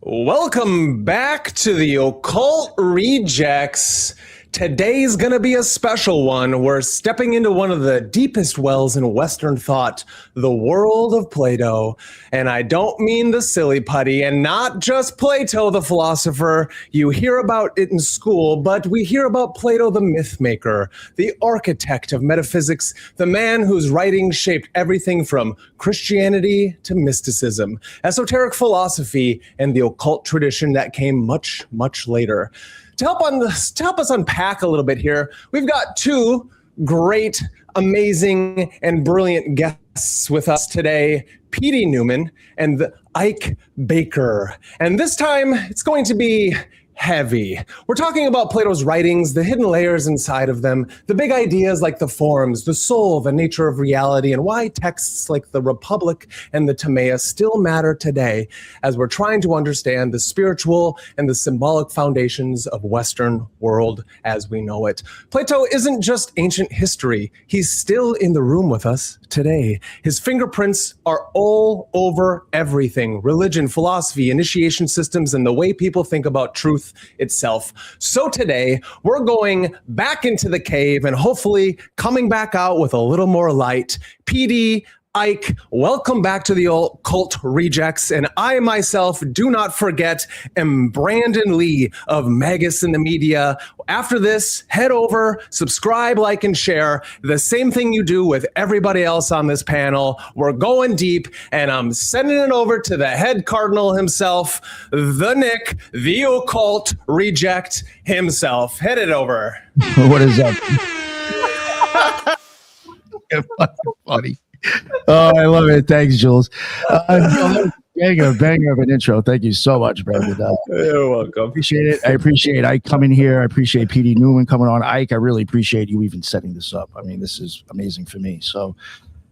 Welcome back to the Occult Rejects. Today's going to be a special one. We're stepping into one of the deepest wells in Western thought, the world of Plato. And I don't mean the silly putty, and not just Plato the philosopher. You hear about it in school, but we hear about Plato the myth maker, the architect of metaphysics, the man whose writings shaped everything from Christianity to mysticism, esoteric philosophy, and the occult tradition that came much, much later. To help us unpack a little bit here, we've got two great, amazing, and brilliant guests with us today, P.D. Newman and Ike Baker. And this time, it's going to be heavy. We're talking about Plato's writings, the hidden layers inside of them, the big ideas like the forms, the soul, the nature of reality, and why texts like the Republic and the Timaeus still matter today as we're trying to understand the spiritual and the symbolic foundations of Western world as we know it. Plato isn't just ancient history. He's still in the room with us today. His fingerprints are all over everything: religion, philosophy, initiation systems, and the way people think about truth itself. So today, we're going back into the cave and hopefully coming back out with a little more light. PD, Ike, welcome back to the Occult Rejects. And I myself, do not forget, am Brandon Lee of Magus in the Media. After this, head over, subscribe, like, and share. The same thing you do with everybody else on this panel. We're going deep, and I'm sending it over to the head cardinal himself, the Nick, the Occult Reject himself. Head it over. What is that? Funny. Oh, I love it. Thanks, Jules. Banger of an intro. Thank you so much, Brandon. You're welcome. Appreciate it. I appreciate Ike coming here. I appreciate PD Newman coming on. Ike, I really appreciate you even setting this up. I mean, this is amazing for me. So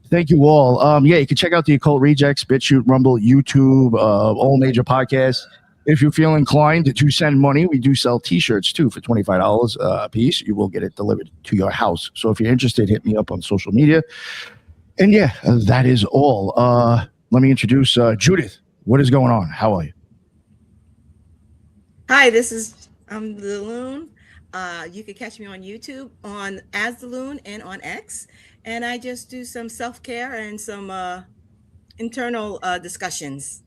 thank you all. You can check out the Occult Rejects, BitChute, Rumble, YouTube, all major podcasts. If you feel inclined to send money, we do sell T-shirts too for $25 a piece. You will get it delivered to your house. So if you're interested, hit me up on social media. And that is all. Let me introduce Judith. What is going on? How are you? Hi, I'm the Loon. You can catch me on YouTube as the Loon and on X. And I just do some self-care and some internal discussions.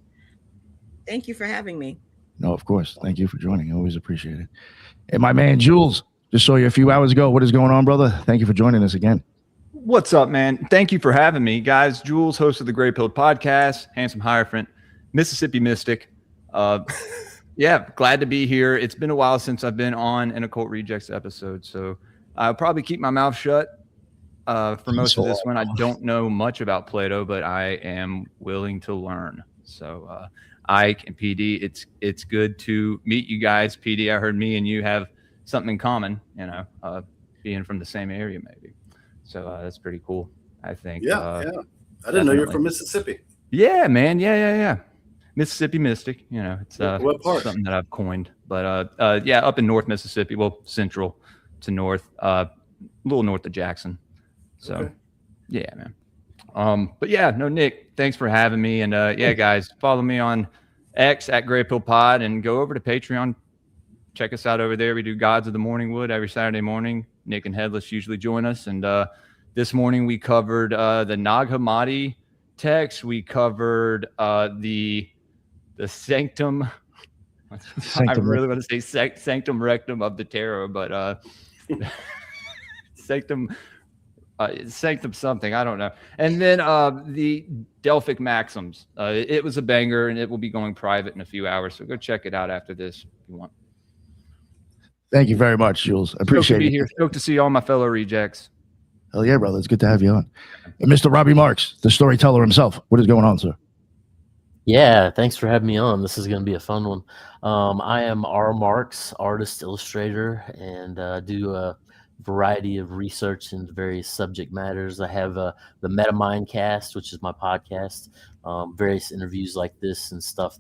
Thank you for having me. No, of course. Thank you for joining. I always appreciate it. And my man, Jules, just saw you a few hours ago. What is going on, brother? Thank you for joining us again. What's up, man? Thank you for having me, guys. Jules, host of the Gray Pilled Podcast, handsome Hierophant, Mississippi Mystic. Glad to be here. It's been a while since I've been on an Occult Rejects episode, so I'll probably keep my mouth shut for most of this one. I don't know much about Plato, but I am willing to learn. So Ike and PD, it's good to meet you guys. PD, I heard me and you have something in common, being from the same area maybe. So that's pretty cool, I think. Yeah. I didn't know you're from Mississippi. Yeah, man. Yeah. Mississippi Mystic. It's what part? Something that I've coined. But up in North Mississippi. Well, central to north, a little north of Jackson. So, okay. Yeah, man. Nick, thanks for having me. And guys, follow me on X at Gray Pill Pod and go over to Patreon. Check us out over there. We do Gods of the Morning Wood every Saturday morning. Nick and Headless usually join us. And this morning we covered the Nag Hammadi text. We covered the Sanctum. I really want to say Sanctum Rectum of the Tarot, but Sanctum something. I don't know. And then the Delphic Maxims. It was a banger, and it will be going private in a few hours. So go check it out after this if you want. Thank you very much, Jules. I appreciate it. Here. Stoked to see all my fellow rejects. Hell yeah, brother. It's good to have you on. And Mr. Robbie Marks, the storyteller himself. What is going on, sir? Yeah, thanks for having me on. This is going to be a fun one. I am R. Marks, artist, illustrator, and do a variety of research into various subject matters. I have the MetaMindcast, which is my podcast, various interviews like this and stuff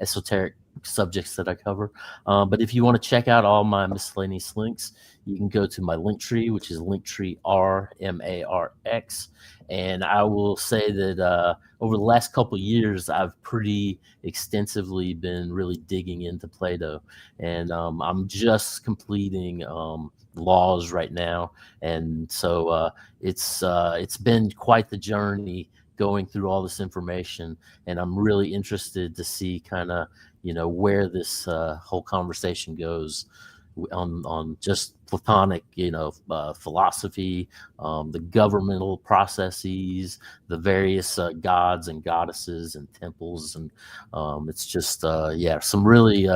esoteric subjects that I cover. But if you want to check out all my miscellaneous links, you can go to my link tree, which is linktree RMARX. And I will say that over the last couple of years, I've pretty extensively been really digging into Plato. And I'm just completing laws right now. And so it's been quite the journey going through all this information. And I'm really interested to see kind of, where this whole conversation goes on just Platonic, philosophy, the governmental processes, the various gods and goddesses and temples, and it's just some really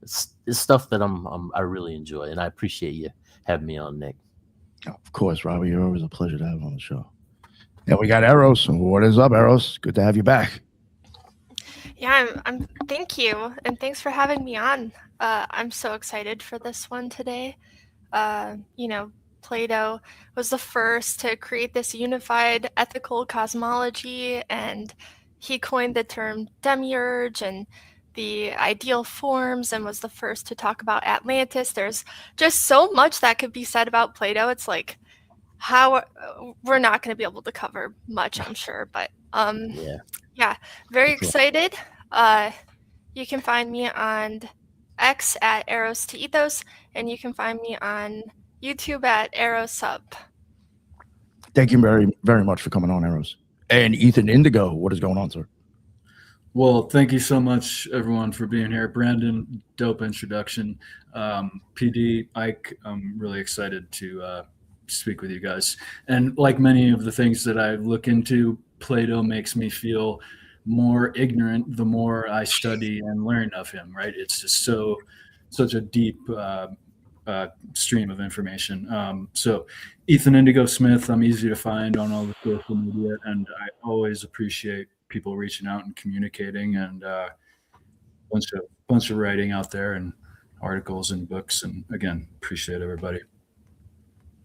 it's stuff that I really enjoy, and I appreciate you having me on, Nick. Of course, Robbie, you're always a pleasure to have on the show. And we got Eros. What is up, Eros? Good to have you back. Yeah, I'm thank you, and thanks for having me on. I'm so excited for this one today. Plato was the first to create this unified ethical cosmology, and he coined the term demiurge and the ideal forms, and was the first to talk about Atlantis. There's just so much that could be said about Plato. It's like how we're not going to be able to cover much, I'm sure, but very excited. You can find me on X at Eros to Ethos, and you can find me on YouTube at Erosub. Thank you very, very much for coming on, Eros. And Ethan Indigo, what is going on, sir? Well, thank you so much, everyone, for being here. Brandon, dope introduction. PD, Ike, I'm really excited to speak with you guys. And like many of the things that I look into, Plato makes me feel more ignorant the more I study and learn of him, right? It's just such a deep stream of information. So Ethan Indigo Smith, I'm easy to find on all the social media, and I always appreciate people reaching out and communicating, and bunch of writing out there and articles and books. And again, appreciate everybody.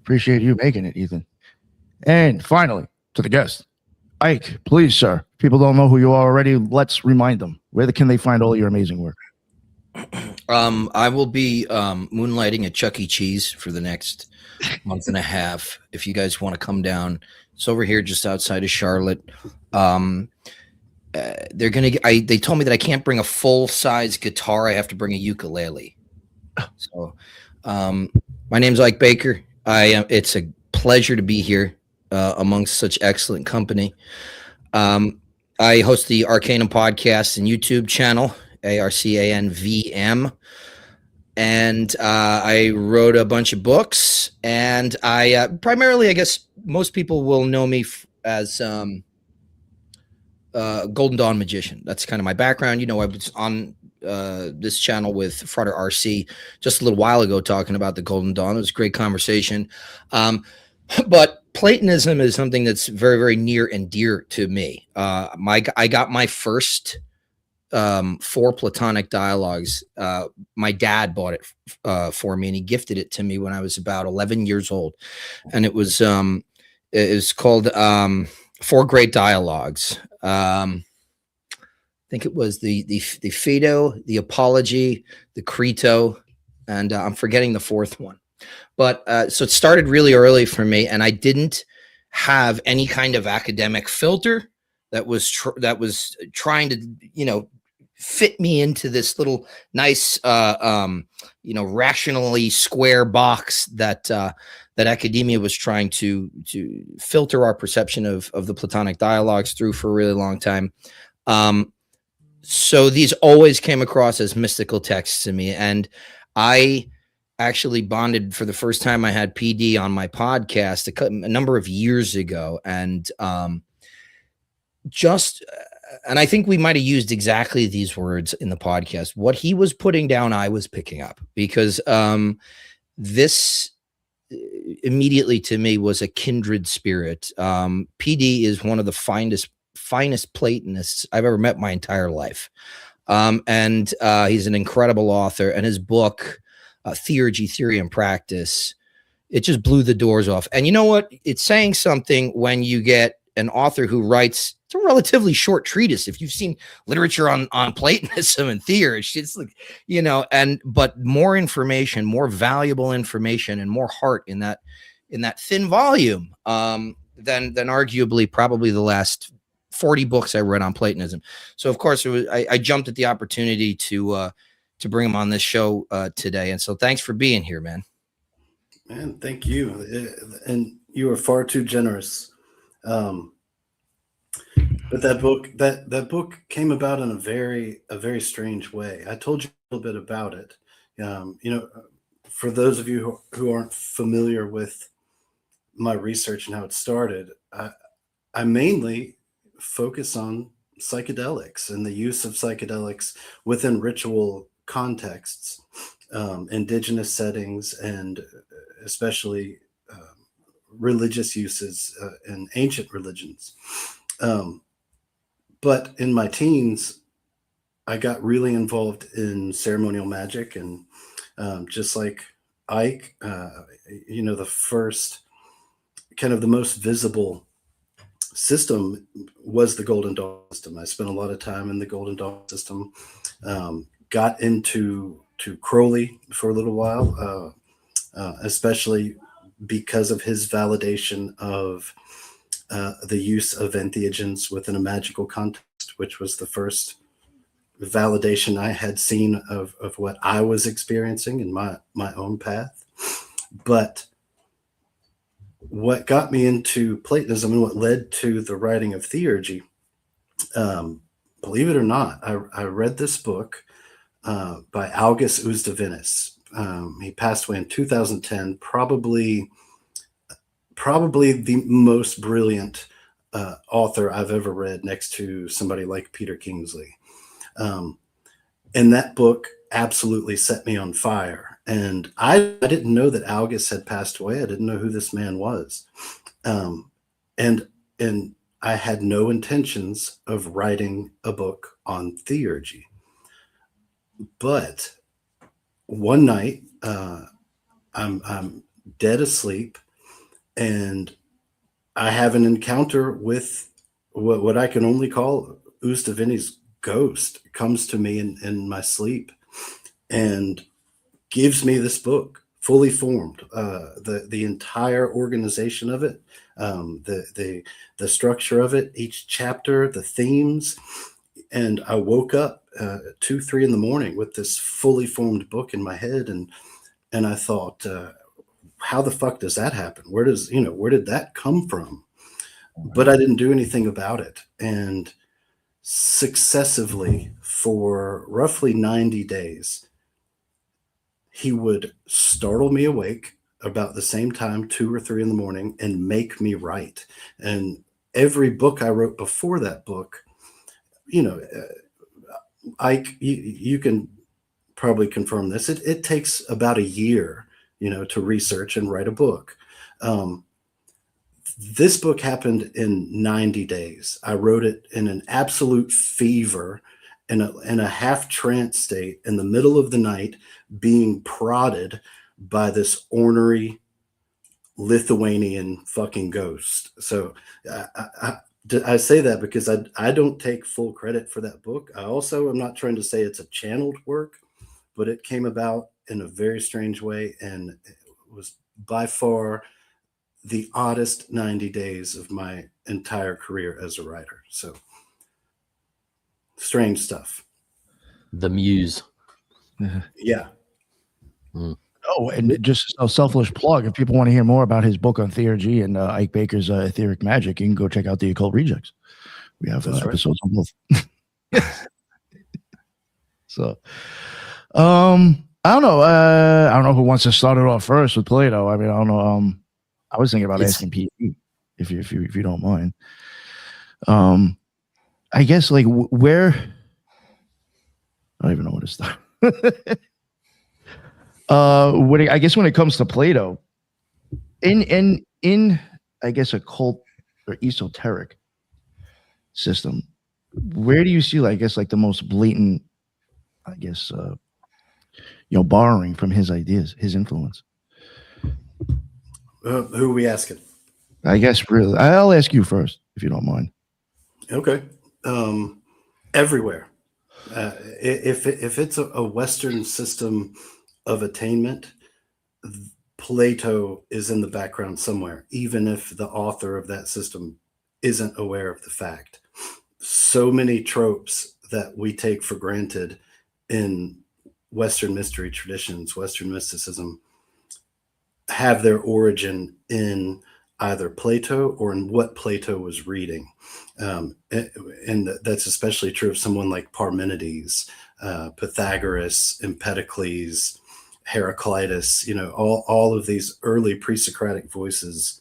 Appreciate you making it, Ethan. And finally, to the guest, Ike, please, sir. People don't know who you are already. Let's remind them. Where can they find all your amazing work? I will be moonlighting at Chuck E. Cheese for the next month and a half. If you guys want to come down, it's over here just outside of Charlotte. They told me that I can't bring a full-size guitar. I have to bring a ukulele. So, my name's Ike Baker. It's a pleasure to be here amongst such excellent company. I host the Arcanum podcast and YouTube channel, ARCANVM, and I wrote a bunch of books. And I primarily, I guess, most people will know me as Golden Dawn magician. That's kind of my background. I was on this channel with Frater RC just a little while ago talking about the Golden Dawn. It was a great conversation. But Platonism is something that's very, very near and dear to me. I got my first 4 Platonic dialogues. My dad bought it for me, and he gifted it to me when I was about 11 years old. And it was called 4 Great Dialogues. I think it was the Phaedo, the Apology, the Crito, and I'm forgetting the 4th one. But so it started really early for me, and I didn't have any kind of academic filter that was trying to fit me into this little nice rationally square box that academia was trying to filter our perception of the Platonic dialogues through for a really long time. So these always came across as mystical texts to me, and I actually bonded for the first time. I had PD on my podcast a number of years ago, and and I think we might have used exactly these words in the podcast. What he was putting down, I was picking up, because this immediately to me was a kindred spirit. PD is one of the finest Platonists I've ever met my entire life. And he's an incredible author, and his book, Theurgy, Theory, and Practice, it just blew the doors off. And you know what? It's saying something when you get an author who writes it's a relatively short treatise. If you've seen literature on Platonism and theurgy, it's like, but more information, more valuable information, and more heart in that thin volume than arguably probably the last 40 books I read on Platonism. So of course I jumped at the opportunity to bring him on this show today. And so thanks for being here, man. Man, thank you. And you are far too generous. But that book came about in a very strange way. I told you a little bit about it. For those of you who aren't familiar with my research and how it started, I mainly focus on psychedelics and the use of psychedelics within ritual contexts, indigenous settings, and especially religious uses in ancient religions. But in my teens, I got really involved in ceremonial magic, and just like Ike, the first kind of the most visible system was the Golden Dawn system. I spent a lot of time in the Golden Dawn system, got into Crowley for a little while, especially because of his validation of the use of entheogens within a magical context, which was the first validation I had seen of what I was experiencing in my own path. But what got me into Platonism and what led to the writing of theurgy, believe it or not, I read this book by August Uzdavinis. He passed away in 2010, probably the most brilliant author I've ever read, next to somebody like Peter Kingsley. And that book absolutely set me on fire. And I didn't know that August had passed away. I didn't know who this man was. And I had no intentions of writing a book on theurgy. But one night, I'm dead asleep, and I have an encounter with what I can only call Uzdavinis' ghost. Comes to me in my sleep and gives me this book, fully formed, the entire organization of it, the structure of it, each chapter, the themes. And I woke up 2-3 in the morning with this fully formed book in my head, and I thought, how the fuck does that happen? Where did that come from? But I didn't do anything about it. And successively, for roughly 90 days, he would startle me awake about the same time, 2 or 3 in the morning, and make me write. And every book I wrote before that book, Ike, you can probably confirm this. It takes about a year, to research and write a book. This book happened in 90 days. I wrote it in an absolute fever, in a half trance state, in the middle of the night, being prodded by this ornery Lithuanian fucking ghost. So I say that because I don't take full credit for that book. I also am not trying to say it's a channeled work, but it came about in a very strange way, and it was by far the oddest 90 days of my entire career as a writer. So strange stuff. The muse. Yeah. Mm. Oh, and just a selfless plug. If people want to hear more about his book on theurgy and Ike Baker's etheric magic, you can go check out the Occult Rejects. We have episodes on both. So, I don't know. I don't know who wants to start it off first with Plato. I mean, I don't know. I was thinking about asking Pete if you don't mind. I guess like where I don't even know where to start. I guess when it comes to Plato, in I guess occult or esoteric system, where do you see like the most blatant, borrowing from his ideas, his influence? Who are we asking? I guess really, I'll ask you first if you don't mind. Okay. Everywhere. If it's a Western system of attainment, Plato is in the background somewhere, even if the author of that system isn't aware of the fact. So many tropes that we take for granted in Western mystery traditions, Western mysticism, have their origin in either Plato or in what Plato was reading. And that's especially true of someone like Parmenides, Pythagoras, Empedocles, Heraclitus, all of these early pre-Socratic voices.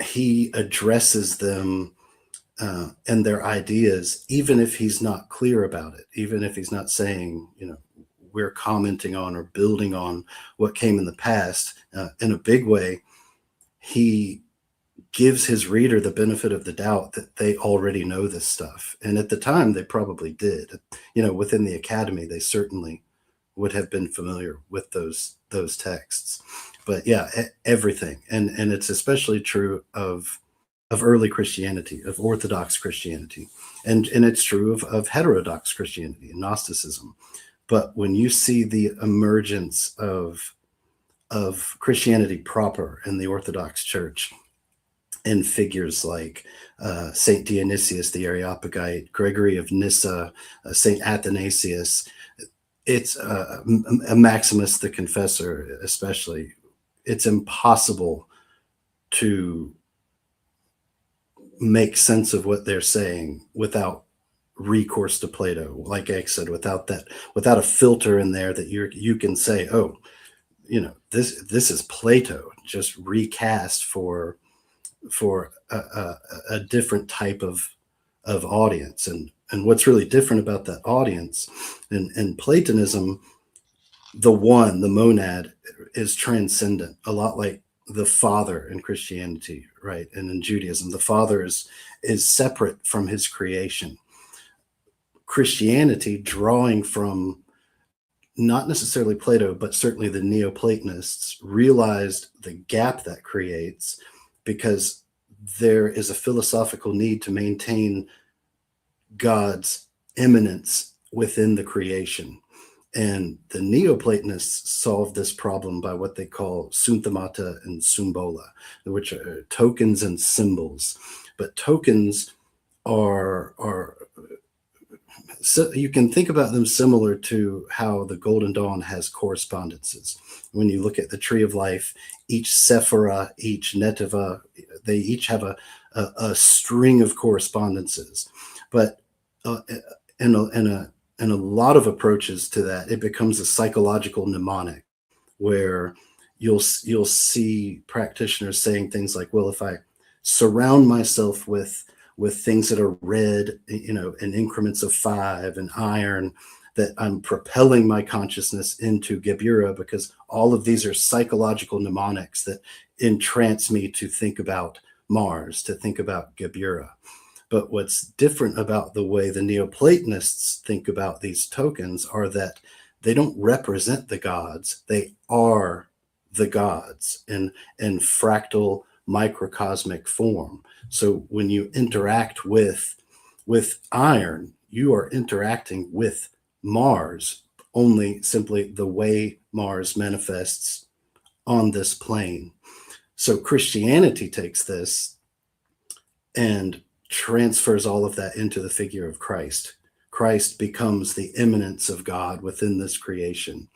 He addresses them and their ideas, even if he's not clear about it, even if he's not saying, we're commenting on or building on what came in the past. In a big way, he gives his reader the benefit of the doubt that they already know this stuff. And at the time, they probably did. Within the academy, they certainly would have been familiar with those texts. But yeah, everything. And it's especially true of early Christianity, of Orthodox Christianity. And it's true of heterodox Christianity and Gnosticism. But when you see the emergence of Christianity proper in the Orthodox Church, in figures like Saint Dionysius the Areopagite, Gregory of Nyssa, Saint Athanasius, it's a Maximus the Confessor, especially. It's impossible to make sense of what they're saying without recourse to Plato. Like I said, without a filter in there that you can say, oh, this is Plato just recast for a different type of audience. And what's really different about that audience in Platonism, the monad is transcendent, a lot like the Father in Christianity, right? And in Judaism, the Father is separate from his creation. Christianity, drawing from not necessarily Plato, but certainly the Neoplatonists, realized the gap that creates because there is a philosophical need to maintain God's immanence within the creation. And the Neoplatonists solved this problem by what they call synthemata and symbola, which are tokens and symbols. But tokens are so you can think about them similar to how the Golden Dawn has correspondences. When you look at the Tree of Life, each Sephira, each Neteva, they each have a string of correspondences. But in a lot of approaches to that, it becomes a psychological mnemonic where you'll see practitioners saying things like, well, if I surround myself with things that are red, in increments of 5 and iron, that I'm propelling my consciousness into Gebura, because all of these are psychological mnemonics that entrance me to think about Mars, to think about Gebura. But what's different about the way the Neoplatonists think about these tokens are that they don't represent the gods. They are the gods in fractal microcosmic form. So when you interact with iron, you are interacting with Mars, only simply the way Mars manifests on this plane. So Christianity takes this and transfers all of that into the figure of Christ. Christ becomes the immanence of God within this creation.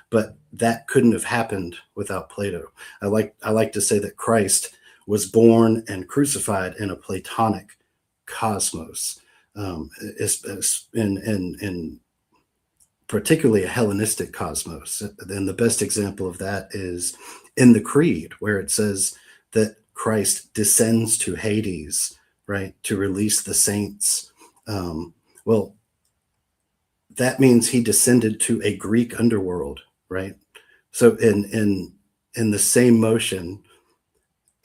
But that couldn't have happened without Plato. I like to say that Christ was born and crucified in a Platonic cosmos, in particularly a Hellenistic cosmos. And the best example of that is in the Creed, where it says that Christ descends to Hades, right, to release the saints. Well, that means he descended to a Greek underworld, right? So in the same motion,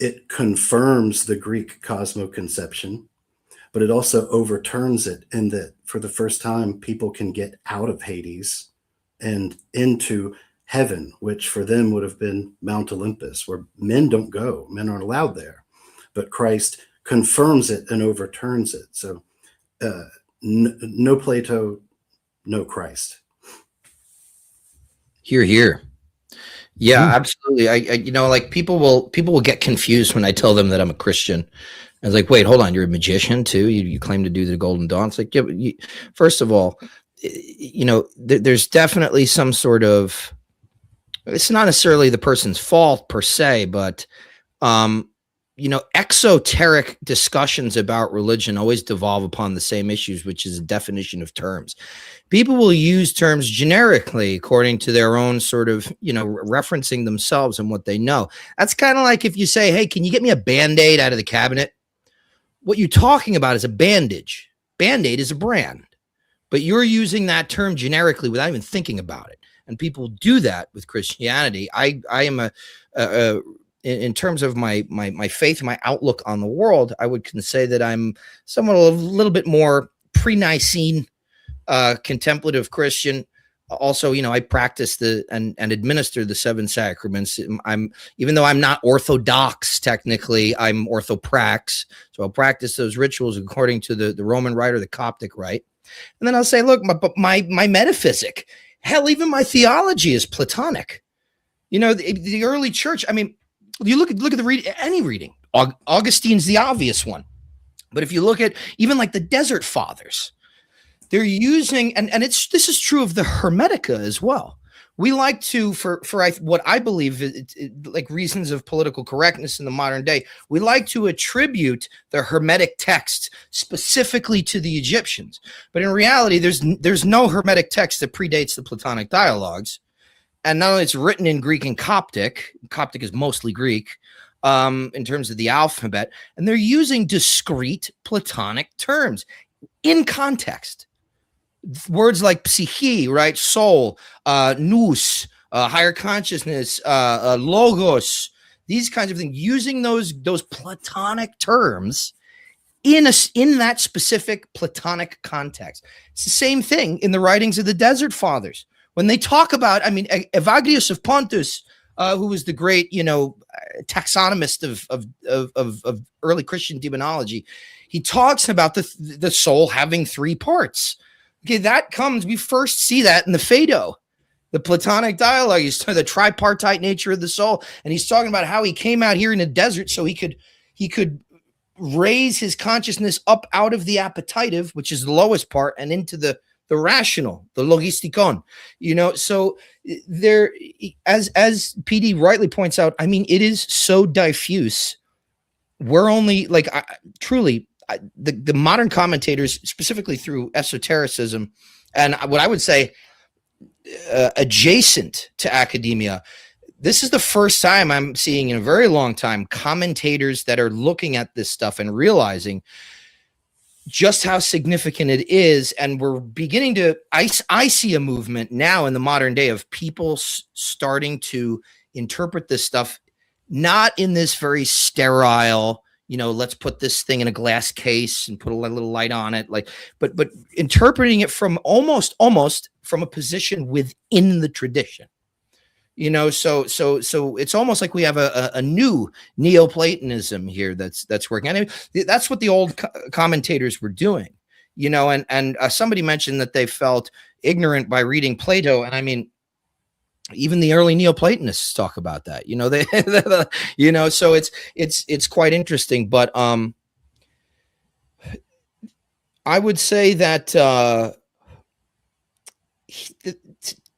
it confirms the Greek cosmoconception, but it also overturns it in that for the first time, people can get out of Hades and into heaven, which for them would have been Mount Olympus, where men don't go, men aren't allowed there. But Christ confirms it and overturns it. So no Plato, no Christ. Here. Yeah, absolutely. I you know, like people will get confused when I tell them that I'm a Christian. I was like, wait, hold on, you're a magician too? You claim to do the Golden Dawn? It's like, yeah, first of all, you know, there's definitely some sort of, it's not necessarily the person's fault per se, but you know, exoteric discussions about religion always devolve upon the same issues, which is a definition of terms. People will use terms generically according to their own sort of, you know, referencing themselves and what they know. That's kind of like if you say, hey, can you get me a Band-Aid out of the cabinet? What you're talking about is a bandage. Band-Aid is a brand, but you're using that term generically without even thinking about it. And people do that with Christianity. I am in terms of my faith, my outlook on the world, I would say that I'm somewhat a little bit more pre-Nicene contemplative Christian. Also, you know, I practice and administer the 7 sacraments. Even though I'm not Orthodox technically, I'm Orthoprax. So I'll practice those rituals according to the Roman rite or the Coptic rite. And then I'll say, look, my metaphysic, hell, even my theology is Platonic. You know, the early church, I mean, you look at any reading. Augustine's the obvious one. But if you look at even like the Desert Fathers, they're using, and this is true of the Hermetica as well. We like to, for what I believe, like reasons of political correctness in the modern day, we like to attribute the Hermetic text specifically to the Egyptians. But in reality, there's no Hermetic text that predates the Platonic dialogues. And not only it's written in Greek and Coptic is mostly Greek in terms of the alphabet, and they're using discrete Platonic terms in context. Words like psyche, right? Soul, nous, higher consciousness, logos, these kinds of things, using those Platonic terms in that specific Platonic context. It's the same thing in the writings of the Desert Fathers. When they talk about, I mean, Evagrius of Pontus, who was the great, you know, taxonomist of early Christian demonology, he talks about the soul having 3 parts. Okay, we first see that in the Phaedo, the Platonic dialogue. He's talking the tripartite nature of the soul, and he's talking about how he came out here in the desert so he could raise his consciousness up out of the appetitive, which is the lowest part, and into the rational, the logistikon, you know. So there, as PD rightly points out, I mean, it is so diffuse. We're only like, truly, the modern commentators, specifically through esotericism, and what I would say adjacent to academia, this is the first time I'm seeing in a very long time commentators that are looking at this stuff and realizing just how significant it is. And we're beginning to, I see a movement now in the modern day of people starting to interpret this stuff, not in this very sterile, you know, let's put this thing in a glass case and put a little light on it, like, but interpreting it from almost from a position within the tradition. You know, so it's almost like we have a new Neoplatonism here that's working. I mean, that's what the old commentators were doing, you know, and somebody mentioned that they felt ignorant by reading Plato. And I mean, even the early Neoplatonists talk about that, you know, they, you know, so it's quite interesting. But I would say that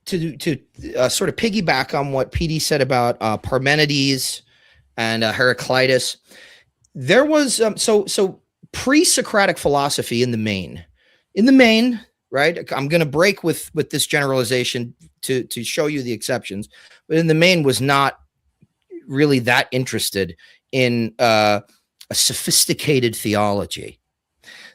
to sort of piggyback on what PD said about Parmenides and Heraclitus, there was so pre-Socratic philosophy in the main, right? I'm going to break with this generalization to show you the exceptions, but in the main was not really that interested in a sophisticated theology.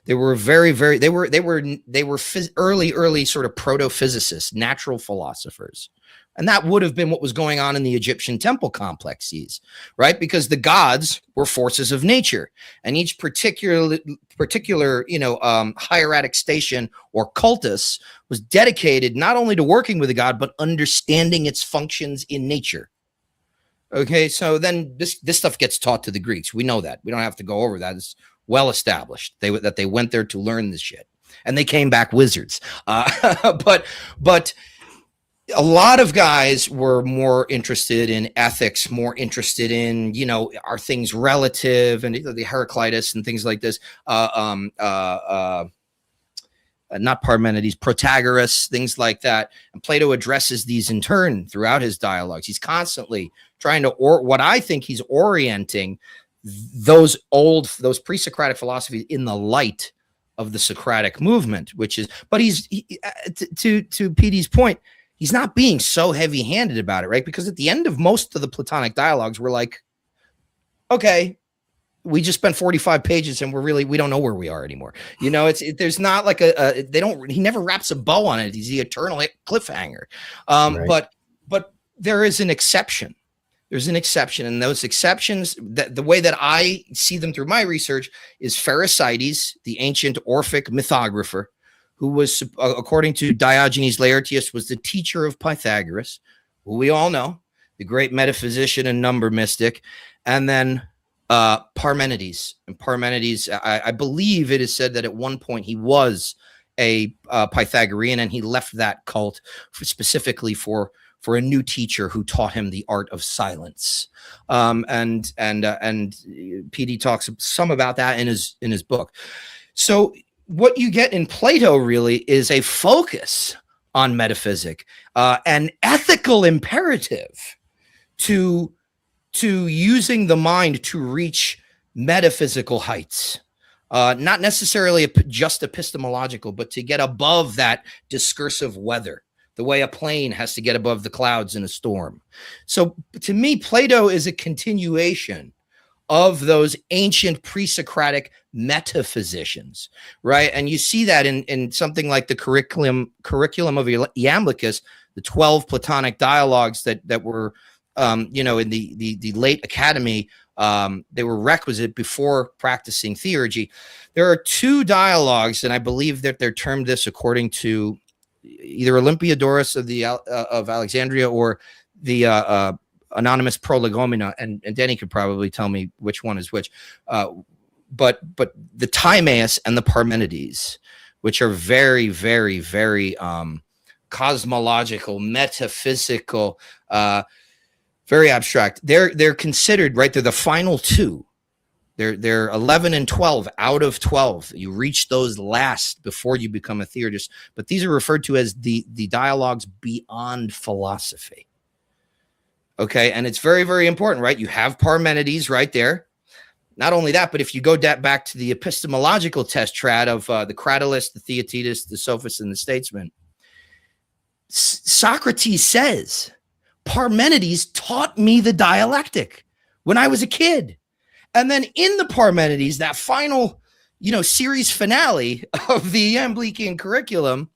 They were they were early sort of proto-physicists, natural philosophers. And that would have been what was going on in the Egyptian temple complexes, right? Because the gods were forces of nature, and each particular, you know, hieratic station or cultus was dedicated not only to working with the god, but understanding its functions in nature. Okay, so then this stuff gets taught to the Greeks. We know that. We don't have to go over that. It's well established that they went there to learn this shit, and they came back wizards. But a lot of guys were more interested in ethics, more interested in, are things relative, and the Heraclitus and things like this. Not Parmenides, Protagoras, things like that. And Plato addresses these in turn throughout his dialogues. He's constantly trying to, what I think he's orienting those pre-Socratic philosophies in the light of the Socratic movement, which is, but to PD's point, he's not being so heavy-handed about it, right? Because at the end of most of the Platonic dialogues, we're like, okay, we just spent 45 pages and we don't know where we are anymore. There's not like he never wraps a bow on it. He's the eternal cliffhanger. Right. But there is an exception. There's an exception. And those exceptions, the way that I see them through my research, is Pherecydes, the ancient Orphic mythographer, who was, according to Diogenes Laertius, was the teacher of Pythagoras, who we all know, the great metaphysician and number mystic. And then Parmenides. And Parmenides, I believe it is said that at one point he was a Pythagorean, and he left that cult specifically for a new teacher who taught him the art of silence. And PD talks some about that in his book. So what you get in Plato really is a focus on metaphysic, an ethical imperative to using the mind to reach metaphysical heights, not necessarily just epistemological, but to get above that discursive weather, the way a plane has to get above the clouds in a storm. So to me, Plato is a continuation of those ancient pre-Socratic metaphysicians, right? And you see that in something like the curriculum of Iamblichus, the 12 Platonic dialogues that were in the late academy, they were requisite before practicing theurgy. There are two dialogues, and I believe that they're termed this according to either Olympiodorus of Alexandria or the anonymous Prolegomena, and Denny could probably tell me which one is which. But the Timaeus and the Parmenides, which are very, very, very cosmological, metaphysical, very abstract. They're considered, right? They're the final two. They're 11 and 12 out of 12. You reach those last before you become a theurgist. But these are referred to as the dialogues beyond philosophy. Okay, and it's very, very important, right? You have Parmenides right there. Not only that, but if you go back to the epistemological test trad of the Cratylus, the Theaetetus, the Sophist, and the Statesman, Socrates says, Parmenides taught me the dialectic when I was a kid. And then in the Parmenides, that final, series finale of the Iamblichian curriculum,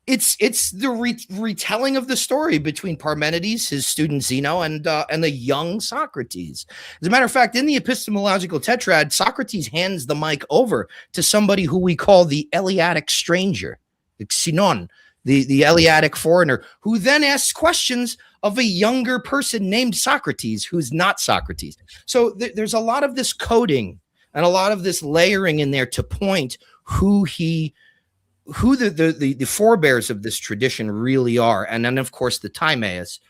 it's the retelling of the story between Parmenides, his student Zeno, and the young Socrates. As a matter of fact, in the epistemological tetrad, Socrates hands the mic over to somebody who we call the Eleatic stranger, the Xenon, the Eleatic foreigner, who then asks questions of a younger person named Socrates, who's not Socrates. So there's a lot of this coding and a lot of this layering in there to point who the forebears of this tradition really are. And then, of course, the Timaeus,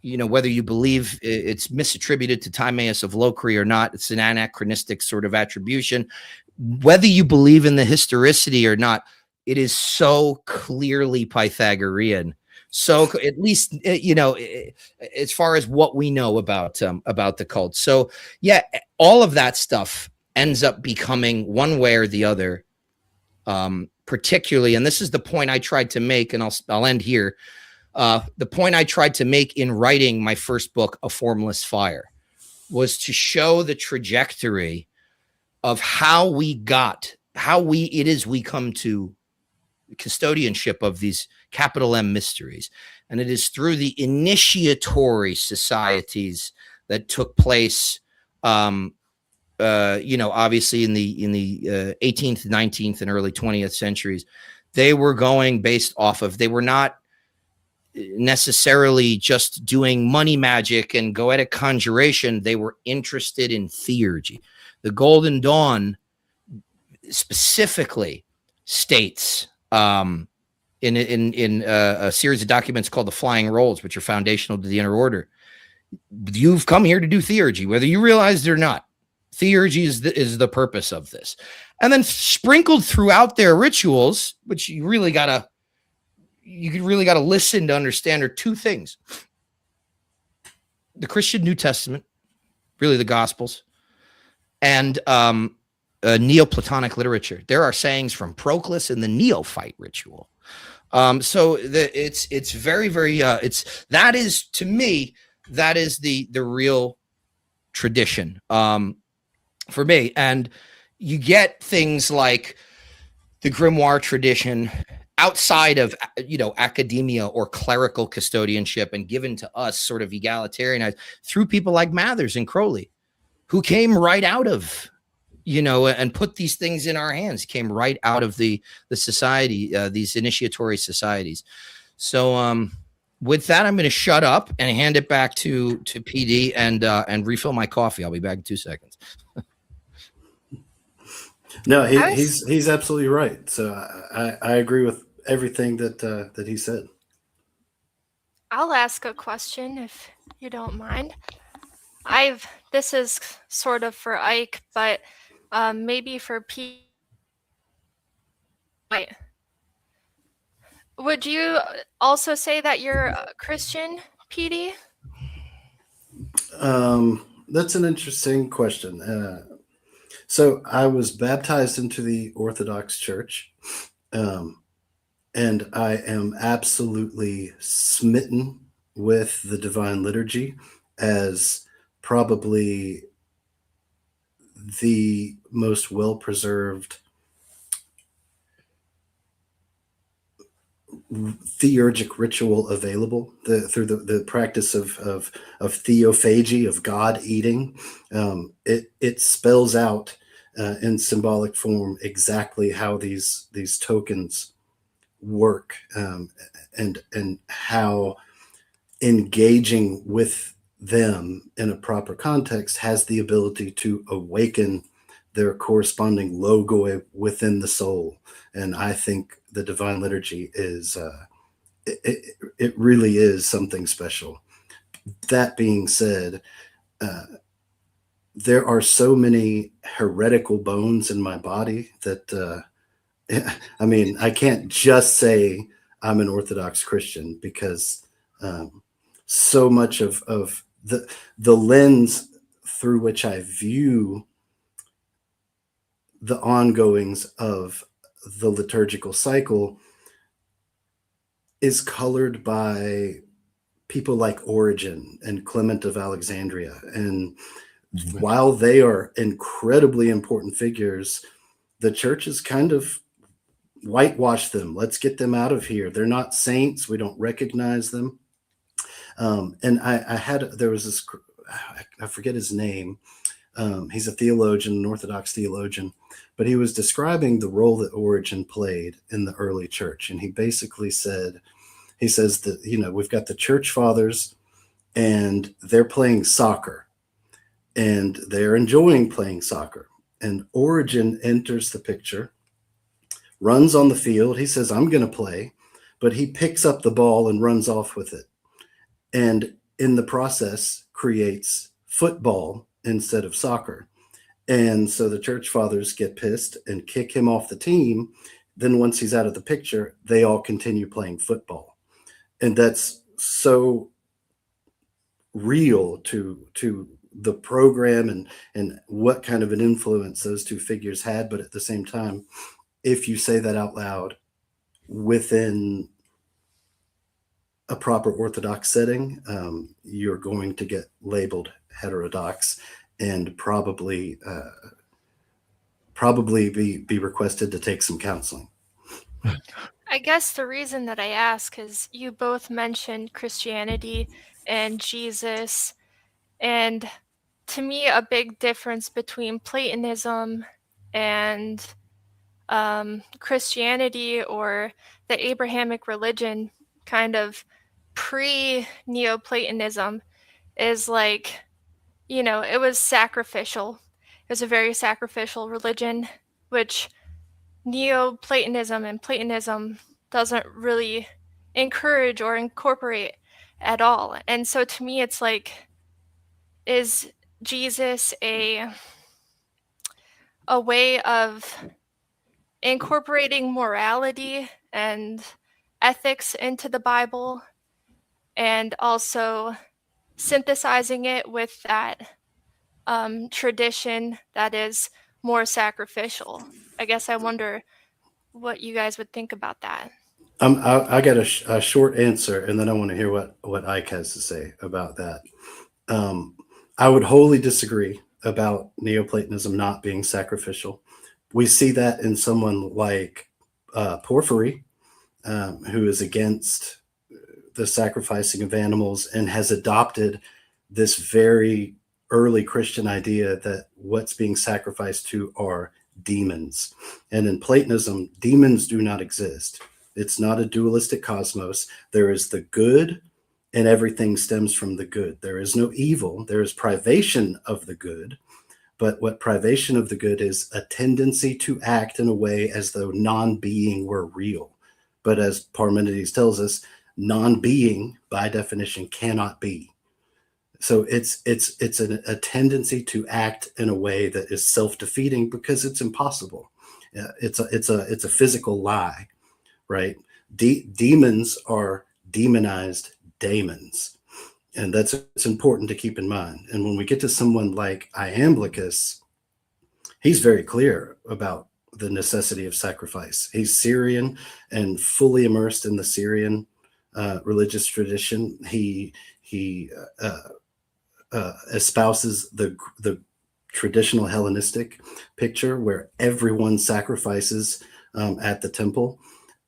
whether you believe it's misattributed to Timaeus of Locri or not, it's an anachronistic sort of attribution. Whether you believe in the historicity or not, it is so clearly Pythagorean. So at least, as far as what we know about the cult. So yeah, all of that stuff ends up becoming one way or the other, particularly, and this is the point I tried to make, and I'll end here. The point I tried to make in writing my first book, A Formless Fire, was to show the trajectory of how we come to custodianship of these capital M mysteries. And it is through the initiatory societies that took place, obviously in the 18th, 19th, and early 20th centuries. They were going based off of, they were not necessarily just doing money magic and goetic conjuration. They were interested in theurgy. The Golden Dawn specifically states in a series of documents called the Flying Rolls, which are foundational to the Inner Order, you've come here to do theurgy, whether you realize it or not. Theurgy is the purpose of this. And then sprinkled throughout their rituals, which you really gotta listen to understand, are two things: the Christian New Testament, really the Gospels, and Neoplatonic literature. There are sayings from Proclus in the Neophyte ritual. So it's very, very that is, to me, that is the real tradition for me. And you get things like the grimoire tradition outside of academia or clerical custodianship and given to us sort of egalitarian through people like Mathers and Crowley, who came right out of and put these things in our hands, came right out of the society, these initiatory societies. So with that, I'm going to shut up and hand it back to PD and refill my coffee. I'll be back in 2 seconds. No, he's absolutely right. So I agree with everything that he said. I'll ask a question if you don't mind. This is sort of for Ike, but maybe for Pete. Would you also say that you're a Christian, PD? That's an interesting question. So I was baptized into the Orthodox Church, and I am absolutely smitten with the Divine Liturgy as probably the most well-preserved theurgic ritual available, through the practice of theophagy, of God eating. It spells out in symbolic form exactly how these tokens work, and how engaging with them in a proper context has the ability to awaken their corresponding logoi within the soul. And I think the Divine Liturgy is it really is something special. That being said, there are so many heretical bones in my body that I mean, I can't just say I'm an Orthodox Christian, because so much of the lens through which I view the ongoings of the liturgical cycle is colored by people like Origen and Clement of Alexandria. And while they are incredibly important figures, the church has kind of whitewashed them. Let's get them out of here. They're not saints. We don't recognize them. And there was this, I forget his name. He's a theologian, an Orthodox theologian, but he was describing the role that Origen played in the early church. And he basically says that, we've got the church fathers and they're playing soccer and they're enjoying playing soccer. And Origen enters the picture, runs on the field. He says, I'm going to play, but he picks up the ball and runs off with it. And in the process creates football instead of soccer. And so the church fathers get pissed and kick him off the team. Then once he's out of the picture, they all continue playing football. And that's so real to the program and what kind of an influence those two figures had. But at the same time, if you say that out loud within a proper Orthodox setting, you're going to get labeled heterodox and probably be requested to take some counseling. I guess the reason that I ask is you both mentioned Christianity and Jesus, and to me a big difference between Platonism and Christianity or the Abrahamic religion kind of pre-Neoplatonism is like, it was sacrificial. It was a very sacrificial religion, which Neoplatonism and Platonism doesn't really encourage or incorporate at all. And so to me, it's like, is Jesus a way of incorporating morality and ethics into the Bible, and also synthesizing it with that tradition that is more sacrificial? I guess I wonder what you guys would think about that. I got a short answer, and then I want to hear what Ike has to say about that. I would wholly disagree about Neoplatonism not being sacrificial. We see that in someone like Porphyry, who is against the sacrificing of animals and has adopted this very early Christian idea that what's being sacrificed to are demons. And in Platonism, demons do not exist. It's not a dualistic cosmos. There is the good, and everything stems from the good. There is no evil. There is privation of the good. But what privation of the good is a tendency to act in a way as though non-being were real. But as Parmenides tells us, non-being by definition cannot be. So it's a tendency to act in a way that is self-defeating because it's impossible. It's a physical lie, right? Demons are demonized daemons, and it's important to keep in mind. And when we get to someone like Iamblichus, he's very clear about the necessity of sacrifice. He's Syrian and fully immersed in the Syrian religious tradition. He espouses the traditional Hellenistic picture where everyone sacrifices at the temple.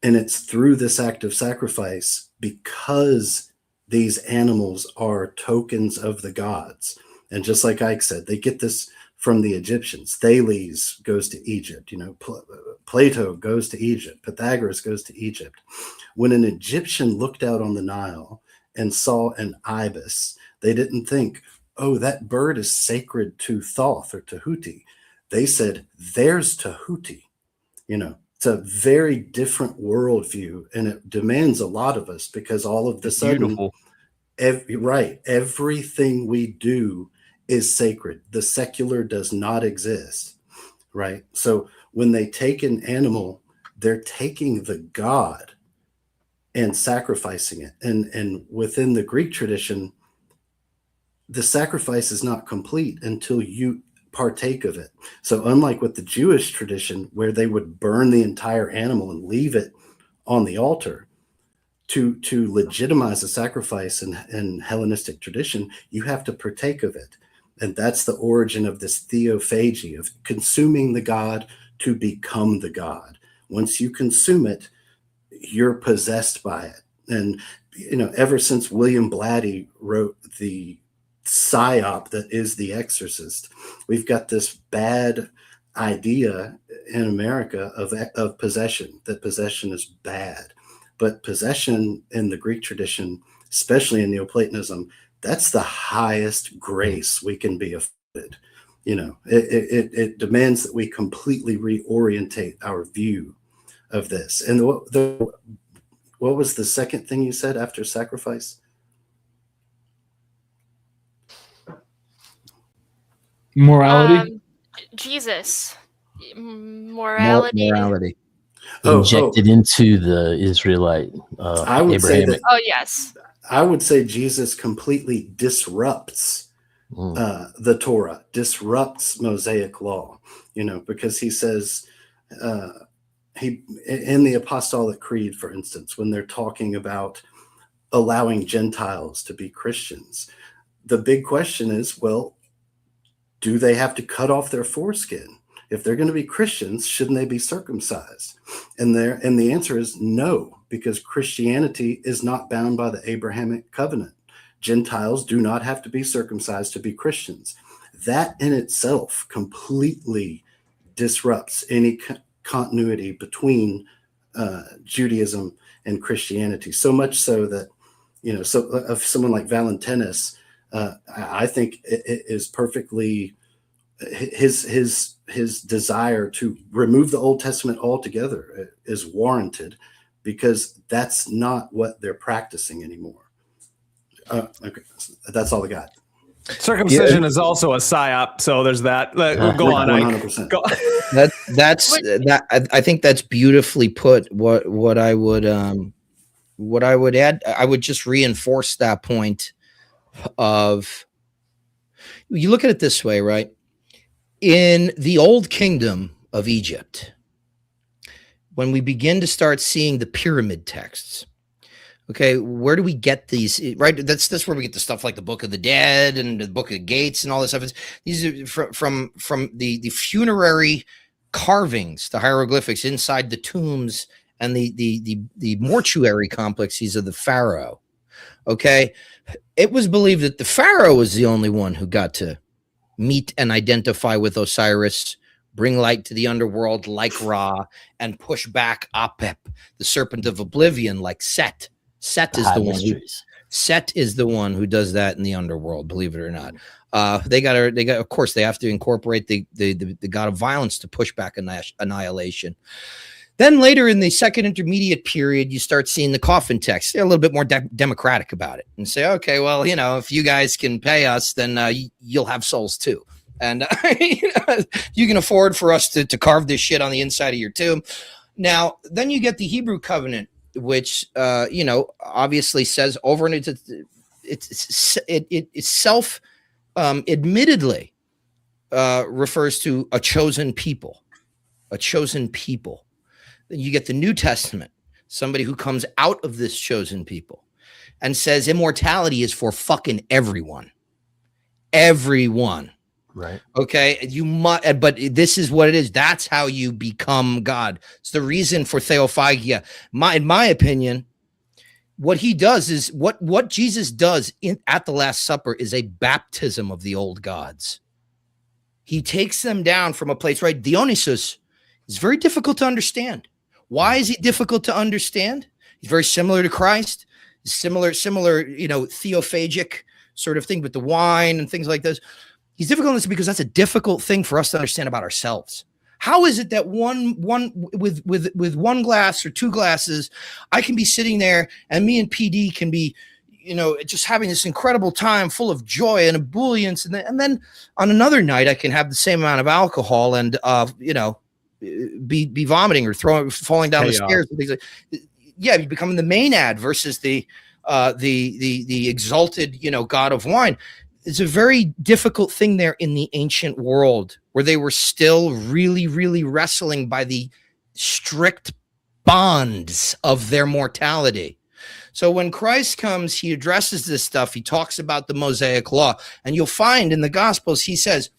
And it's through this act of sacrifice, because these animals are tokens of the gods. And just like Ike said, they get this from the Egyptians. Thales goes to Egypt, Plato goes to Egypt, Pythagoras goes to Egypt. When an Egyptian looked out on the Nile and saw an ibis, they didn't think, oh, that bird is sacred to Thoth or Tahuti. They said, there's Tahuti. It's a very different worldview, and it demands a lot of us because all of the sudden, Beautiful. everything we do is sacred. The secular does not exist, right? So when they take an animal, they're taking the god and sacrificing it. And within the Greek tradition, the sacrifice is not complete until you partake of it. So unlike with the Jewish tradition, where they would burn the entire animal and leave it on the altar, to legitimize a sacrifice in Hellenistic tradition, you have to partake of it. And that's the origin of this theophagy, of consuming the god to become the god. Once you consume it, you're possessed by it. And, ever since William Blatty wrote the psyop that is The Exorcist, we've got this bad idea in America of possession, that possession is bad. But possession in the Greek tradition, especially in Neoplatonism, that's the highest grace we can be afforded. It demands that we completely reorientate our view of this. And what was the second thing you said after sacrifice? Morality. Jesus. Morality. Morality. Injected into the Israelite I would say Abrahamic. Oh, yes. I would say Jesus completely disrupts the Torah, disrupts Mosaic law, because he says, in the Apostolic Creed, for instance, when they're talking about allowing Gentiles to be Christians, the big question is, well, do they have to cut off their foreskin? If they're going to be Christians, shouldn't they be circumcised? And the answer is no, because Christianity is not bound by the Abrahamic covenant. Gentiles do not have to be circumcised to be Christians. That in itself completely disrupts any continuity between Judaism and Christianity, so much so that So of someone like Valentinus, I think it is perfectly his desire to remove the Old Testament altogether is warranted, because that's not what they're practicing anymore. Okay, that's all I got. Circumcision is also a psyop, so there's that. Go on, Ike. 100%. Go. I think that's beautifully put. What I would add, I would just reinforce that point of, you look at it this way, right? In the old kingdom of Egypt, when we begin to start seeing the pyramid texts, okay, where do we get these? Right, that's where we get the stuff like the Book of the Dead and the Book of Gates and all this stuff. These are from the funerary carvings, the hieroglyphics inside the tombs and the mortuary complexes of the pharaoh. Okay, it was believed that the pharaoh was the only one who got to meet and identify with Osiris, bring light to the underworld like Ra, and push back Apep, the serpent of oblivion, like Set. Set is the one who does that in the underworld, believe it or not. They got of course they have to incorporate the god of violence to push back annihilation. Then later in the second intermediate period, you start seeing the coffin text. They're a little bit more democratic about it and say, okay, well, if you guys can pay us, then you'll have souls too. And you can afford for us to carve this shit on the inside of your tomb. Now, then you get the Hebrew covenant, which, obviously says over and it's self admittedly refers to a chosen people. You get the New Testament, somebody who comes out of this chosen people and says immortality is for fucking everyone. Right. Okay. You must, but this is what it is. That's how you become God. It's the reason for theophagia. In my opinion, what he does is what Jesus does at the Last Supper is a baptism of the old gods. He takes them down from a place, right? Dionysus is very difficult to understand. Why is he difficult to understand? He's very similar to Christ, similar, theophagic sort of thing with the wine and things like this. He's difficult on this because that's a difficult thing for us to understand about ourselves. How is it that one with one glass or two glasses, I can be sitting there and me and PD can be, just having this incredible time full of joy and ebullience, and then on another night I can have the same amount of alcohol and be vomiting or falling down the stairs and things like. Yeah, you're becoming the Maenad versus the exalted, god of wine. It's a very difficult thing there in the ancient world where they were still really, really wrestling by the strict bonds of their mortality. So when Christ comes, he addresses this stuff. He talks about the Mosaic law, and you'll find in the Gospels, he says,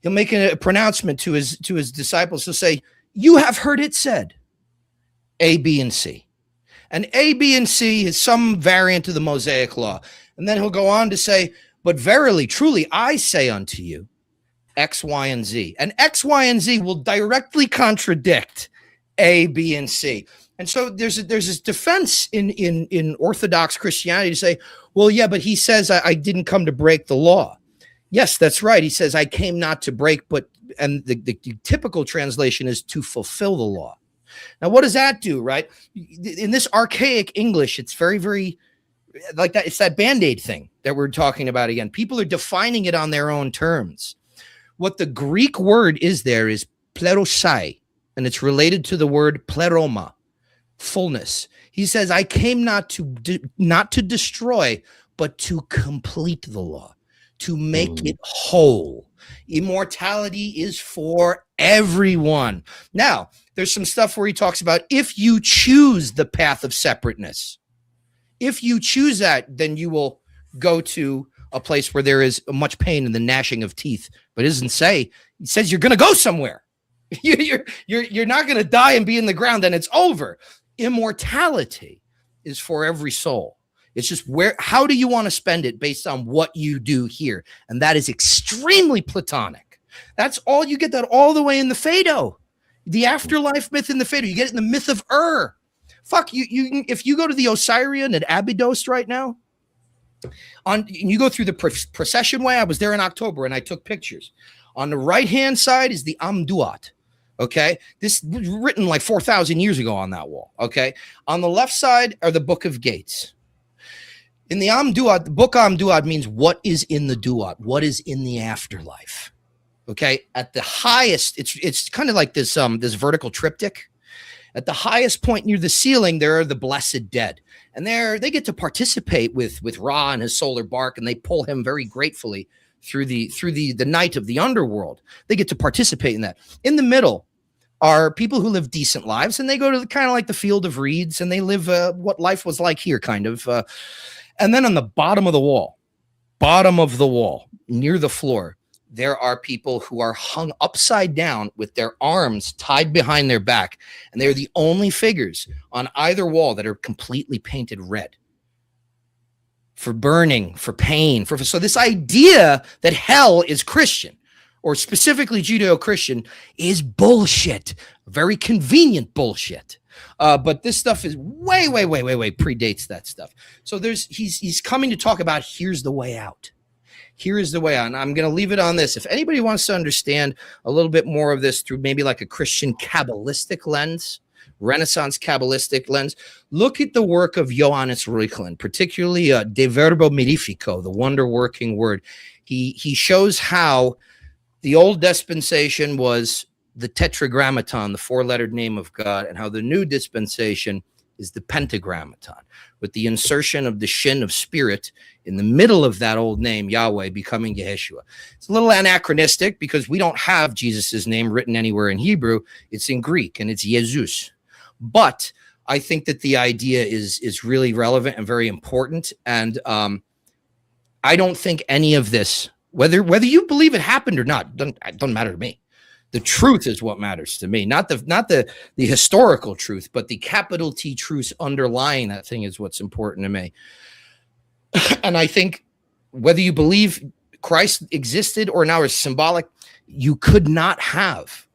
he'll make a pronouncement to his disciples. He'll say, you have heard it said, A, B, and C. And A, B, and C is some variant of the Mosaic law. And then he'll go on to say, but verily, truly, I say unto you, X, Y, and Z. And X, Y, and Z will directly contradict A, B, and C. And so there's this defense in Orthodox Christianity to say, well, yeah, but he says I didn't come to break the law. Yes, that's right. He says I came not to break, and the typical translation is to fulfill the law. Now, what does that do, right? In this archaic English, it's very, very like that. It's that Band-Aid thing that we're talking about again. People are defining it on their own terms. What the Greek word is there is plerosai, and it's related to the word pleroma, fullness. He says, I came not to destroy, but to complete the law, to make it whole. Immortality is for everyone. Now, there's some stuff where he talks about if you choose the path of separateness, if you choose that, then you will go to a place where there is much pain and the gnashing of teeth. But it doesn't say, he says you're going to go somewhere. You're not going to die and be in the ground, and it's over. Immortality is for every soul. It's just how do you want to spend it based on what you do here? And that is extremely Platonic. That's all you get that all the way in the Phaedo, the afterlife myth in the Phaedo. You get it in the myth of Fuck you. If you go to the Osirian at Abydos right now, you go through the procession way. I was there in October and I took pictures. On the right-hand side is the Amduat. Okay. This was written like 4,000 years ago on that wall. Okay. On the left side are the Book of Gates. In the Amduat, the book Amduat means what is in the Duat, what is in the afterlife. Okay. At the highest, it's kind of like this vertical triptych. At the highest point near the ceiling, there are the blessed dead. And they get to participate with Ra and his solar bark, and they pull him very gratefully through the night of the underworld. They get to participate in that. In the middle are people who live decent lives, and they go to kind of like the field of reeds, and they live what life was like here, kind of. And then on the bottom of the wall, near the floor, there are people who are hung upside down with their arms tied behind their back. And they're the only figures on either wall that are completely painted red. For burning, for pain, so this idea that hell is Christian, or specifically Judeo-Christian, is bullshit. Very convenient bullshit. But this stuff is way predates that stuff. So he's coming to talk about here's the way out. Here is the way out. And I'm going to leave it on this. If anybody wants to understand a little bit more of this through maybe like a Christian Kabbalistic lens, Renaissance Kabbalistic lens, look at the work of Johannes Reuchlin, particularly De Verbo Mirifico, the wonder-working word. He shows how the old dispensation was the tetragrammaton, the four-lettered name of God, and how the new dispensation is the pentagrammaton, with the insertion of the shin of spirit in the middle of that old name, Yahweh, becoming Yeshua. It's a little anachronistic because we don't have Jesus's name written anywhere in Hebrew. It's in Greek, and it's Jesus. But I think that the idea is really relevant and very important. And I don't think any of this, whether you believe it happened or not, doesn't matter to me. The truth is what matters to me, not the historical truth, but the capital T truth underlying that thing is what's important to me. And I think whether you believe Christ existed or now is symbolic, you could not have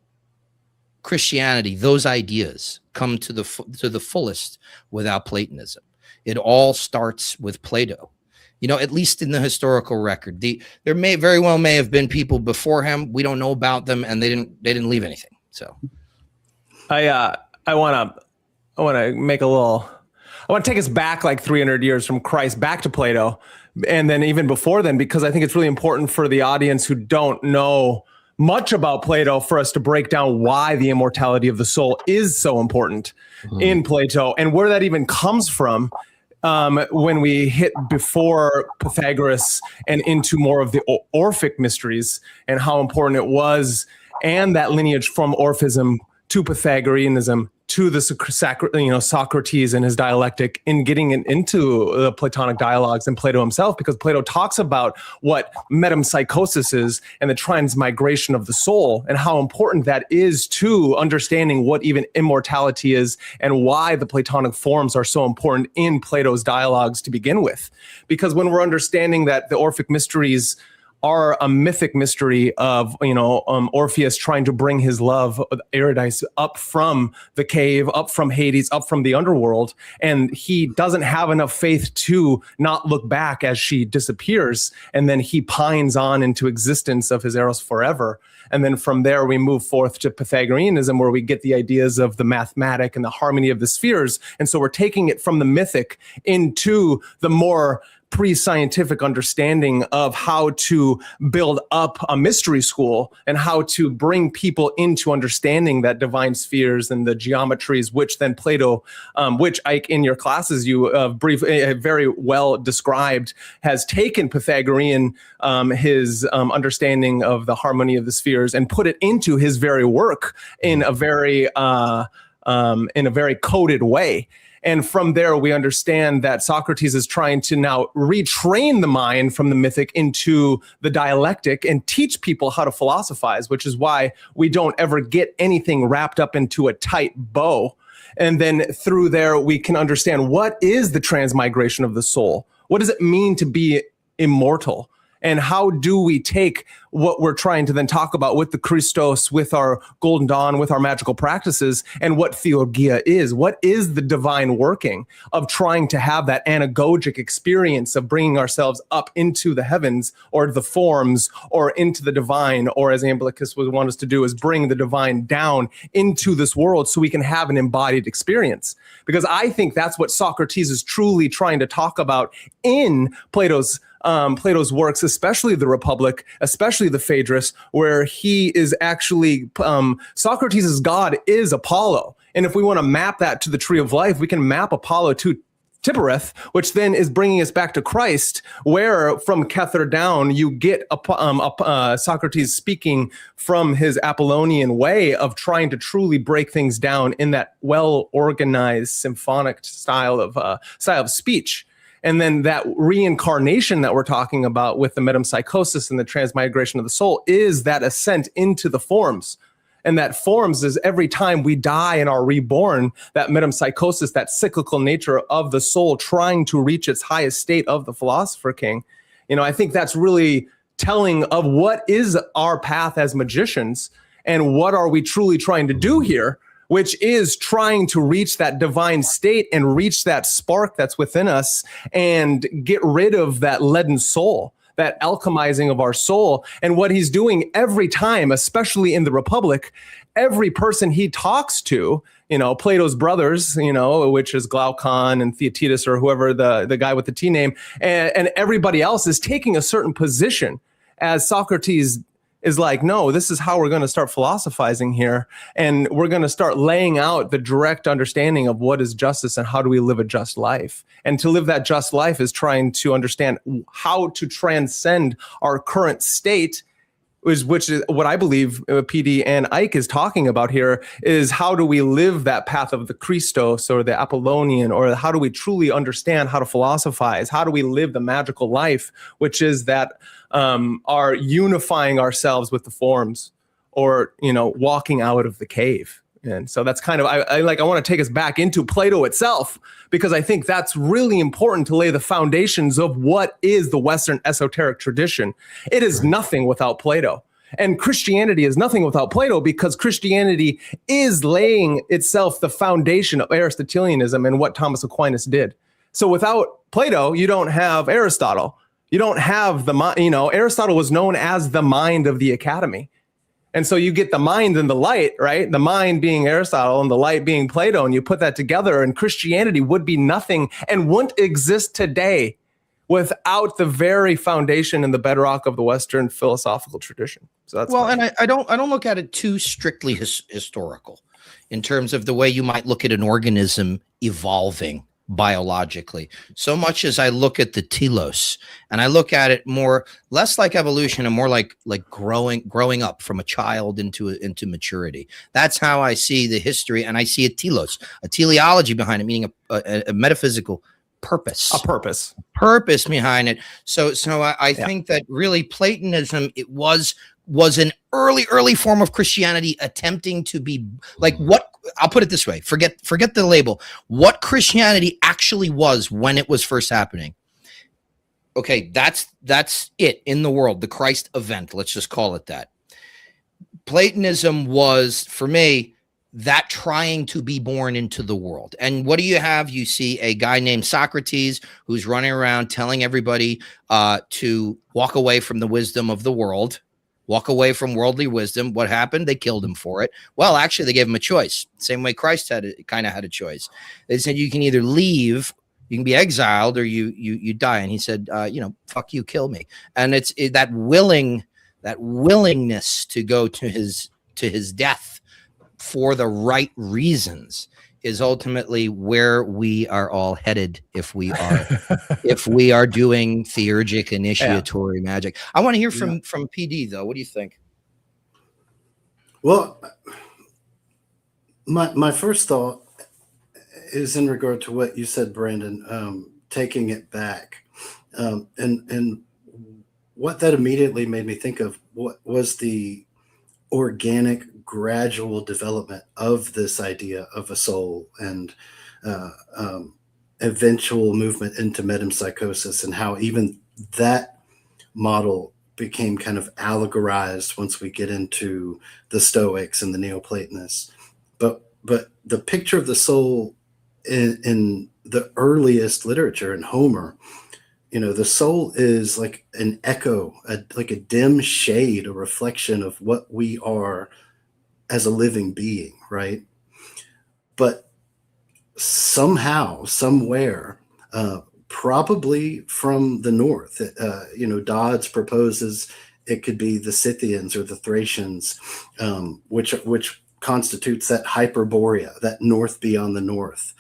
Christianity, those ideas, come to the fullest without Platonism. It all starts with Plato. You know, at least in the historical record, there may very well have been people before him. We don't know about them, and they didn't leave anything. So, I want to make a little. I want to take us back like 300 years from Christ back to Plato, and then even before then, because I think it's really important for the audience who don't know much about Plato for us to break down why the immortality of the soul is so important in Plato and where that even comes from. When we hit before Pythagoras and into more of the Orphic mysteries and how important it was, and that lineage from Orphism to Pythagoreanism to the Socrates and his dialectic in getting into the Platonic dialogues and Plato himself, because Plato talks about what metempsychosis is and the transmigration of the soul and how important that is to understanding what even immortality is and why the Platonic forms are so important in Plato's dialogues to begin with. Because when we're understanding that the Orphic mysteries are a mythic mystery of, Orpheus trying to bring his love, Eurydice, up from the cave, up from Hades, up from the underworld. And he doesn't have enough faith to not look back as she disappears. And then he pines on into existence of his Eros forever. And then from there, we move forth to Pythagoreanism, where we get the ideas of the mathematic and the harmony of the spheres. And so we're taking it from the mythic into the more pre-scientific understanding of how to build up a mystery school and how to bring people into understanding that divine spheres and the geometries, which then Plato, which Ike in your classes you very well described, has taken Pythagorean his understanding of the harmony of the spheres and put it into his very work in a very coded way. And from there, we understand that Socrates is trying to now retrain the mind from the mythic into the dialectic and teach people how to philosophize, which is why we don't ever get anything wrapped up into a tight bow. And then through there, we can understand what is the transmigration of the soul? What does it mean to be immortal? And how do we take what we're trying to then talk about with the Christos, with our Golden Dawn, with our magical practices, and what theurgia is? What is the divine working of trying to have that anagogic experience of bringing ourselves up into the heavens or the forms or into the divine, or as Amblichus would want us to do, is bring the divine down into this world so we can have an embodied experience? Because I think that's what Socrates is truly trying to talk about in Plato's works, especially the Republic, especially the Phaedrus, where he is actually, Socrates' god is Apollo. And if we want to map that to the Tree of Life, we can map Apollo to Tippereth, which then is bringing us back to Christ, where from Kether down, you get Socrates speaking from his Apollonian way of trying to truly break things down in that well-organized symphonic style of speech. And then that reincarnation that we're talking about with the metempsychosis and the transmigration of the soul is that ascent into the forms. And that forms is every time we die and are reborn, that metempsychosis, that cyclical nature of the soul trying to reach its highest state of the philosopher king. I think that's really telling of what is our path as magicians and what are we truly trying to do here, which is trying to reach that divine state and reach that spark that's within us and get rid of that leaden soul, that alchemizing of our soul. And what he's doing every time, especially in the Republic, every person he talks to, Plato's brothers, which is Glaucon and Theaetetus or whoever the guy with the T name, and everybody else is taking a certain position, as Socrates is like, no, this is how we're going to start philosophizing here. And we're going to start laying out the direct understanding of what is justice and how do we live a just life. And to live that just life is trying to understand how to transcend our current state, which is what I believe PD and Ike is talking about here, is how do we live that path of the Christos or the Apollonian, or how do we truly understand how to philosophize? How do we live the magical life, which is that are unifying ourselves with the forms, or walking out of the cave. And so that's kind of I want to take us back into Plato itself, because I think that's really important to lay the foundations of what is the Western esoteric tradition. It is nothing without Plato. And Christianity is nothing without Plato, because Christianity is laying itself the foundation of Aristotelianism and what Thomas Aquinas did. So without Plato, you don't have Aristotle. You don't have Aristotle was known as the mind of the academy. And so you get the mind and the light, right? The mind being Aristotle and the light being Plato, and you put that together, and Christianity would be nothing and wouldn't exist today without the very foundation and the bedrock of the Western philosophical tradition. So that's and I don't look at it too strictly historical in terms of the way you might look at an organism evolving biologically, so much as I look at the telos, and I look at it less like evolution and more like growing up from a child into maturity. That's how I see the history, and I see a telos, a teleology behind it, meaning a metaphysical purpose, purpose behind it. So I think that really Platonism, it was an early form of Christianity attempting to be like what. I'll put it this way. Forget the label. What Christianity actually was when it was first happening. Okay, that's it in the world, the Christ event. Let's just call it that. Platonism was, for me, that trying to be born into the world. And what do you have? You see a guy named Socrates who's running around telling everybody to walk away from the wisdom of the world. Walk away from worldly wisdom. What happened? They killed him for it. Well, actually, they gave him a choice. Same way Christ kind of had a choice. They said you can either leave, you can be exiled, or you die. And he said, fuck you, kill me. And it's that willingness to go to his death for the right reasons is ultimately where we are all headed if we are doing theurgic initiatory magic. I want to hear from PD though. What do you think? Well, my first thought is in regard to what you said, Brandon, taking it back, and what that immediately made me think of what was the organic, gradual development of this idea of a soul and eventual movement into metempsychosis, and how even that model became kind of allegorized once we get into the Stoics and the Neoplatonists. But the picture of the soul in the earliest literature in Homer, the soul is like an echo, like a dim shade, a reflection of what we are as a living being, right? But somehow, somewhere, probably from the north, Dodds proposes it could be the Scythians or the Thracians, which constitutes that Hyperborea, that north beyond the north.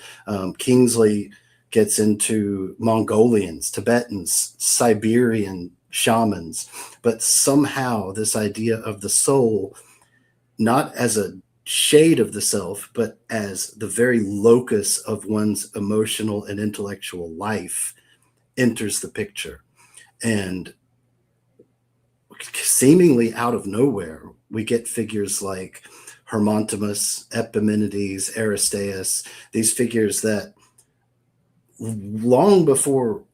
Kingsley gets into Mongolians, Tibetans, Siberian shamans, but somehow this idea of the soul, not as a shade of the self, but as the very locus of one's emotional and intellectual life, enters the picture. And seemingly out of nowhere, we get figures like Hermontimus, Epimenides, Aristeas, these figures that long before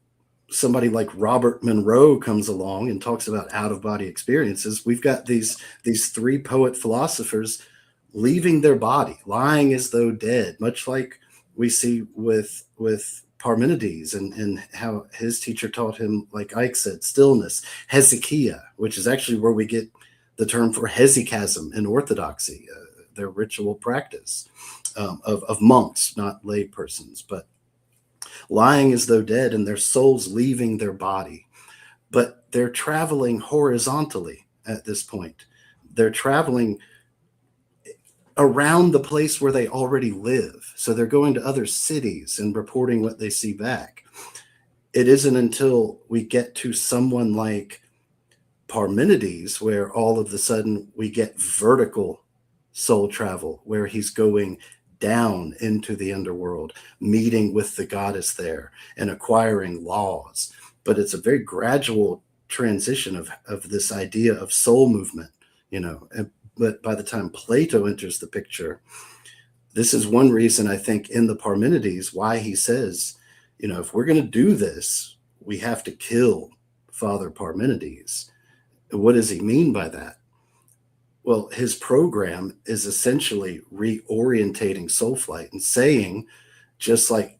somebody like Robert Monroe comes along and talks about out-of-body experiences, we've got these three poet philosophers leaving their body, lying as though dead, much like we see with Parmenides and how his teacher taught him, like Ike said, stillness, hesychia, which is actually where we get the term for hesychasm in Orthodoxy, their ritual practice of monks, not lay persons, but lying as though dead and their souls leaving their body. But they're traveling horizontally at this point. They're traveling around the place where they already live. So they're going to other cities and reporting what they see back. It isn't until we get to someone like Parmenides where all of a sudden we get vertical soul travel, where he's going down into the underworld, meeting with the goddess there and acquiring laws. But it's a very gradual transition of this idea of soul movement, but by the time Plato enters the picture, this is one reason I think in the Parmenides why he says, if we're going to do this, we have to kill Father Parmenides. What does he mean by that? Well, his program is essentially reorientating soul flight and saying, just like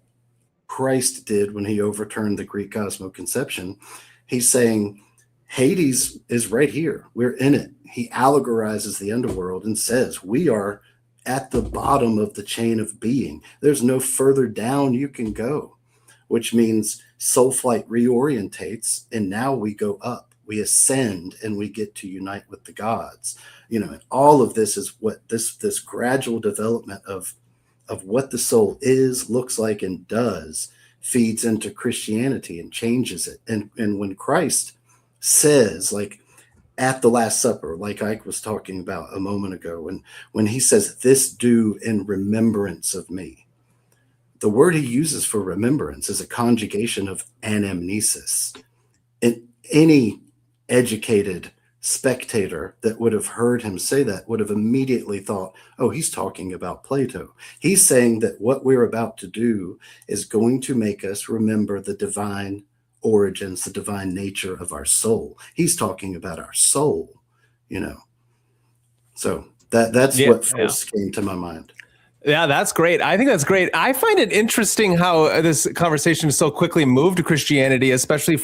Christ did when he overturned the Greek cosmoconception, he's saying Hades is right here. We're in it. He allegorizes the underworld and says, we are at the bottom of the chain of being. There's no further down you can go, which means soul flight reorientates. And now we go up, we ascend, and we get to unite with the gods. And all of this is what this gradual development of what the soul is, looks like, and does feeds into Christianity and changes it. And when Christ says, like at the Last Supper, like Ike was talking about a moment ago, when he says, this do in remembrance of me, the word he uses for remembrance is a conjugation of anamnesis. And any educated spectator that would have heard him say that would have immediately thought, oh, he's talking about Plato. He's saying that what we're about to do is going to make us remember the divine origins, the divine nature of our soul. He's talking about our soul, So that's what first came to my mind. Yeah, that's great. I think that's great. I find it interesting how this conversation so quickly moved to Christianity, especially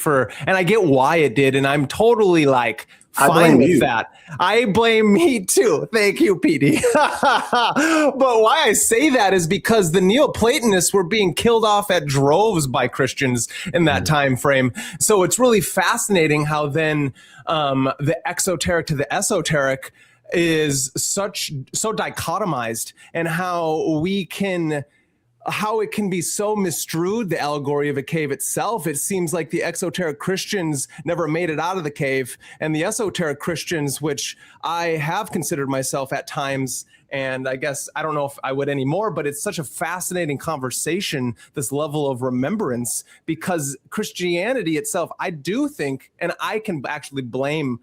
and I get why it did, and I'm totally fine with that. I blame me too. Thank you, PD. But why I say that is because the Neoplatonists were being killed off at droves by Christians in that time frame. So it's really fascinating how then the exoteric to the esoteric is so dichotomized, and how it can be so misstrued, the allegory of a cave itself. It seems like the exoteric Christians never made it out of the cave, and the esoteric Christians, which I have considered myself at times, and I guess I don't know if I would anymore, but it's such a fascinating conversation, this level of remembrance, because Christianity itself, I do think, and I can actually blame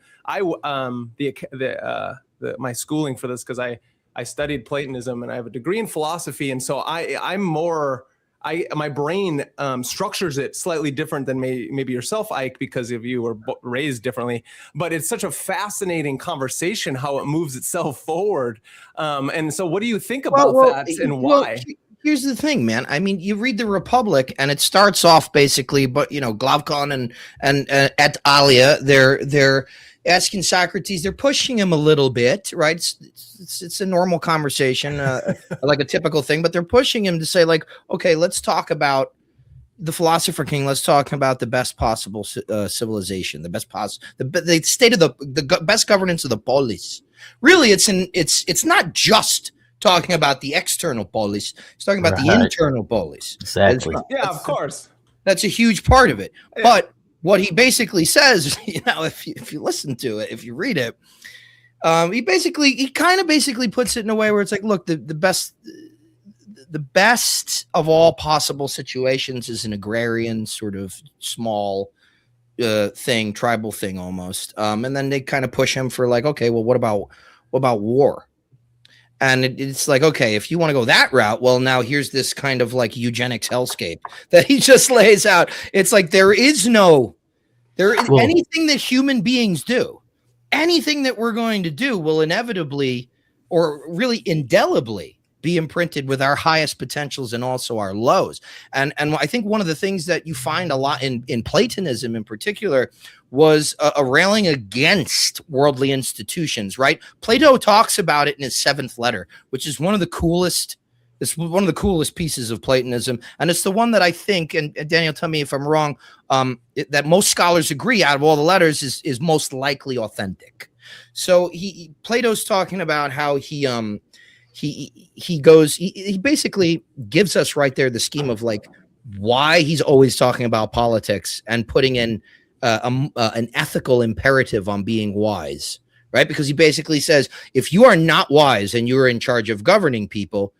my schooling for this, because I studied Platonism and I have a degree in philosophy. And so I my brain structures it slightly different than maybe yourself, Ike, because of you were raised differently. But it's such a fascinating conversation how it moves itself forward. And so, what do you think about that, and why? Here's the thing, man. I mean, you read the Republic, and it starts off basically, but Glaucon and et alia, they're asking Socrates, they're pushing him a little bit, right? It's a normal conversation, like a typical thing, but they're pushing him to say, like, okay, let's talk about the philosopher king. Let's talk about the best possible civilization, the state of the best governance of the polis. Really, it's not just talking about the external polis. It's talking about the internal polis. Exactly. Yeah, of course. That's a huge part of it. Yeah. But what he basically says, if you listen to it, if you read it, he kind of basically puts it in a way where it's like, look, the best of all possible situations is an agrarian sort of small thing, tribal thing almost. And then they kind of push him for like, okay, well, what about war? And it's like, okay, if you want to go that route, well, now here's this kind of like eugenics hellscape that he just lays out. It's like anything that human beings do, anything that we're going to do will inevitably or really indelibly be imprinted with our highest potentials and also our lows. And I think one of the things that you find a lot in Platonism in particular was a railing against worldly institutions, right? Plato talks about it in his 7th letter, which is one of the coolest pieces of Platonism. And it's the one that I think, and Daniel, tell me if I'm wrong, that most scholars agree out of all the letters is most likely authentic. So Plato's talking about how he basically gives us right there the scheme of like why he's always talking about politics and putting in an ethical imperative on being wise, right? Because he basically says, if you are not wise and you're in charge of governing people,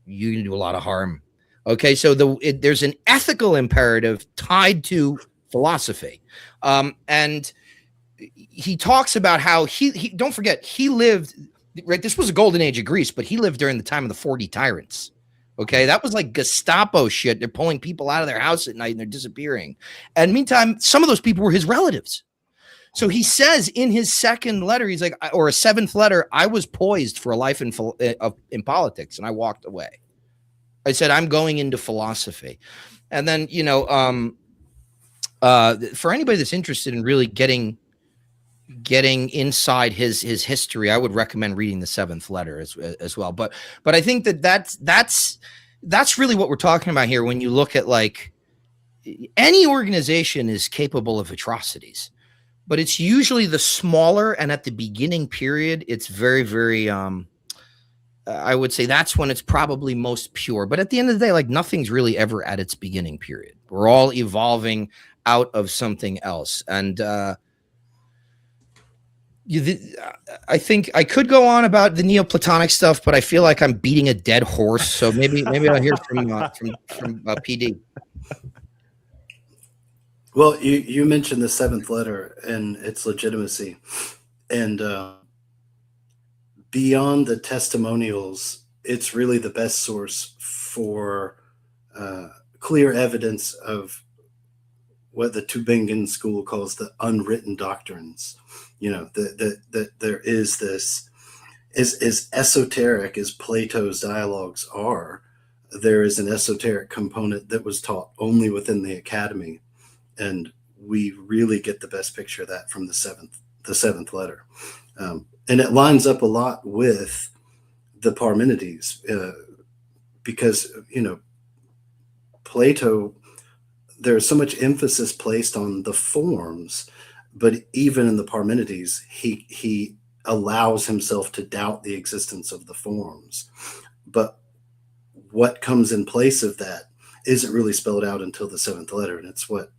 you can do a lot of harm. Okay, so there's an ethical imperative tied to philosophy, and he talks about how he don't forget he lived. Right, this was a golden age of Greece, but he lived during the time of the 40 tyrants. Okay, that was like Gestapo shit. They're pulling people out of their house at night and they're disappearing. And meantime, some of those people were his relatives. So he says in his 2nd letter, he's like, or a 7th letter, I was poised for a life in politics and I walked away. I said, I'm going into philosophy. And then, for anybody that's interested in really getting inside his history, I would recommend reading the 7th letter as well. But I think that's really what we're talking about here. When you look at like any organization is capable of atrocities, but it's usually the smaller and at the beginning period, it's very, very, I would say that's when it's probably most pure. But at the end of the day, like nothing's really ever at its beginning period. We're all evolving out of something else. And, I think I could go on about the Neoplatonic stuff, but I feel like I'm beating a dead horse. So maybe I'll hear from PD. Well, you mentioned the 7th letter and its legitimacy, and beyond the testimonials, it's really the best source for clear evidence of what the Tübingen school calls the unwritten doctrines. That there is this, as esoteric as Plato's dialogues are, there is an esoteric component that was taught only within the academy. And we really get the best picture of that from the 7th letter. And it lines up a lot with the Parmenides, because, Plato, there's so much emphasis placed on the forms, but even in the Parmenides, he allows himself to doubt the existence of the forms. But what comes in place of that isn't really spelled out until the 7th letter, and it's what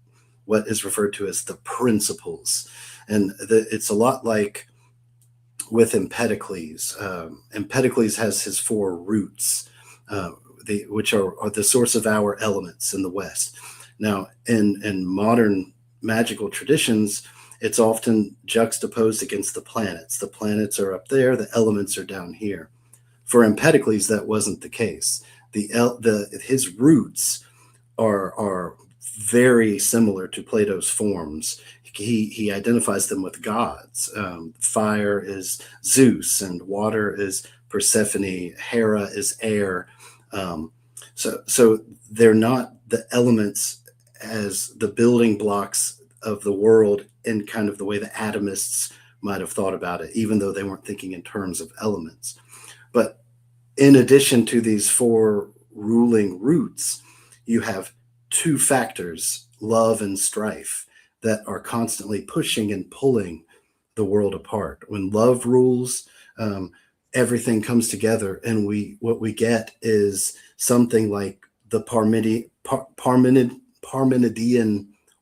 is referred to as the principles. And it's a lot like with Empedocles. Empedocles has his 4 roots, which are the source of our elements in the West. Now, in modern magical traditions, it's often juxtaposed against the planets. The planets are up there, the elements are down here. For Empedocles, that wasn't the case. his roots are very similar to Plato's forms. He identifies them with gods. Fire is Zeus, and water is Persephone. Hera is air. So they're not the elements as the building blocks of the world in kind of the way the atomists might have thought about it, even though they weren't thinking in terms of elements. But in addition to these four ruling roots, you have two factors, love and strife, that are constantly pushing and pulling the world apart. When love rules, everything comes together, and what we get is something like the Parmenidean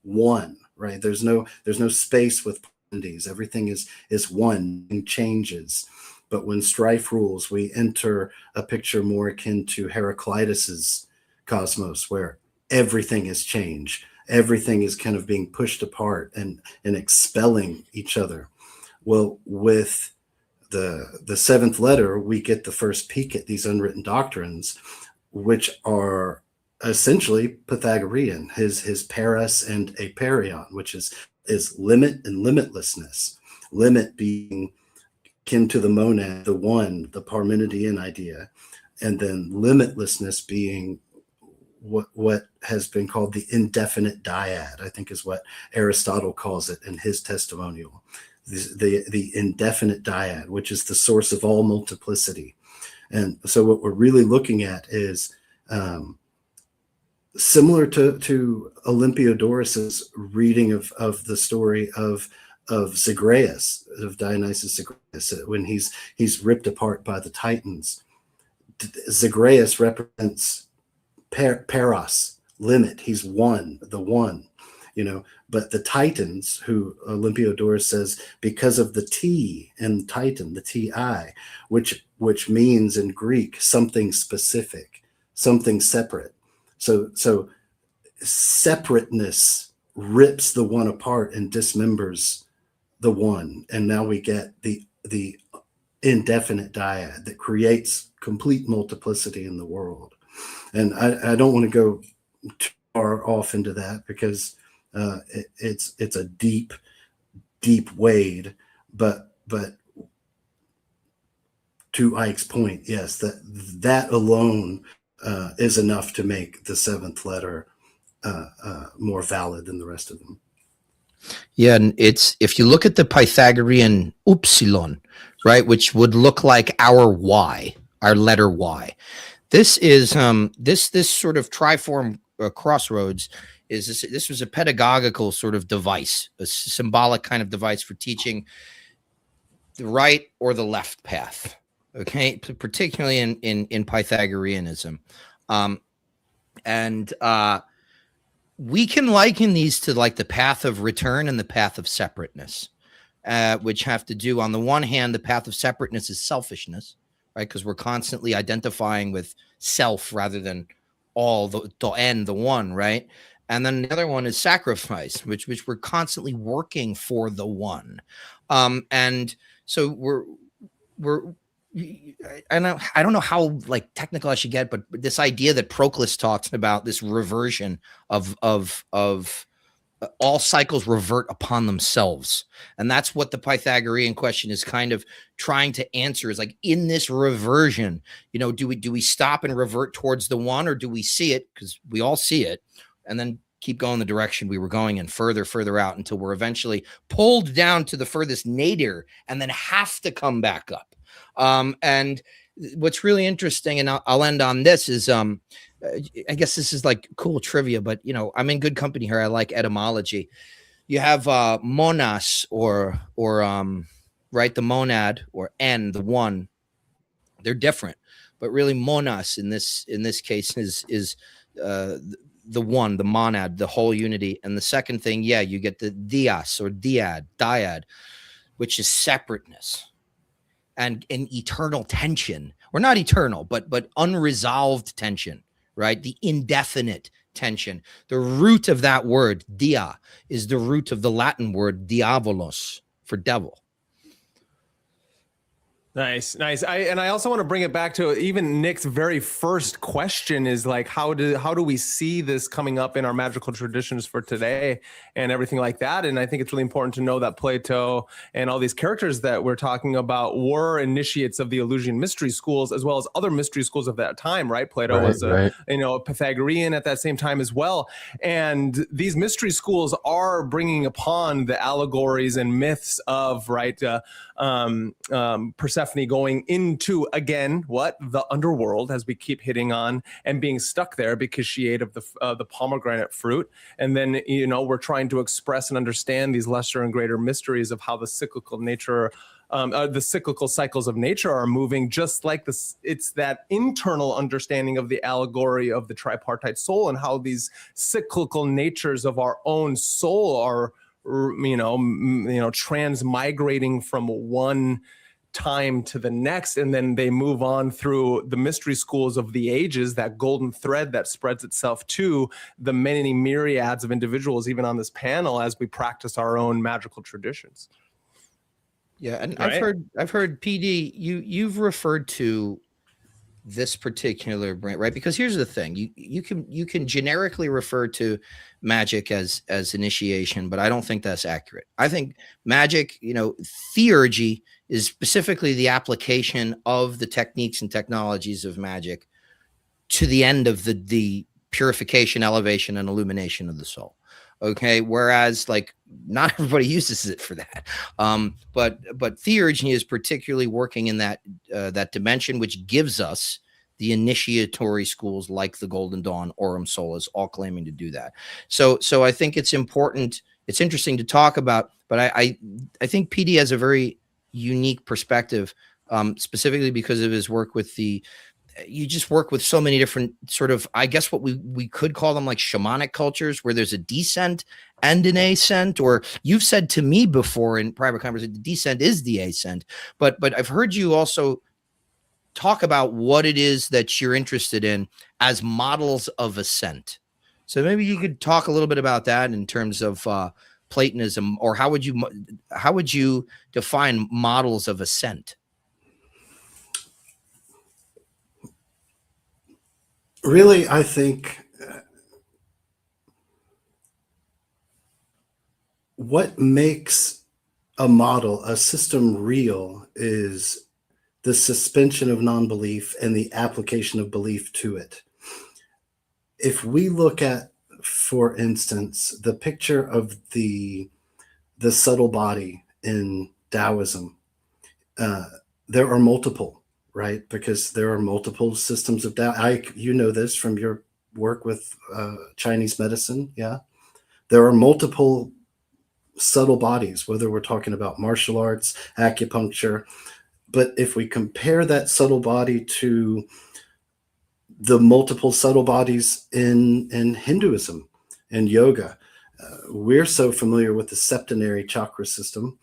one, right? There's no space with Parmenides. Everything is one and changes. But when strife rules, we enter a picture more akin to Heraclitus's cosmos, where everything is change. Everything is kind of being pushed apart and expelling each other. Well, with the seventh letter, we get the first peek at these unwritten doctrines, which are essentially Pythagorean, his paras and apeiron, which is limit and limitlessness. Limit being akin to the monad, the one, the Parmenidean idea, and then limitlessness being what has been called the indefinite dyad, I think is what Aristotle calls it in his testimonial. The indefinite dyad, which is the source of all multiplicity. And so what we're really looking at is similar to Olympiodorus's reading of the story of Zagreus, of Dionysus Zagreus, when he's ripped apart by the Titans. Zagreus represents Paros, limit. He's one, the one, but the Titans, who Olympiodorus says, because of the T in Titan, the TI, which means in Greek something specific, something separate. So separateness rips the one apart and dismembers the one, and now we get the indefinite dyad that creates complete multiplicity in the world. And I don't want to go too far off into that, because it's a deep wade, but to Ike's point, yes, that alone is enough to make the seventh letter more valid than the rest of them. Yeah, and if you look at the Pythagorean upsilon, right, which would look like our Y, our letter Y. This is this sort of triform crossroads this was a pedagogical sort of device, a symbolic kind of device for teaching the right or the left path. Okay, particularly in Pythagoreanism, and we can liken these to like the path of return and the path of separateness, which have to do, on the one hand, the path of separateness is selfishness, right? Because we're constantly identifying with self rather than all the end, the one, right? And then the other one is sacrifice, which we're constantly working for the one. And so I don't know how like technical I should get, but this idea that Proclus talks about, this reversion of all cycles revert upon themselves. And that's what the Pythagorean question is kind of trying to answer, is like, in this reversion, do we stop and revert towards the one, or do we see it, because we all see it, and then keep going the direction we were going in, further out, until we're eventually pulled down to the furthest nadir and then have to come back up. And what's really interesting, and I'll end on this, is I guess this is like cool trivia, but I'm in good company here. I like etymology. You have monas or right, the monad, or n, the one. They're different, but really monas in this case is the one, the monad, the whole unity. And the second thing, you get the dias or dyad, which is separateness and an eternal tension, or not eternal, but unresolved tension, right? The indefinite tension. The root of that word, dia, is the root of the Latin word diabolos, for devil. Nice. I also want to bring it back to even Nick's very first question is like, how do we see this coming up in our magical traditions for today and everything like that? And I think it's really important to know that Plato and all these characters that we're talking about were initiates of the Eleusinian mystery schools, as well as other mystery schools of that time, right? Plato was a Pythagorean at that same time as well. And these mystery schools are bringing upon the allegories and myths of, right, Persephone going into, again, the underworld, as we keep hitting on, and being stuck there because she ate of the pomegranate fruit. And then, we're trying to express and understand these lesser and greater mysteries of how the cyclical nature, the cyclical cycles of nature are moving, just like this. It's that internal understanding of the allegory of the tripartite soul and how these cyclical natures of our own soul are transmigrating from one time to the next, and then they move on through the mystery schools of the ages, that golden thread that spreads itself to the many myriads of individuals, even on this panel, as we practice our own magical traditions. Yeah, and right? I've heard PD, you've referred to this particular brand, right? Because here's the thing: you can generically refer to magic as initiation, but I don't think that's accurate. I think magic, theurgy is specifically the application of the techniques and technologies of magic to the end of the purification, elevation, and illumination of the soul. Okay, whereas like not everybody uses it for that, but theurgy is particularly working in that dimension, which gives us the initiatory schools like the Golden Dawn, Aurum Solis, all claiming to do that. So I think it's important. It's interesting to talk about, but I think PD has a very unique perspective, specifically because of his work with you just work with so many different sort of, I guess what we could call them like shamanic cultures, where there's a descent and an ascent, or you've said to me before in private conversation, the descent is the ascent, but I've heard you also talk about what it is that you're interested in as models of ascent. So maybe you could talk a little bit about that in terms of Platonism, or how would you define models of ascent? Really, I think what makes a model, a system real is the suspension of non-belief and the application of belief to it. If we look at, for instance, the picture of the subtle body in Taoism, there are multiple, right? Because there are multiple systems of Tao. You know this from your work with Chinese medicine, yeah? There are multiple subtle bodies, whether we're talking about martial arts, acupuncture. But if we compare that subtle body to the multiple subtle bodies in Hinduism and yoga, we're so familiar with the septenary chakra system,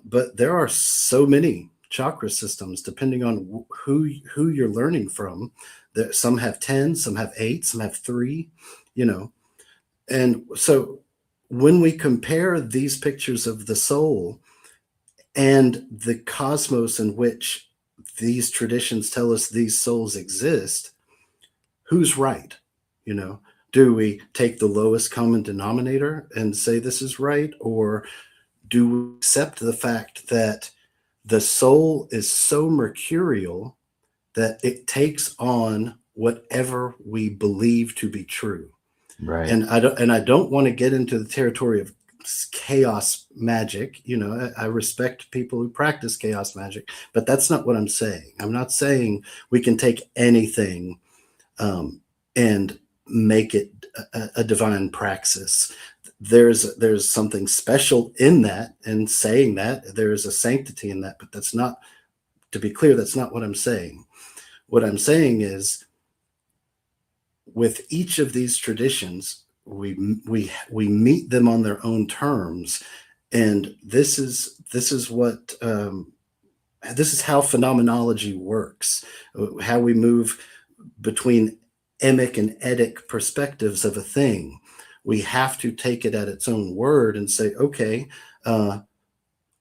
but there are so many chakra systems depending on who you're learning from. That some have 10, some have 8, some have 3, and so when we compare these pictures of the soul and the cosmos in which these traditions tell us these souls exist, who's right? Do we take the lowest common denominator and say this is right? Or do we accept the fact that the soul is so mercurial that it takes on whatever we believe to be true? Right. And I don't want to get into the territory of chaos magic. I respect people who practice chaos magic, but that's not what I'm saying. I'm not saying we can take anything and make it a divine praxis. There's something special in that, and saying that there is a sanctity in that, but that's not, to be clear, that's not what I'm saying. What I'm saying is, with each of these traditions, we meet them on their own terms, and this is how phenomenology works, how we move between emic and etic perspectives of a thing. We have to take it at its own word and say, okay,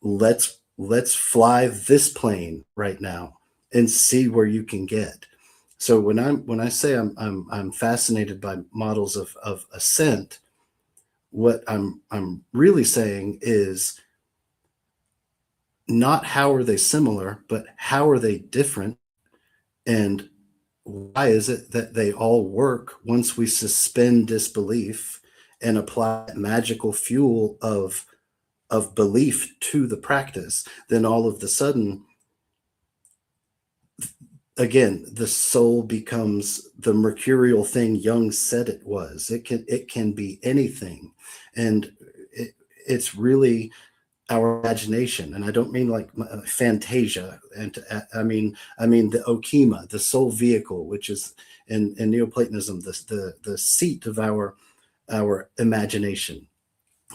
let's let's fly this plane right now and see where you can get. So when I say I'm fascinated by models of ascent, what I'm really saying is not how are they similar, but how are they different, and why is it that they all work once we suspend disbelief and apply magical fuel of belief to the practice? Then all of the sudden, again, the soul becomes the mercurial thing Jung said it was. It can be anything, and it's really our imagination. And I don't mean like fantasia, and I mean the okema, the soul vehicle, which is in Neoplatonism the seat of our imagination.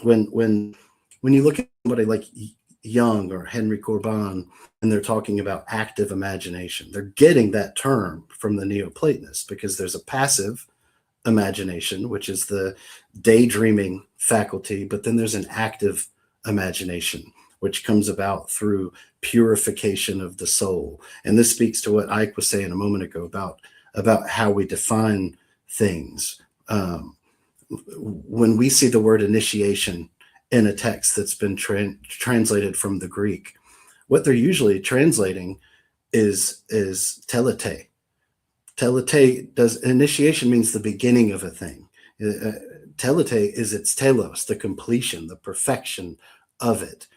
When you look at somebody like Jung or Henry Corbin, and they're talking about active imagination, they're getting that term from the Neoplatonists, because there's a passive imagination, which is the daydreaming faculty, but then there's an active imagination, which comes about through purification of the soul. And this speaks to what Ike was saying a moment ago about how we define things. When we see the word initiation in a text that's been translated from the Greek, what they're usually translating is telete. Telete initiation means the beginning of a thing. Telete is its telos, the completion, the perfection of it.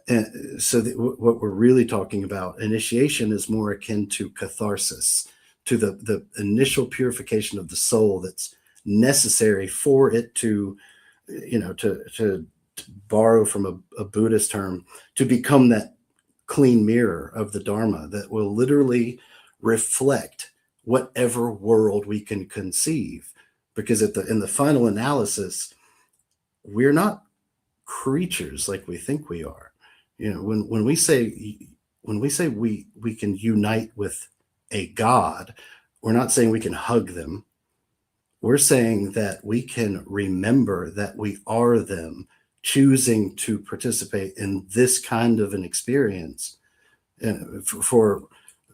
And so what we're really talking about, initiation, is more akin to catharsis, to the initial purification of the soul that's necessary for it to, to borrow from a Buddhist term, to become that clean mirror of the Dharma that will literally reflect whatever world we can conceive. Because in the final analysis, we're not creatures like we think we are. When we say we can unite with a God, we're not saying we can hug them. We're saying that we can remember that we are them, choosing to participate in this kind of an experience. And for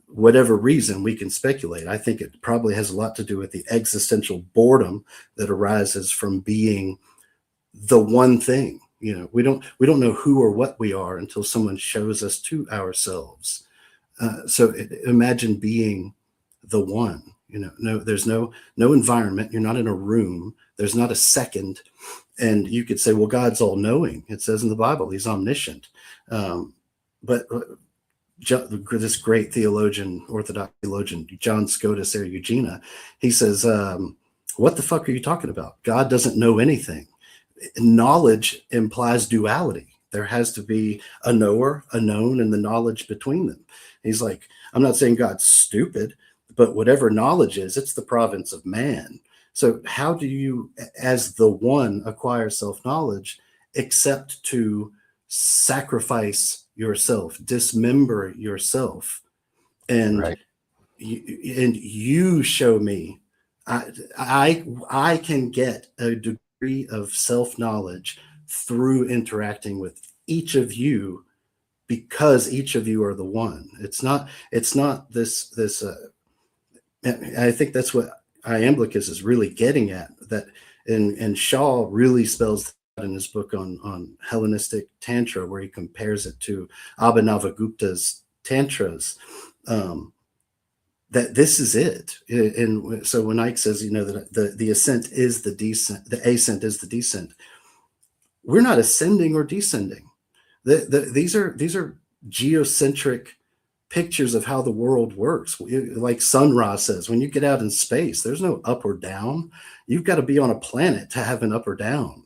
whatever reason, we can speculate. I think it probably has a lot to do with the existential boredom that arises from being the one thing. We don't know who or what we are until someone shows us to ourselves. So imagine being the one. There's no environment. You're not in a room. There's not a second. And you could say, well, God's all knowing. It says in the Bible, he's omniscient. But this great theologian, Orthodox theologian, John Scotus Eriugena, he says, what the fuck are you talking about? God doesn't know anything. Knowledge implies duality. There has to be a knower, a known, and the knowledge between them. He's like, I'm not saying God's stupid, but whatever knowledge is, it's the province of man. So how do you, as the one, acquire self-knowledge except to sacrifice yourself, dismember yourself, and Right. you show me? I can get a degree of self-knowledge through interacting with each of you, because each of you are the one. It's not this I think that's what Iamblichus is really getting at, that and Shaw really spells that in his book on Hellenistic Tantra, where he compares it to Abhinavagupta's Tantras, that this is it. And so when Ike says, that the ascent is the descent, the ascent is the descent, we're not ascending or descending. These are geocentric pictures of how the world works. Like Sun Ra says, when you get out in space, there's no up or down. You've got to be on a planet to have an up or down.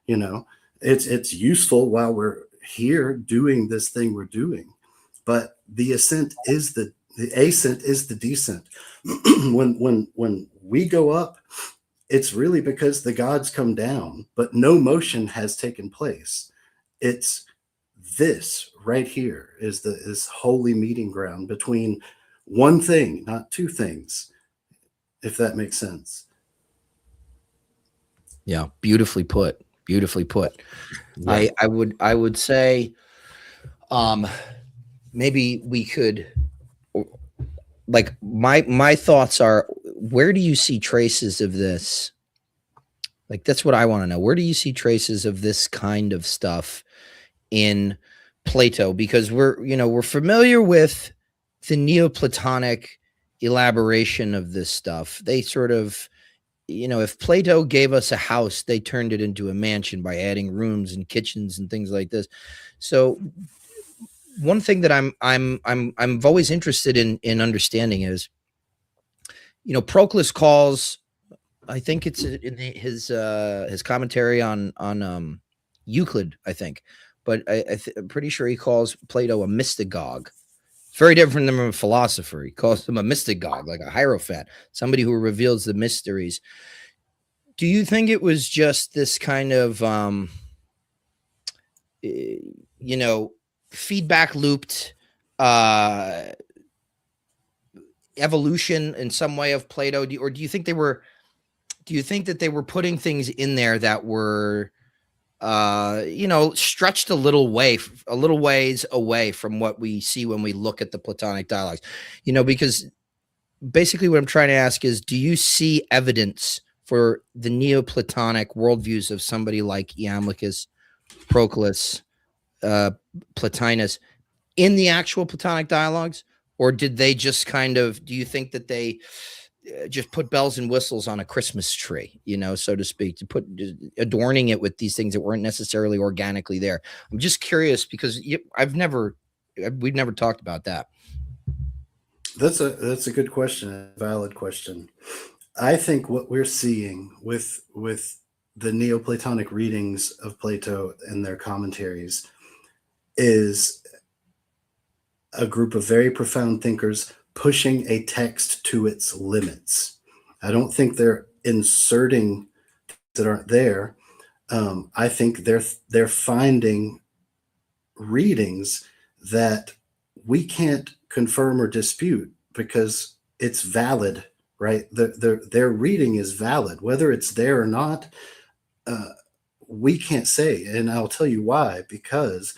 It's useful while we're here doing this thing we're doing, but the ascent is the ascent is the descent. when we go up, it's really because the gods come down, but no motion has taken place. It's this right here is this holy meeting ground between one thing, not two things, if that makes sense. Yeah, beautifully put. Beautifully put. Yeah. I would say maybe we could, like, my thoughts are, where do you see traces of this? Like, that's what I want to know. Where do you see traces of this kind of stuff in Plato? Because we're familiar with the Neoplatonic elaboration of this stuff. They sort of, if Plato gave us a house, they turned it into a mansion by adding rooms and kitchens and things like this. So one thing that I'm always interested in understanding is, Proclus calls, I think it's in his commentary on Euclid, I think, but I'm pretty sure he calls Plato a mystagogue. It's very different than a philosopher. He calls him a mystagogue, like a hierophant, somebody who reveals the mysteries. Do you think it was just this kind of, feedback looped evolution in some way of Plato, or do you think that they were putting things in there that were, stretched a little ways away from what we see when we look at the Platonic dialogues? Because basically what I'm trying to ask is, do you see evidence for the Neoplatonic worldviews of somebody like Iamblichus, Proclus, Plotinus in the actual Platonic dialogues? Or did they just do you think that they just put bells and whistles on a Christmas tree, so to speak, adorning it with these things that weren't necessarily organically there? I'm just curious because we've never talked about that. That's a good question, a valid question. I think what we're seeing with the Neoplatonic readings of Plato and their commentaries is a group of very profound thinkers pushing a text to its limits. I don't think they're inserting things that aren't there. I think they're finding readings that we can't confirm or dispute because it's valid, right? Their reading is valid. Whether it's there or not, we can't say. And I'll tell you why, because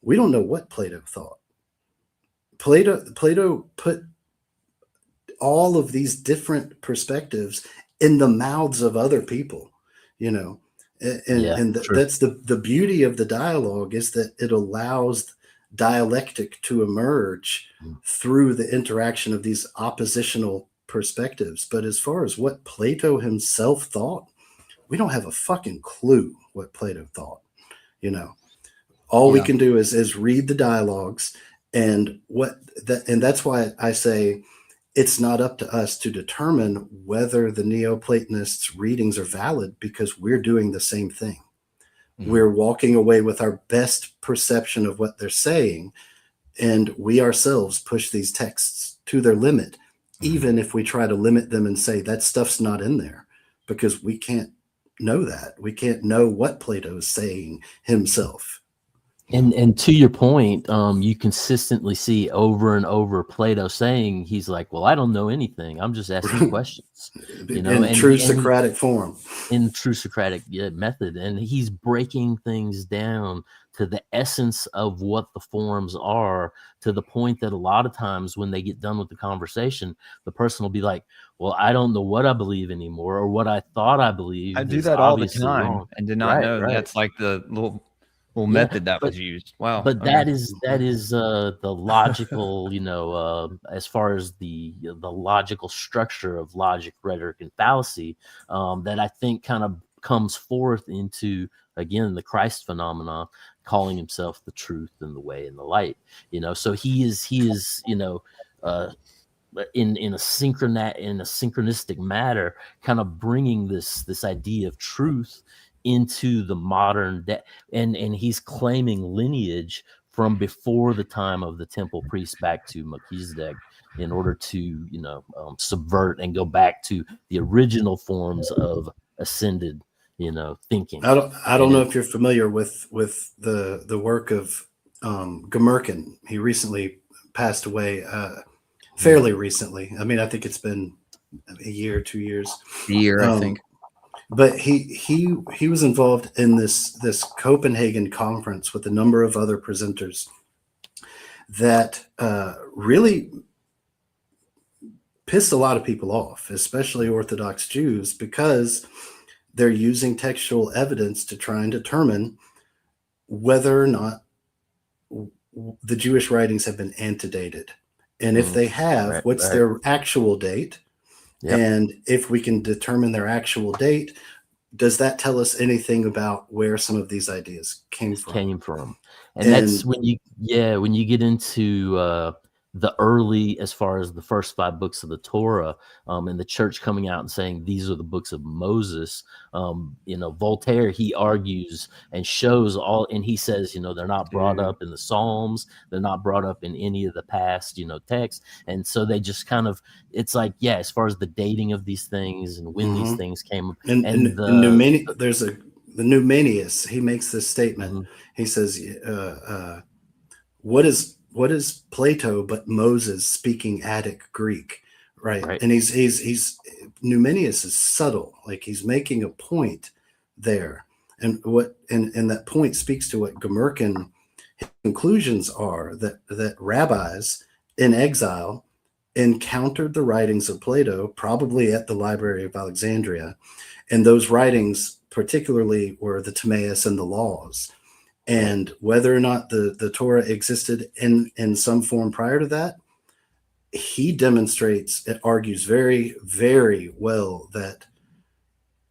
we don't know what Plato thought. Plato put all of these different perspectives in the mouths of other people, and that's the beauty of the dialogue, is that it allows dialectic to emerge through the interaction of these oppositional perspectives. But as far as what Plato himself thought, we don't have a fucking clue what Plato thought. All we can do is read the dialogues, and that's why I say it's not up to us to determine whether the Neoplatonists' readings are valid, because we're doing the same thing. Mm-hmm. We're walking away with our best perception of what they're saying, and we ourselves push these texts to their limit, even if we try to limit them and say that stuff's not in there, because we can't know that. We can't know what Plato is saying himself. And to your point, you consistently see over and over Plato saying, he's like, well, I don't know anything. I'm just asking questions. In true Socratic form. In true Socratic method. And he's breaking things down to the essence of what the forms are, to the point that a lot of times when they get done with the conversation, the person will be like, well, I don't know what I believe anymore, or what I thought I believed. I do that all the time and did not know that's like the little method that was used. Wow. But that is the logical, as far as the logical structure of logic, rhetoric, and fallacy, that I think kind of comes forth into, again, the Christ phenomenon, calling himself the truth and the way and the light. So he is in a synchronistic matter, kind of bringing this idea of truth into the modern day, and he's claiming lineage from before the time of the temple priests back to Melchizedek, in order to subvert and go back to the original forms of ascended thinking. I don't know if you're familiar with the work of Gomurkin. He recently passed away, fairly recently. I mean, I think it's been a year, 2 years. A year, I think. But he was involved in this Copenhagen conference with a number of other presenters, that really pissed a lot of people off, especially Orthodox Jews, because they're using textual evidence to try and determine whether or not the Jewish writings have been antedated. And if they have, what's their actual date? Yep. And if we can determine their actual date, does that tell us anything about where some of these ideas came from? And that's when you get into the early, as far as the first 5 books of the Torah, and the church coming out and saying these are the books of Moses. Voltaire, he argues and shows all, and he says, they're not brought up in the Psalms, they're not brought up in any of the past, texts, and so they just kind of, it's like, as far as the dating of these things and when these things came, there's the Numenius. He makes this statement. He says, "What is Plato but Moses speaking Attic Greek?" Right. And he's Numenius is subtle, like he's making a point there, and that point speaks to what Gomurkin conclusions are, that rabbis in exile encountered the writings of Plato, probably at the Library of Alexandria, and those writings particularly were the Timaeus and the Laws. And whether or not the Torah existed in some form prior to that, he demonstrates, it argues very, very well that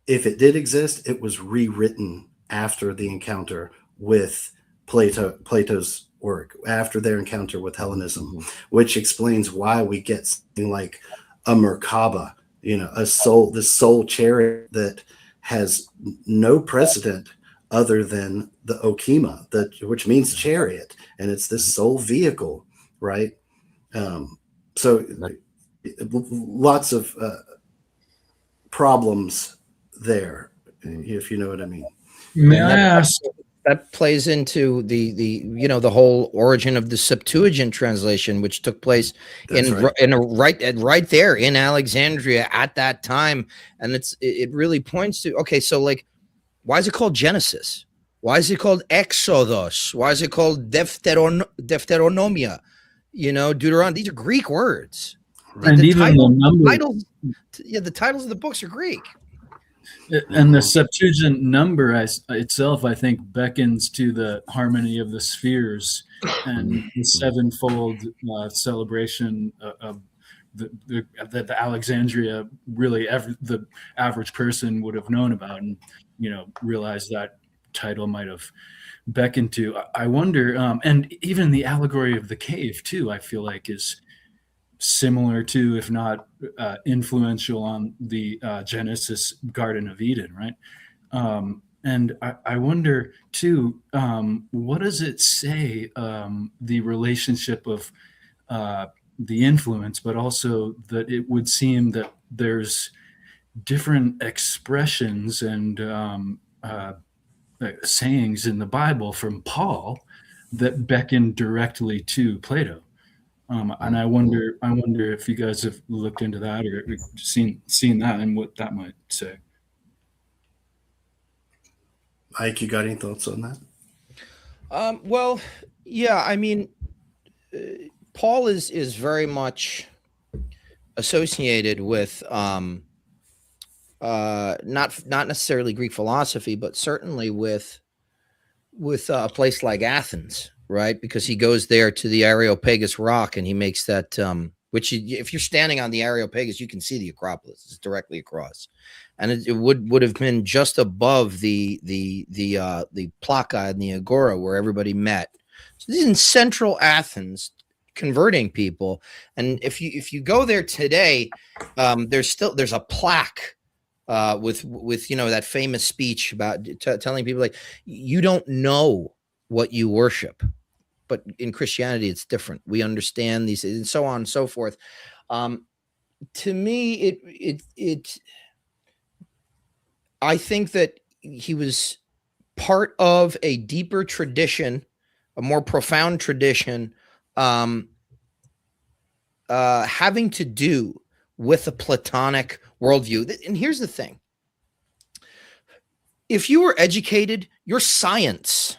if it did exist, it was rewritten after the encounter with Plato's work, after their encounter with Hellenism, which explains why we get something like a Merkaba, this soul chariot that has no precedent other than the Okima, which means chariot, and it's this soul vehicle, right? So lots of problems there, if you know what I mean. May I ask? That plays into the whole origin of the Septuagint translation, which took place right there in Alexandria at that time, and it really points to, okay, so like, why is it called Genesis? Why is it called Exodus? Why is it called Deuteronomia? Deuteronomy. These are Greek words. The titles of the books are Greek. And the Septuagint number itself, I think, beckons to the harmony of the spheres and the sevenfold celebration of the Alexandria, really the average person would have known about and realized that title might have beckoned to. I wonder, and even the allegory of the cave too, I feel like is similar to, if not influential on the Genesis Garden of Eden, right? And I wonder too, what does it say, the relationship of the influence, but also that it would seem that there's different expressions and sayings in the Bible from Paul that beckon directly to Plato. And I wonder if you guys have looked into that or seen that and what that might say. Ike, you got any thoughts on that? Well, yeah, I mean, Paul is very much associated with not necessarily Greek philosophy, but certainly with a place like Athens, right? Because he goes there to the Areopagus rock and he makes that, which if you're standing on the Areopagus, you can see the Acropolis. It's directly across, and it would have been just above the Plaka and the Agora where everybody met. So this is in central Athens, converting people. And if you go there today, there's a plaque with that famous speech about telling people, like, you don't know what you worship, but in Christianity it's different. We understand these, and so on and so forth. To me, I think that he was part of a deeper tradition, a more profound tradition, having to do with a Platonic worldview. And here's the thing. If you were educated, your science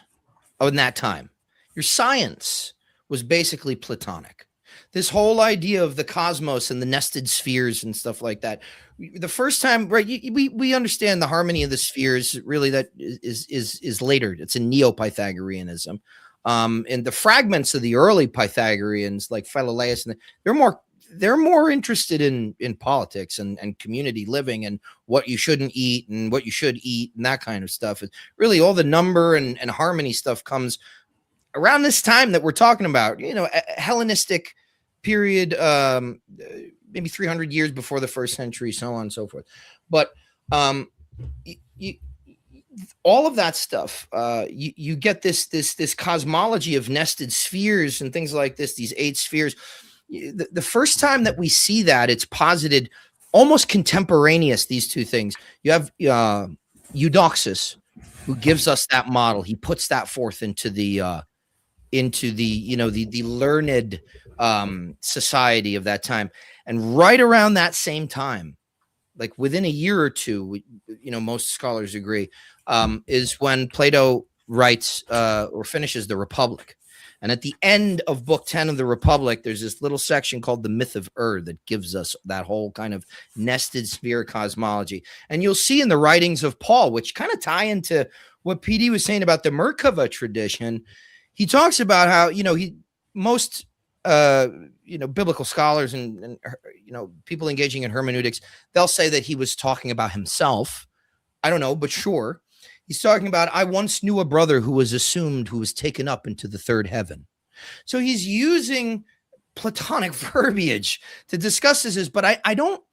in that time, your science was basically Platonic. This whole idea of the cosmos and the nested spheres and stuff like that. The first time, right? We understand the harmony of the spheres. Really, that is later. It's in Neo-Pythagoreanism, and the fragments of the early Pythagoreans, like Philolaus, and they're more interested in politics and community living and what you shouldn't eat and what you should eat and that kind of stuff. Really, all the number and harmony stuff comes around this time that we're talking about. A Hellenistic period, maybe 300 years before the first century, so on and so forth. But all of that stuff, you get this cosmology of nested spheres and things like this, these 8 spheres. The first time that we see that, it's posited almost contemporaneous, these two things. You have Eudoxus, who gives us that model. He puts that forth into the learned society of that time. And right around that same time, like within a year or two, most scholars agree, is when Plato writes or finishes the Republic. And at the end of book 10 of the Republic, there's this little section called the Myth of that gives us that whole kind of nested sphere cosmology. And you'll see in the writings of Paul, which kind of tie into what PD was saying about the Merkava tradition. He talks about how, most biblical scholars and people engaging in hermeneutics, they'll say that he was talking about himself. I don't know, but sure. He's talking about, I once knew a brother who was assumed, who was taken up into the third heaven. So he's using Platonic verbiage to discuss this, but I don't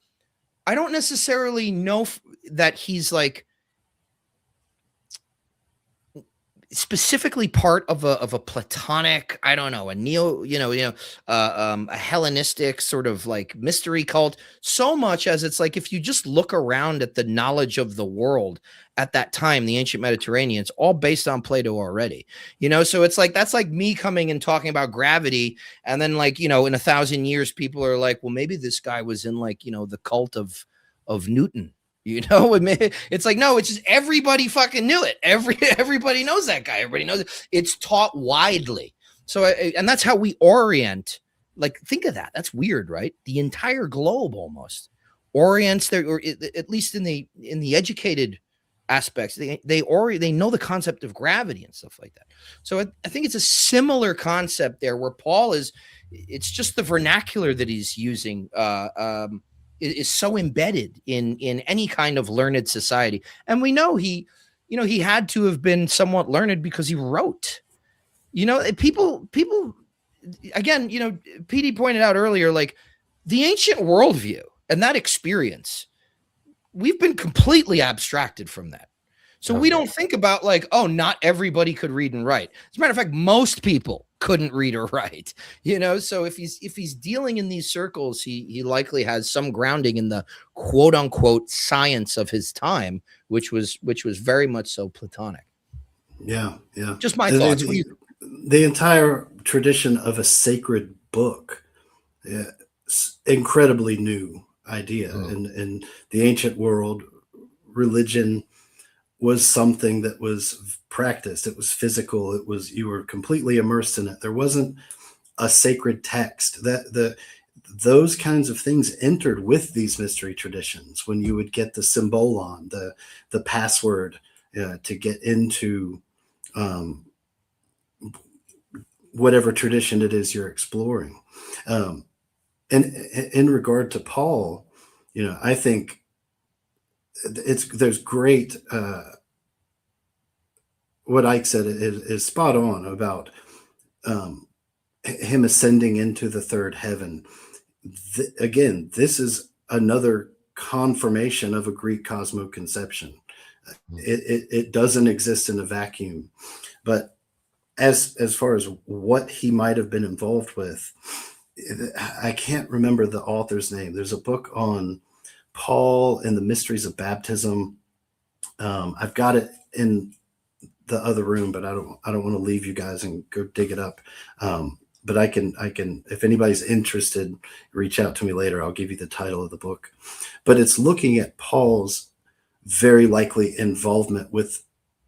necessarily know that he's like specifically part of a Platonic, I don't know, a a Hellenistic sort of like mystery cult, so much as it's like, if you just look around at the knowledge of the world at that time, the ancient Mediterranean, it's all based on Plato already, so it's like, that's like me coming and talking about gravity. And then like, in 1,000 years, people are like, well, maybe this guy was in like, the cult of Newton. It's like, no, it's just everybody fucking knew it. Everybody knows that guy. Everybody knows it. It's taught widely. So, and that's how we orient. Like, think of that. That's weird, right? The entire globe almost orients there, or at least in the educated aspects, they know the concept of gravity and stuff like that. So I think it's a similar concept there, where Paul it's just the vernacular that he's using, is so embedded in any kind of learned society. And we know he had to have been somewhat learned because he wrote. People again, PD pointed out earlier, like the ancient worldview and that experience, we've been completely abstracted from that. So we don't think about like, oh, not everybody could read and write. As a matter of fact, most people couldn't read or write, so if he's dealing in these circles, he likely has some grounding in the quote unquote science of his time, which was very much so Platonic. Yeah. Just my thoughts. The entire tradition of a sacred book, incredibly new idea. In the ancient world, religion was something that was practiced. It was physical. You were completely immersed in it. There wasn't a sacred text. Those kinds of things entered with these mystery traditions, when you would get the symbolon, the password to get into whatever tradition it is you're exploring. And in regard to Paul, I think there's great, what Ike said is spot on about him ascending into the third heaven. Again, this is another confirmation of a Greek cosmoconception. It doesn't exist in a vacuum. But as far as what he might have been involved with, I can't remember the author's name. There's a book on Paul and the mysteries of baptism. I've got it in the other room, but I don't want to leave you guys and go dig it up. But I can, if anybody's interested, reach out to me later. I'll give you the title of the book. But it's looking at Paul's very likely involvement with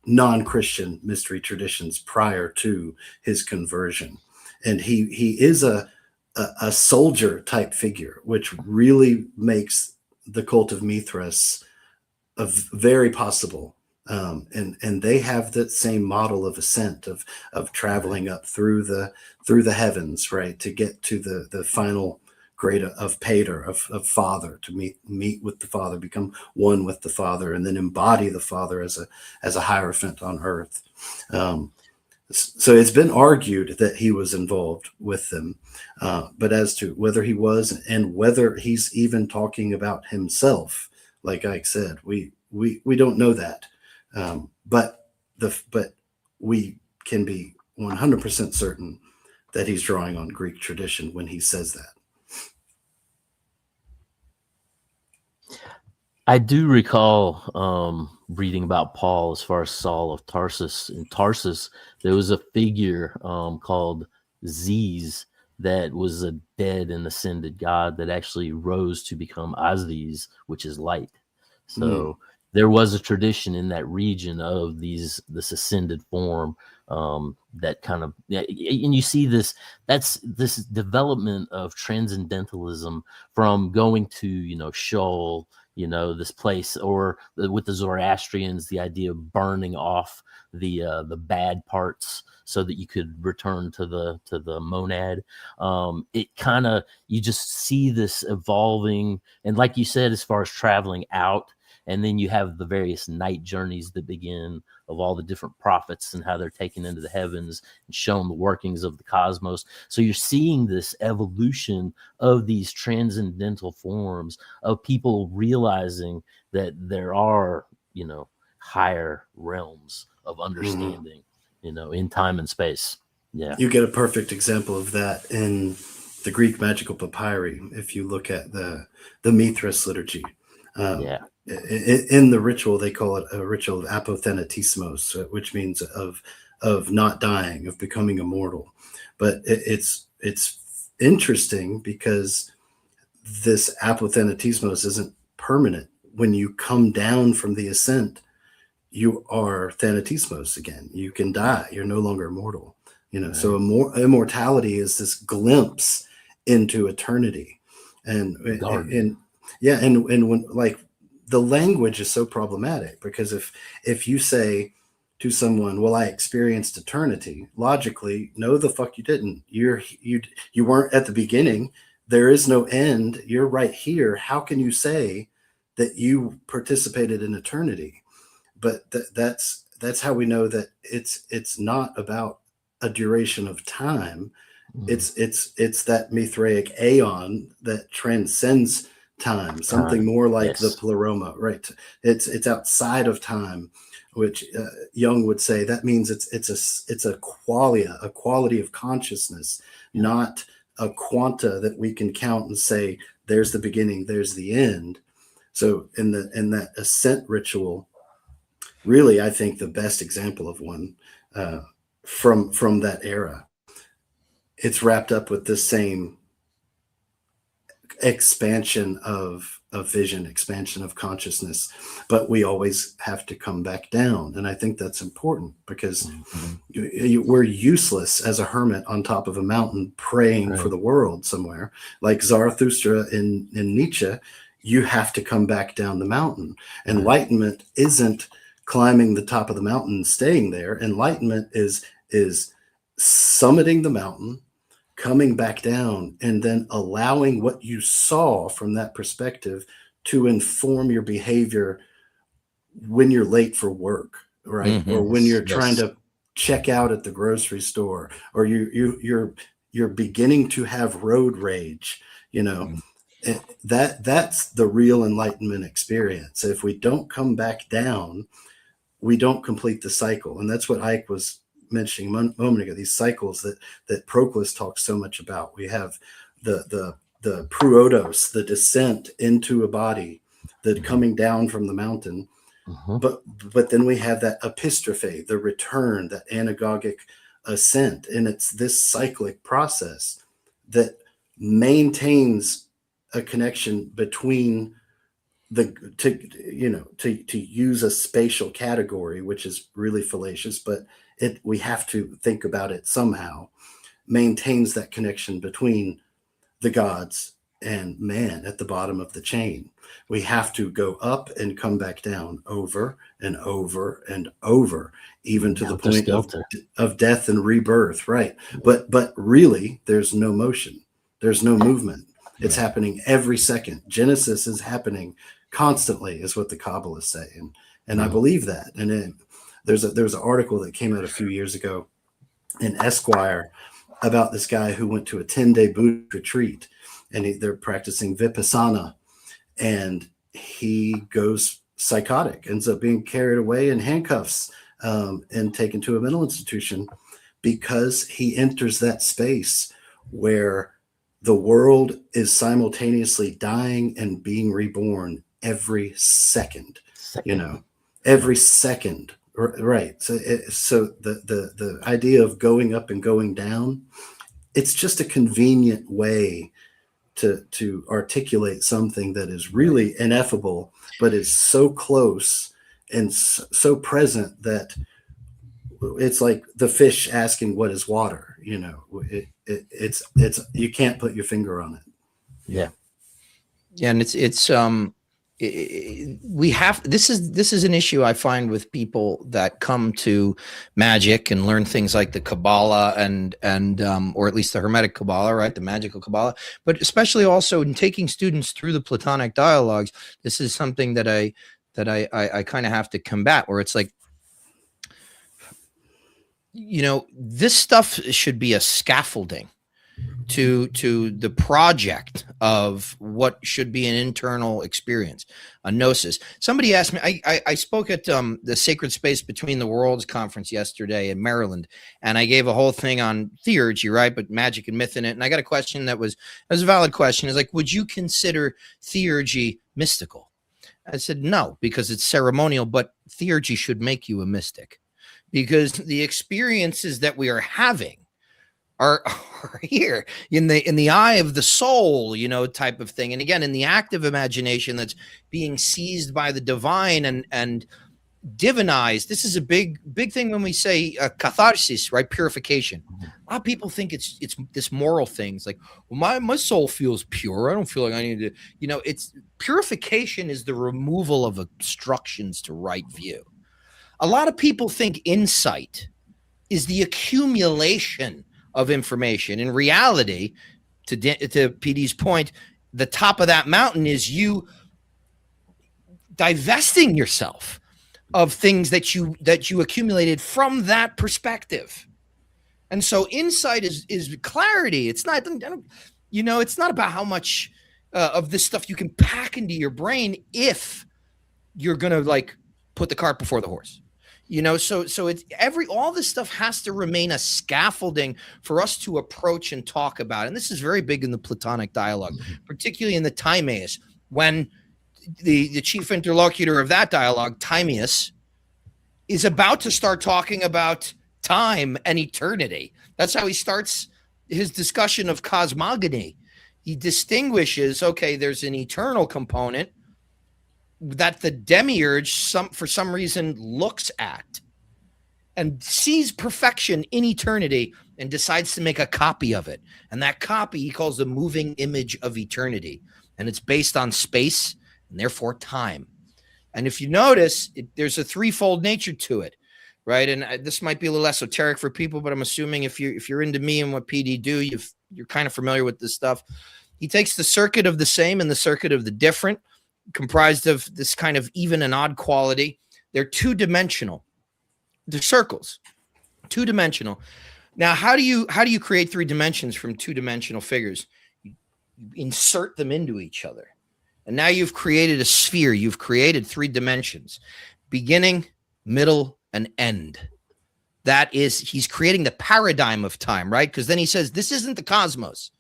non-Christian mystery traditions prior to his conversion. and he is a soldier type figure, which really makes the cult of Mithras very possible. And they have that same model of ascent of traveling up through the heavens, right, to get to the final grade of pater, of father, to meet with the Father, become one with the Father, and then embody the Father as a hierophant on earth. So it's been argued that he was involved with them, but as to whether he was and whether he's even talking about himself, like Ike said, we don't know that, but we can be 100% certain that he's drawing on Greek tradition when he says that. I do recall reading about Paul as far as Saul of Tarsus. In Tarsus, there was a figure called Ziz that was a dead and ascended god that actually rose to become Aziz, which is light. So there was a tradition in that region of this ascended form that kind of, and you see that's this development of transcendentalism from going to, Sheol, this place, or with the Zoroastrians, the idea of burning off the bad parts so that you could return to the monad. It kind of, you just see this evolving, and like you said, as far as traveling out, and then you have the various night journeys that begin of all the different prophets and how they're taken into the heavens and shown the workings of the cosmos. So you're seeing this evolution of these transcendental forms of people realizing that there are, higher realms of understanding, in time and space. Yeah. You get a perfect example of that in the Greek magical papyri. If you look at the Mithras liturgy, in the ritual, they call it a ritual of apothanatismos, which means of not dying, of becoming immortal. But it's interesting because this apothanatismos isn't permanent. When you come down from the ascent, you are thanatismos again. You can die. You're no longer immortal. Right. So immortality is this glimpse into eternity, and when, like, the language is so problematic, because if you say to someone, well, I experienced eternity, logically, no, the fuck you didn't. You weren't at the beginning. There is no end. You're right here. How can you say that you participated in eternity? But that's how we know that it's not about a duration of time. It's that Mithraic aeon that transcends time, something more like the pleroma, right? It's outside of time, which Jung would say that means it's a qualia, a quality of consciousness, not a quanta that we can count and say there's the beginning, there's the end. So in that ascent ritual, really, I think the best example of one from that era, it's wrapped up with this same expansion of vision, expansion of consciousness, but we always have to come back down. And I think that's important, because we're useless as a hermit on top of a mountain praying for the world somewhere. Like Zarathustra in Nietzsche, you have to come back down the mountain. Enlightenment isn't climbing the top of the mountain and staying there. Enlightenment is summiting the mountain, coming back down, and then allowing what you saw from that perspective to inform your behavior when you're late for work, right? Or when you're trying to check out at the grocery store, or you're beginning to have road rage, that's the real enlightenment experience. If we don't come back down, we don't complete the cycle. And that's what Ike was mentioning a moment ago, these cycles that Proclus talks so much about. We have the pruodos, the descent into a body, the coming down from the mountain, but then we have that epistrophe, the return, that anagogic ascent. And it's this cyclic process that maintains a connection between to use a spatial category, which is really fallacious, but we have to think about it somehow. maintains that connection between the gods and man at the bottom of the chain. We have to go up and come back down over and over and over, even to the point of death and rebirth. Right. But really, there's no motion. There's no movement. It's happening every second. Genesis is happening constantly, is what the Kabbalists say. And I believe that. And there's an article that came out a few years ago in Esquire about this guy who went to a 10-day Buddhist retreat, and they're practicing Vipassana, and he goes psychotic, ends up being carried away in handcuffs and taken to a mental institution, because he enters that space where the world is simultaneously dying and being reborn every second. Every second. Right. So the idea of going up and going down, it's just a convenient way to articulate something that is really ineffable, but is so close and so present that it's like the fish asking what is water. It's you can't put your finger on it. Yeah, and we have this is an issue I find with people that come to magic and learn things like the Kabbalah and or at least the Hermetic Kabbalah, right, the magical Kabbalah, but especially also in taking students through the Platonic dialogues. This is something that I kind of have to combat, where it's like, this stuff should be a scaffolding to the project of what should be an internal experience, a gnosis. Somebody asked me, I spoke at the Sacred Space Between the Worlds conference yesterday in Maryland, and I gave a whole thing on theurgy, right, but magic and myth in it. And I got a question that was a valid question. It's like, would you consider theurgy mystical? I said no, because it's ceremonial, but theurgy should make you a mystic, because the experiences that we are having are here in the eye of the soul, type of thing. And again, in the active imagination that's being seized by the divine and divinized. This is a big thing when we say catharsis, right? Purification. A lot of people think it's this moral thing. It's like, well, my soul feels pure. I don't feel like I need to, it's purification is the removal of obstructions to right view. A lot of people think insight is the accumulation of information. In reality, to PD's point, the top of that mountain is you divesting yourself of things that you accumulated from that perspective. And so insight is clarity. It's not, it's not about how much of this stuff you can pack into your brain if you're going to put the cart before the horse. So it's all this stuff has to remain a scaffolding for us to approach and talk about. And this is very big in the Platonic dialogue, particularly in the Timaeus, when the chief interlocutor of that dialogue, Timaeus, is about to start talking about time and eternity. That's how he starts his discussion of cosmogony. He distinguishes, okay, there's an eternal component that the demiurge for some reason looks at and sees perfection in eternity and decides to make a copy of it. And that copy he calls the moving image of eternity. And it's based on space and therefore time. And if you notice, there's a threefold nature to it, right? And this might be a little esoteric for people, but I'm assuming if you're into me and what PD do, you're kind of familiar with this stuff. He takes the circuit of the same and the circuit of the different, comprised of this kind of even and odd quality. They're two-dimensional. They're circles, two-dimensional. Now, how do you create three dimensions from two-dimensional figures? You insert them into each other. And now you've created a sphere. You've created three dimensions, beginning, middle, and end. That is, he's creating the paradigm of time, right? Because then he says, this isn't the cosmos.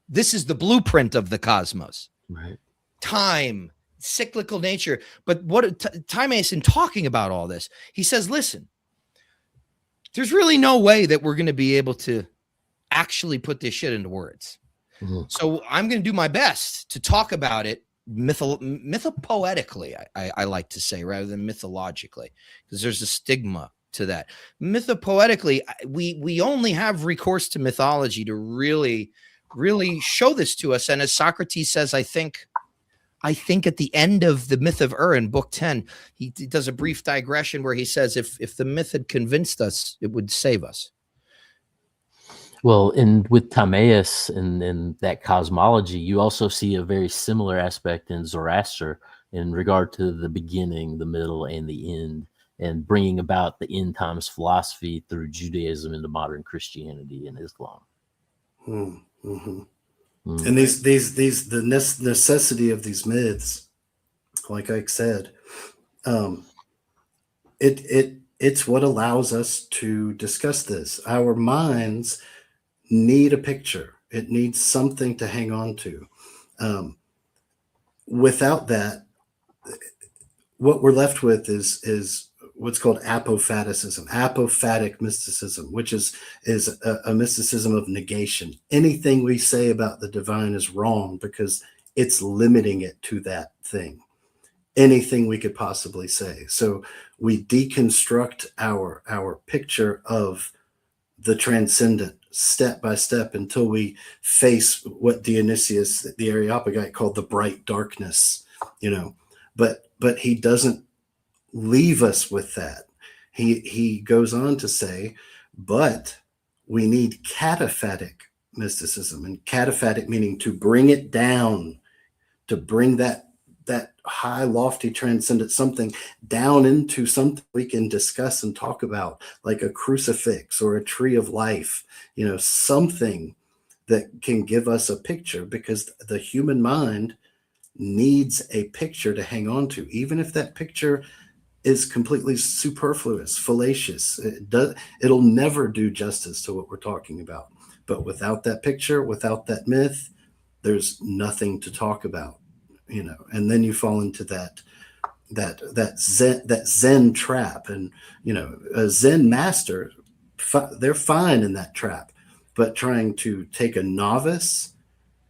This is the blueprint of the cosmos. Right. Time, cyclical nature. But what Timaeus, in talking about all this, he says, listen, there's really no way that we're going to be able to actually put this shit into words. Mm-hmm. So I'm going to do my best to talk about it mythopoetically, I like to say, rather than mythologically, because there's a stigma to that. Mythopoetically, we only have recourse to mythology to really show this to us. And as Socrates says, I think at the end of the Myth of in book 10, he does a brief digression where he says, if the myth had convinced us, it would save us. Well, and with Timaeus and that cosmology, you also see a very similar aspect in Zoroaster in regard to the beginning, the middle, and the end, and bringing about the end times philosophy through Judaism into modern Christianity and Islam. Mm-hmm. And the necessity of these myths, like Ike said, it's what allows us to discuss this. Our minds need a picture. It needs something to hang on to. Without that, what we're left with is what's called apophatic mysticism, which is a mysticism of negation. Anything we say about the divine is wrong because it's limiting it to that thing. Anything we could possibly say. So we deconstruct our picture of the transcendent step by step until we face what Dionysius, the Areopagite, called the bright darkness, but he doesn't leave us with that. He goes on to say, but we need cataphatic mysticism, and cataphatic meaning to bring it down, to bring that high, lofty, transcendent something down into something we can discuss and talk about, like a crucifix or a tree of life, something that can give us a picture, because the human mind needs a picture to hang on to, even if that picture is completely superfluous, fallacious. It'll never do justice to what we're talking about. But without that picture, without that myth, there's nothing to talk about, and then you fall into that Zen trap. And a Zen master, they're fine in that trap, but trying to take a novice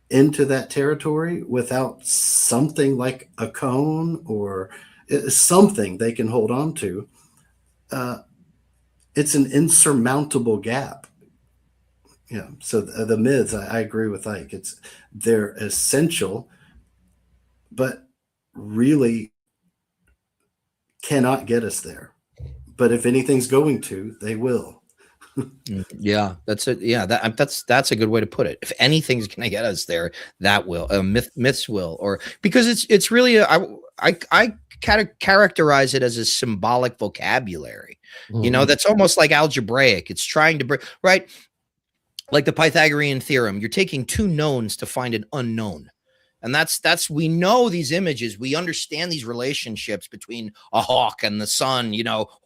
into that territory without something like a cone or something they can hold on to, it's an insurmountable gap. So the myths, I agree with Ike. They're essential, but really cannot get us there. But if anything's going to, they will. Yeah, that's it. Yeah, that's a good way to put it. If anything's going to get us there, that will. Myths will, or because it's really I kind of characterize it as a symbolic vocabulary. Mm-hmm. That's almost like algebraic. It's trying to bring, right, like the Pythagorean theorem. You're taking two knowns to find an unknown. And that's we know these images, we understand these relationships between a hawk and the sun,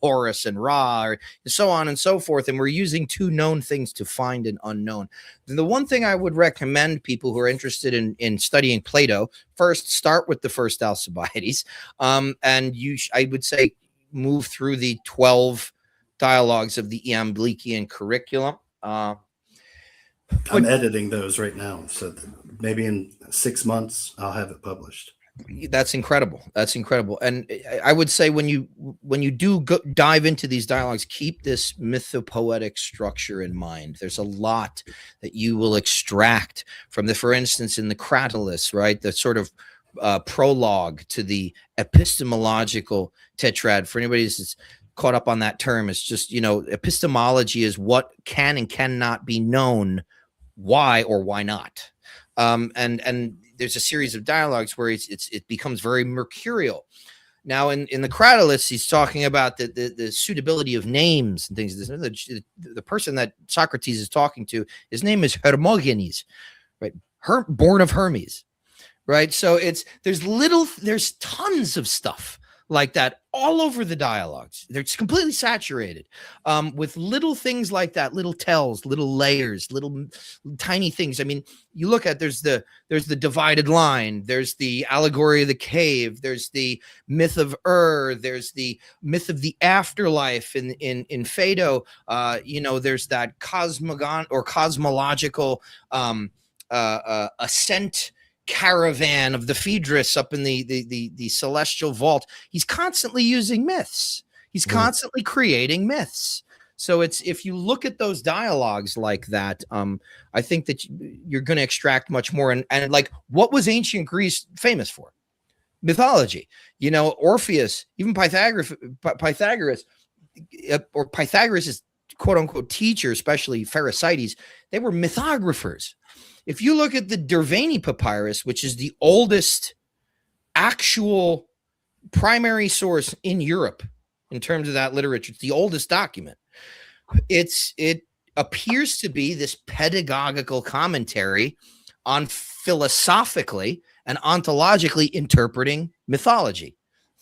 Horus and Ra, and so on and so forth. And we're using two known things to find an unknown. And the one thing I would recommend people who are interested in studying Plato, first start with the first Alcibiades. And I would say move through the 12 dialogues of the Iamblichian curriculum. I'm editing those right now, so maybe in 6 months I'll have it published. That's incredible. And I would say when you do dive into these dialogues, keep this mythopoetic structure in mind. There's a lot that you will extract from for instance, in the Cratylus, right? The sort of prologue to the epistemological tetrad. For anybody who's caught up on that term, it's just, epistemology is what can and cannot be known, why or why not. And there's a series of dialogues where it becomes very mercurial. Now in the Cratylus, he's talking about the suitability of names and things. The person that Socrates is talking to, his name is Hermogenes, right? Born of Hermes, right? So there's tons of stuff like that all over the dialogues. They're completely saturated with little things like that, little tells, little layers, little tiny things. I mean, you look at there's the divided line, there's the allegory of the cave, there's the myth of there's the myth of the afterlife in Phaedo. There's that cosmogon or cosmological ascent caravan of the Phaedrus up in the celestial vault. He's constantly using myths. He's constantly creating myths. So it's, if you look at those dialogues like that, I think that you're going to extract much more. And like, what was ancient Greece famous for? Mythology. You know, Orpheus, even Pythagoras, or Pythagoras' quote unquote teacher, especially Pherecydes, they were mythographers. If you look at the Derveni papyrus, which is the oldest actual primary source in Europe in terms of that literature, it's the oldest document. It appears to be this pedagogical commentary on philosophically and ontologically interpreting mythology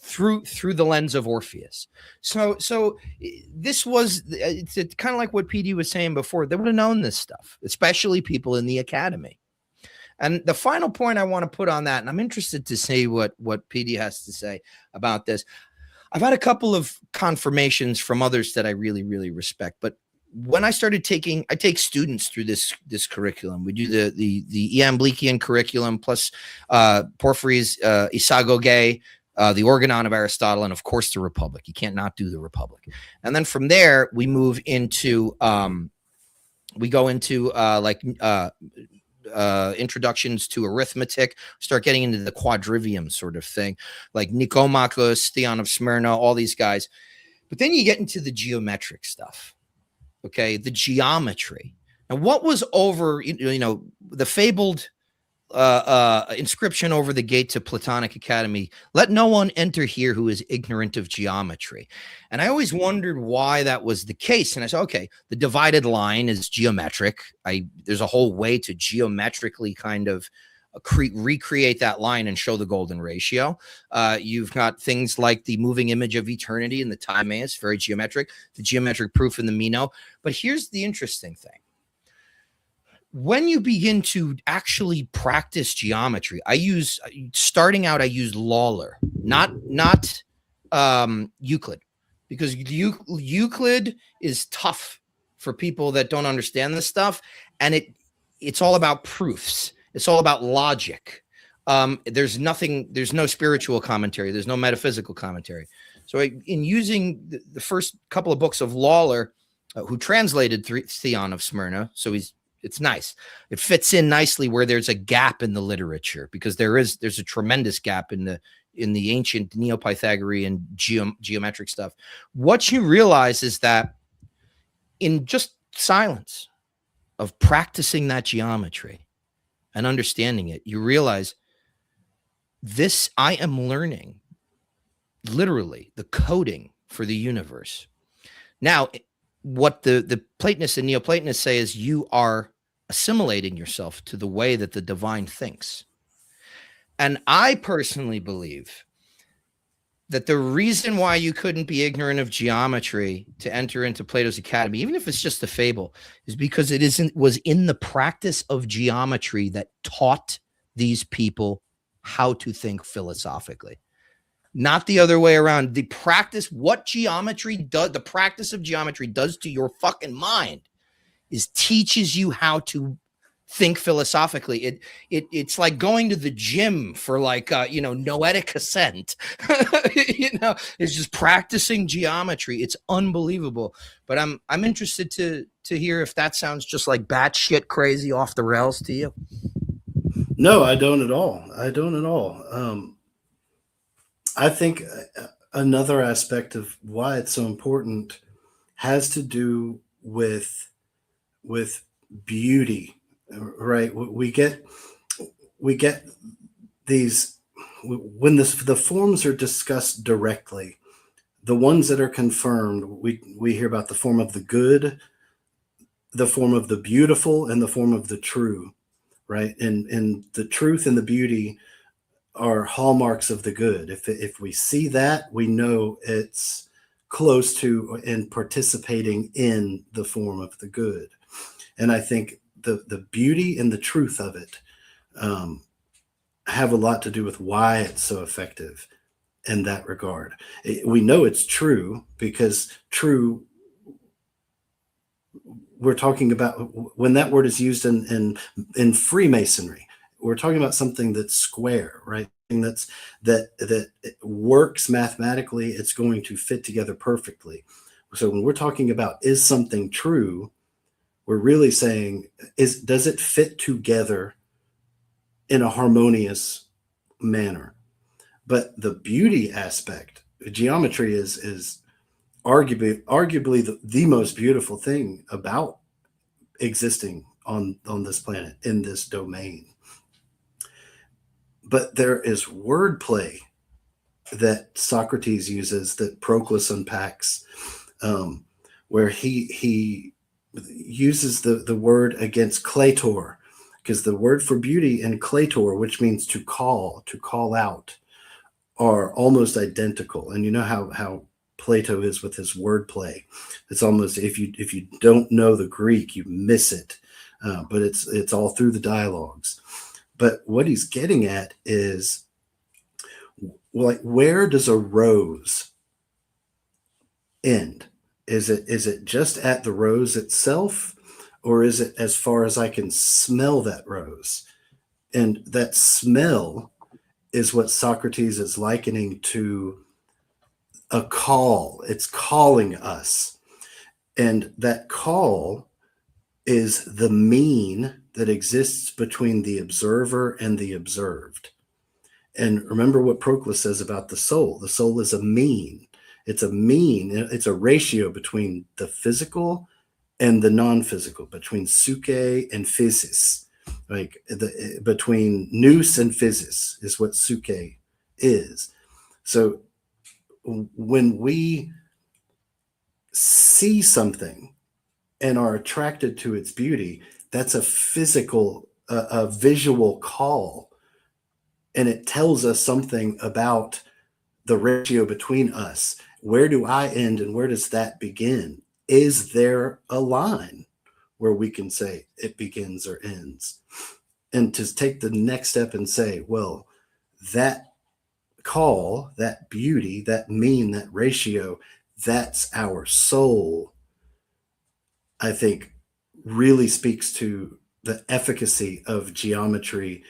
through the lens of Orpheus. So this was, it's kind of like what PD was saying before. They would have known this stuff, especially people in the academy. And the final point I want to put on that, and I'm interested to see what PD has to say about this. I've had a couple of confirmations from others that I really, really respect. But when I started I take students through this curriculum. We do the Iamblichian curriculum plus Porphyry's Isagoge, the Organon of Aristotle, and of course the Republic. You can't not do the Republic. And then from there we move into introductions to arithmetic, start getting into the quadrivium sort of thing, like Nicomachus, Theon of Smyrna, all these guys. But then you get into the geometric stuff, okay, the geometry. And what was over, the fabled inscription over the gate to Platonic Academy, let no one enter here who is ignorant of geometry. And I always wondered why that was the case. And I said, okay, the divided line is geometric. There's a whole way to geometrically kind of recreate that line and show the golden ratio. You've got things like the moving image of eternity in the Timaeus, very geometric, the geometric proof in the Meno. But here's the interesting thing. When you begin to actually practice geometry, I use Lawler, not Euclid, because Euclid is tough for people that don't understand this stuff, and it's all about proofs. It's all about logic. There's no spiritual commentary. There's no metaphysical commentary. So in using the first couple of books of Lawler, who translated Theon of Smyrna, so it's nice. It fits in nicely where there's a gap in the literature, because there's a tremendous gap in the ancient Neo-Pythagorean geometric stuff. What you realize is that in just silence of practicing that geometry and understanding it, you realize I am learning literally the coding for the universe. Now, what the Platonists and Neoplatonists say is you are assimilating yourself to the way that the divine thinks. And I personally believe that the reason why you couldn't be ignorant of geometry to enter into Plato's Academy, even if it's just a fable, is because was in the practice of geometry that taught these people how to think philosophically. Not the other way around. The practice of geometry does to your fucking mind is teaches you how to think philosophically. It's like going to the gym for noetic ascent. It's just practicing geometry. It's unbelievable. But I'm interested to hear if that sounds just like batshit crazy off the rails to you. No, I don't at all. I think another aspect of why it's so important has to do with beauty, right? We get these when the forms are discussed directly. The ones that are confirmed, we hear about the form of the good, the form of the beautiful, and the form of the true, right? And the truth and the beauty are hallmarks of the good. If we see that, we know it's close to and participating in the form of the good. And I think the beauty and the truth of it have a lot to do with why it's so effective in that regard. We know it's true because true, we're talking about when that word is used in Freemasonry, we're talking about something that's square, right? that's that works mathematically, it's going to fit together perfectly. So when we're talking about is something true, we're really saying does it fit together in a harmonious manner? But the beauty aspect, geometry is arguably the most beautiful thing about existing on this planet in this domain. But there is wordplay that Socrates uses, that Proclus unpacks, where he uses the word against Cleitor, because the word for beauty in Cleitor, which means to call out, are almost identical. And you know how Plato is with his wordplay. It's almost, if you don't know the Greek, you miss it. But it's all through the dialogues. But what he's getting at is, like, where does a rose end? Is it just at the rose itself, or is it as far as I can smell that rose? And that smell is what Socrates is likening to a call. It's calling us. And that call is the mean that exists between the observer and the observed. And remember what Proclus says about the soul. The soul is a mean. It's a mean. It's a ratio between the physical and the non-physical, between suke and physis. Like between nous and physis is what suke is. So when we see something and are attracted to its beauty, that's a physical, a visual call. And it tells us something about the ratio between us. Where do I end and where does that begin? Is there a line where we can say it begins or ends? And to take the next step and say, well, that call, that beauty, that mean, that ratio, that's our soul, I think really speaks to the efficacy of geometry,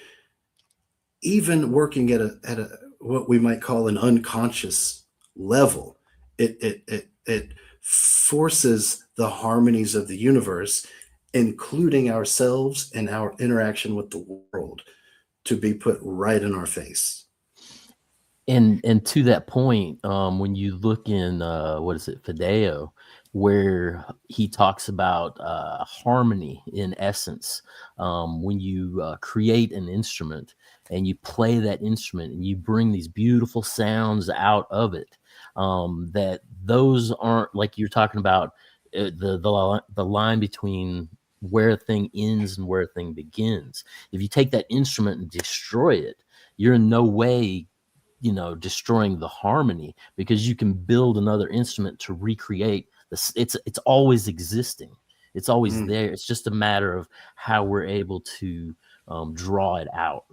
even working at a what we might call an unconscious level. It forces the harmonies of the universe, including ourselves and our interaction with the world, to be put right in our face. And to that point, when you look in what is it, Fideo, where he talks about harmony in essence, when you create an instrument and you play that instrument and you bring these beautiful sounds out of it, that those aren't, like you're talking about, the line between where a thing ends and where a thing begins. If you take that instrument and destroy it, you're in no way destroying the harmony, because you can build another instrument to recreate this. It's always existing. It's always there. It's just a matter of how we're able to draw it out.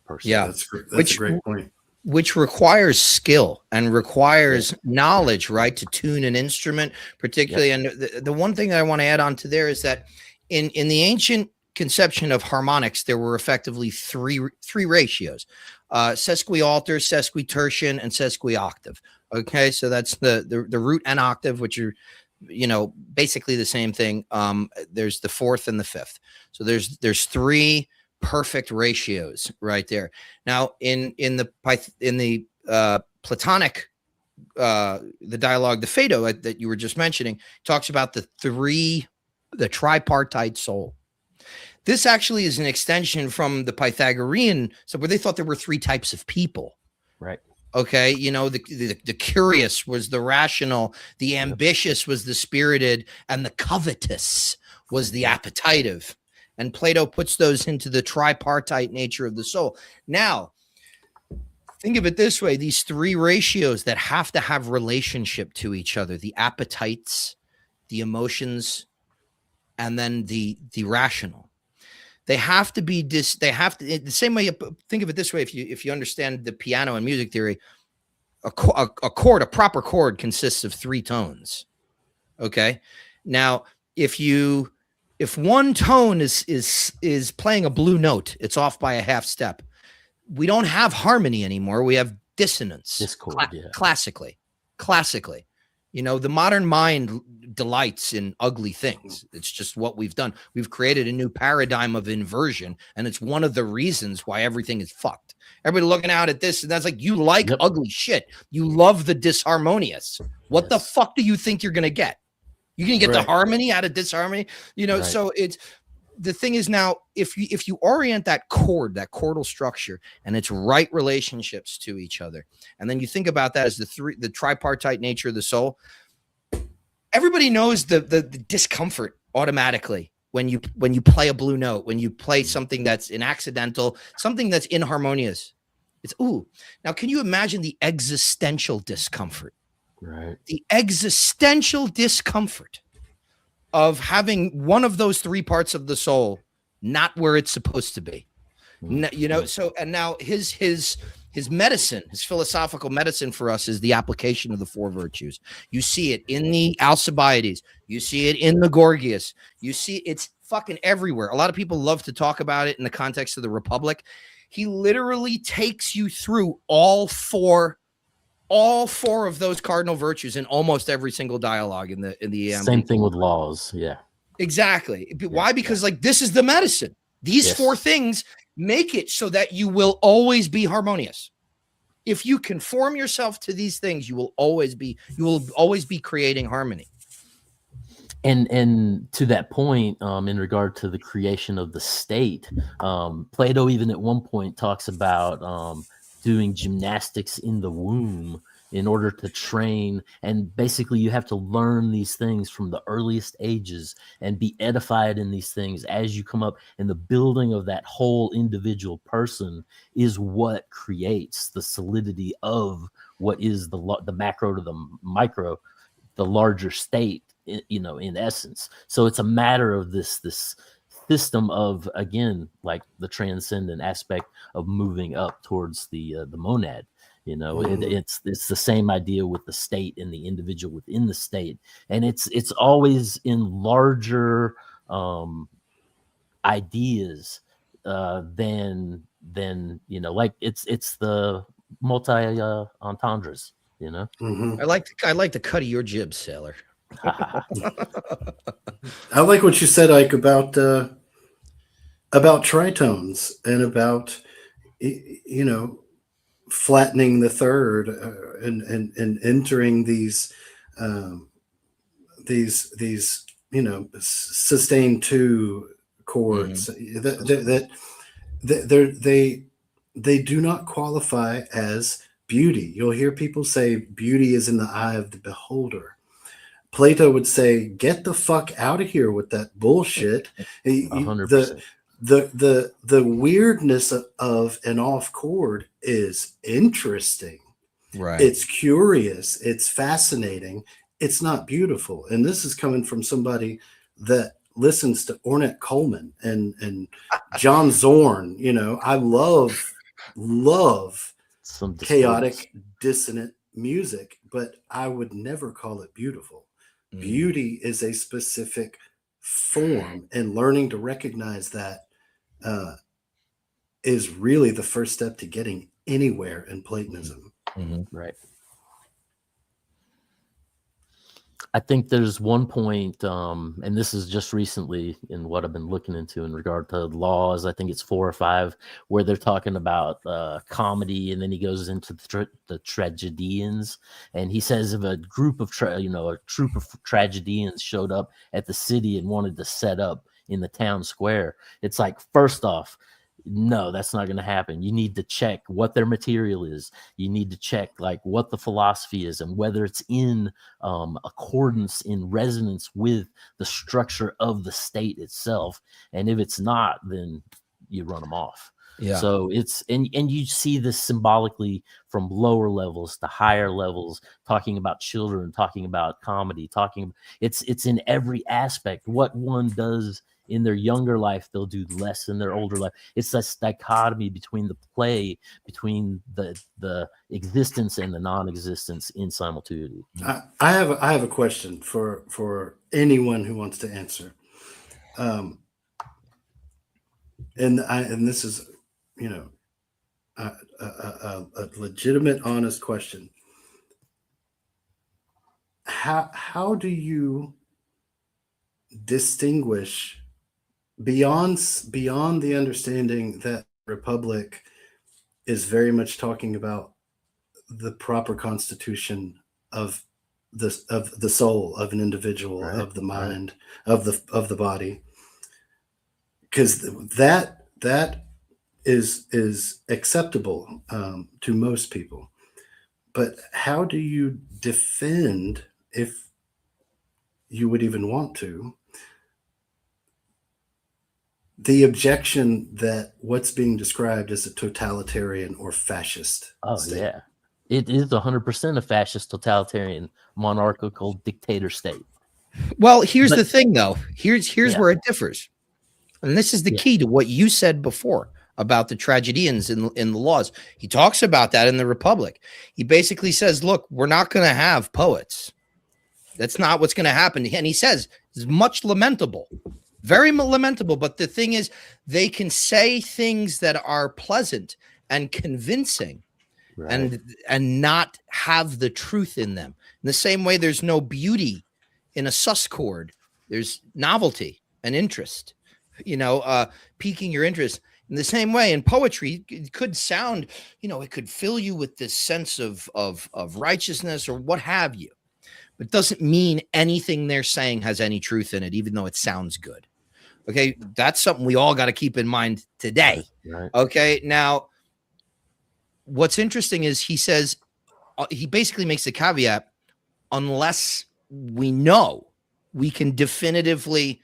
Personally. Yeah, that's a great point. Which requires skill and requires knowledge, right, to tune an instrument, particularly. Yep. And the one thing that I want to add on to there is that in the ancient conception of harmonics, there were effectively three ratios: sesquialter, sesquitertian, and sesquioctave. Okay, so that's the root and octave, which are basically the same thing. There's the fourth and the fifth. So there's three perfect ratios right there. Now in the Platonic the dialogue, the Phaedo that you were just mentioning, talks about the tripartite soul. This actually is an extension from the Pythagorean, where they thought there were three types of people. Right. Okay. The curious was the rational, the ambitious was the spirited, and the covetous was the appetitive. And Plato puts those into the tripartite nature of the soul. Now, think of it this way: these three ratios that have to have relationship to each other, the appetites, the emotions, and then the rational. They have to be the same way. Think of it this way: if you understand the piano and music theory, a proper chord consists of three tones. Okay. Now, if one tone is playing a blue note, it's off by a half step. we don't have harmony anymore. We have dissonance. Discord, Classically. You know, the modern mind delights in ugly things. It's just what we've done. We've created a new paradigm of inversion, and it's one of the reasons why everything is fucked. Everybody looking out at this, and that's like, you like ugly shit. You love the disharmonious. What the fuck do you think you're going to get? You're going to get the harmony out of disharmony? You know, so it's, the thing is now, if you orient that chordal structure and its right relationships to each other, and then you think about that as the tripartite nature of the soul, everybody knows the discomfort automatically when you play a blue note, when you play something that's an accidental, something that's inharmonious. It's now can you imagine the existential discomfort? Right. The existential discomfort of having one of those three parts of the soul not where it's supposed to be. You know, so, and now his medicine, his philosophical medicine for us is the application of the four virtues. You see it in the Alcibiades, you see it in the Gorgias, you see it's fucking everywhere. A lot of people love to talk about it in the context of the Republic. He literally takes you through all four of those cardinal virtues in almost every single dialogue in the same thing with laws. Yeah, exactly. Why? Because like, this is the medicine. These four things make it so that you will always be harmonious. If you conform yourself to these things, you will always be creating harmony. And to that point, in regard to the creation of the state, Plato even at one point talks about doing gymnastics in the womb in order to train. And basically you have to learn these things from the earliest ages and be edified in these things as you come up. And the building of that whole individual person is what creates the solidity of what is the macro to the micro, the larger state, you know, in essence. So it's a matter of this system of, again, like the transcendent aspect of moving up towards the monad. You know, it's the same idea with the state and the individual within the state, and it's always in larger ideas than you know, like it's the multi entendres. You know, I like the cut of your jibs, sailor. I like what you said, Ike, about tritones and about, you know, flattening the third and entering these you know, sustained two chords that they do not qualify as beauty. You'll hear people say beauty is in the eye of the beholder. Plato would say, get the fuck out of here with that bullshit. 100%. The weirdness of an off chord is interesting. Right. It's curious. It's fascinating. It's not beautiful. And this is coming from somebody that listens to Ornette Coleman and John Zorn. You know, I love some chaotic, dissonant music, but I would never call it beautiful. Beauty is a specific form, and learning to recognize that is really the first step to getting anywhere in Platonism. Right. I think there's one point, and this is just recently in what I've been looking into in regard to laws. I think it's 4 or 5 where they're talking about comedy, and then he goes into the tragedians, and he says if a group of a troop of tragedians showed up at the city and wanted to set up in the town square, it's like, first off, no, that's not going to happen. You need to check what their material is. You need to check like what the philosophy is and whether it's in accordance, in resonance with the structure of the state itself. And if it's not, then you run them off. Yeah. So it's and you see this symbolically from lower levels to higher levels, talking about children, talking about comedy, it's in every aspect. What one does in their younger life, they'll do less in their older life. It's this dichotomy between the play, between the existence and the non-existence in simultaneity. I have a question for anyone who wants to answer. And this is, you know, a legitimate, honest question. How do you distinguish beyond the understanding that Republic is very much talking about the proper constitution of the soul of an individual, Right, of the mind, of the body, because that is acceptable to most people. But how do you defend, if you would even want to, the objection that what's being described as a totalitarian or fascist state? Yeah, it is 100% a fascist, totalitarian, monarchical dictator state. Well, here's the thing, though. Here's where it differs, and this is the Yeah. key to what you said before about the tragedians in the laws. He talks about that in the Republic. He basically says, "Look, we're not going to have poets. That's not what's going to happen." And he says it's much lamentable, very lamentable. But the thing is, they can say things that are pleasant and convincing, Right. and not have the truth in them. In the same way, there's no beauty in a sus chord. There's novelty and interest, piquing your interest. In the same way, in poetry, it could sound, it could fill you with this sense of righteousness or what have you. But it doesn't mean anything they're saying has any truth in it, even though it sounds good. Okay, that's something we all got to keep in mind today. Right. Okay, now, what's interesting is he says, he basically makes a caveat, unless we can definitively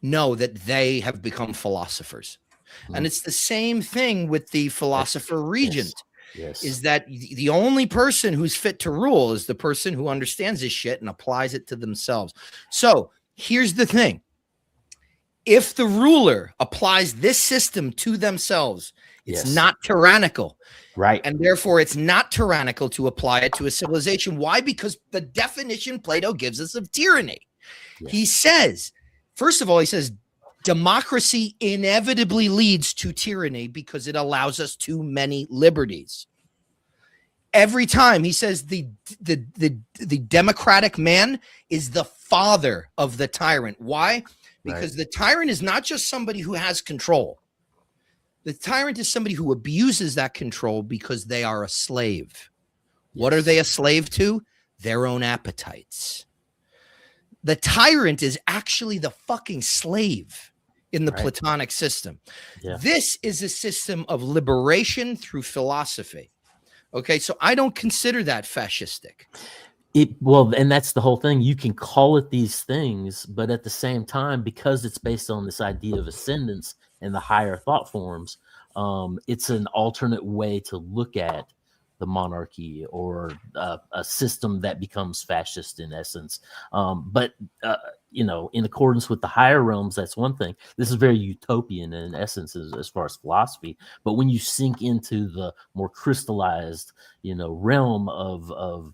know that they have become philosophers. And it's the same thing with the philosopher regent. Yes. Is that the only person who's fit to rule is the person who understands this shit and applies it to themselves. So here's the thing. If the ruler applies this system to themselves, it's not tyrannical. Right. And therefore, it's not tyrannical to apply it to a civilization. Why? Because the definition Plato gives us of tyranny. Yes. He says, first of all, he says, democracy inevitably leads to tyranny because it allows us too many liberties. Every time he says the democratic man is the father of the tyrant. Why? Because the tyrant is not just somebody who has control. The tyrant is somebody who abuses that control because they are a slave. What are they a slave to? Their own appetites. The tyrant is actually the fucking slave in the Platonic system. Yeah. This is a system of liberation through philosophy. Okay, so I don't consider that fascistic. And that's the whole thing. You can call it these things, but at the same time, because it's based on this idea of ascendance and the higher thought forms, it's an alternate way to look at the monarchy or a system that becomes fascist in essence. But in accordance with the higher realms, that's one thing. This is very utopian in essence as far as philosophy. But when you sink into the more crystallized, realm of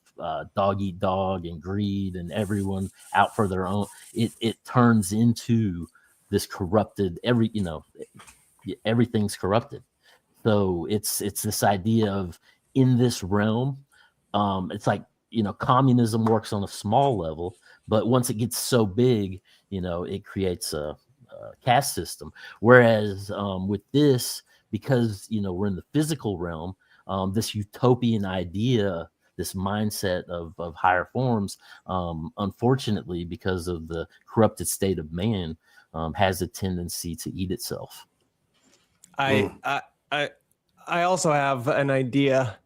dog eat dog and greed and everyone out for their own, it turns into this corrupted, everything's corrupted. So it's this idea of, in this realm, it's like, communism works on a small level, but once it gets so big, it creates a caste system. Whereas with this, because, we're in the physical realm, this utopian idea, this mindset of higher forms, unfortunately, because of the corrupted state of man, has a tendency to eat itself. I also have an idea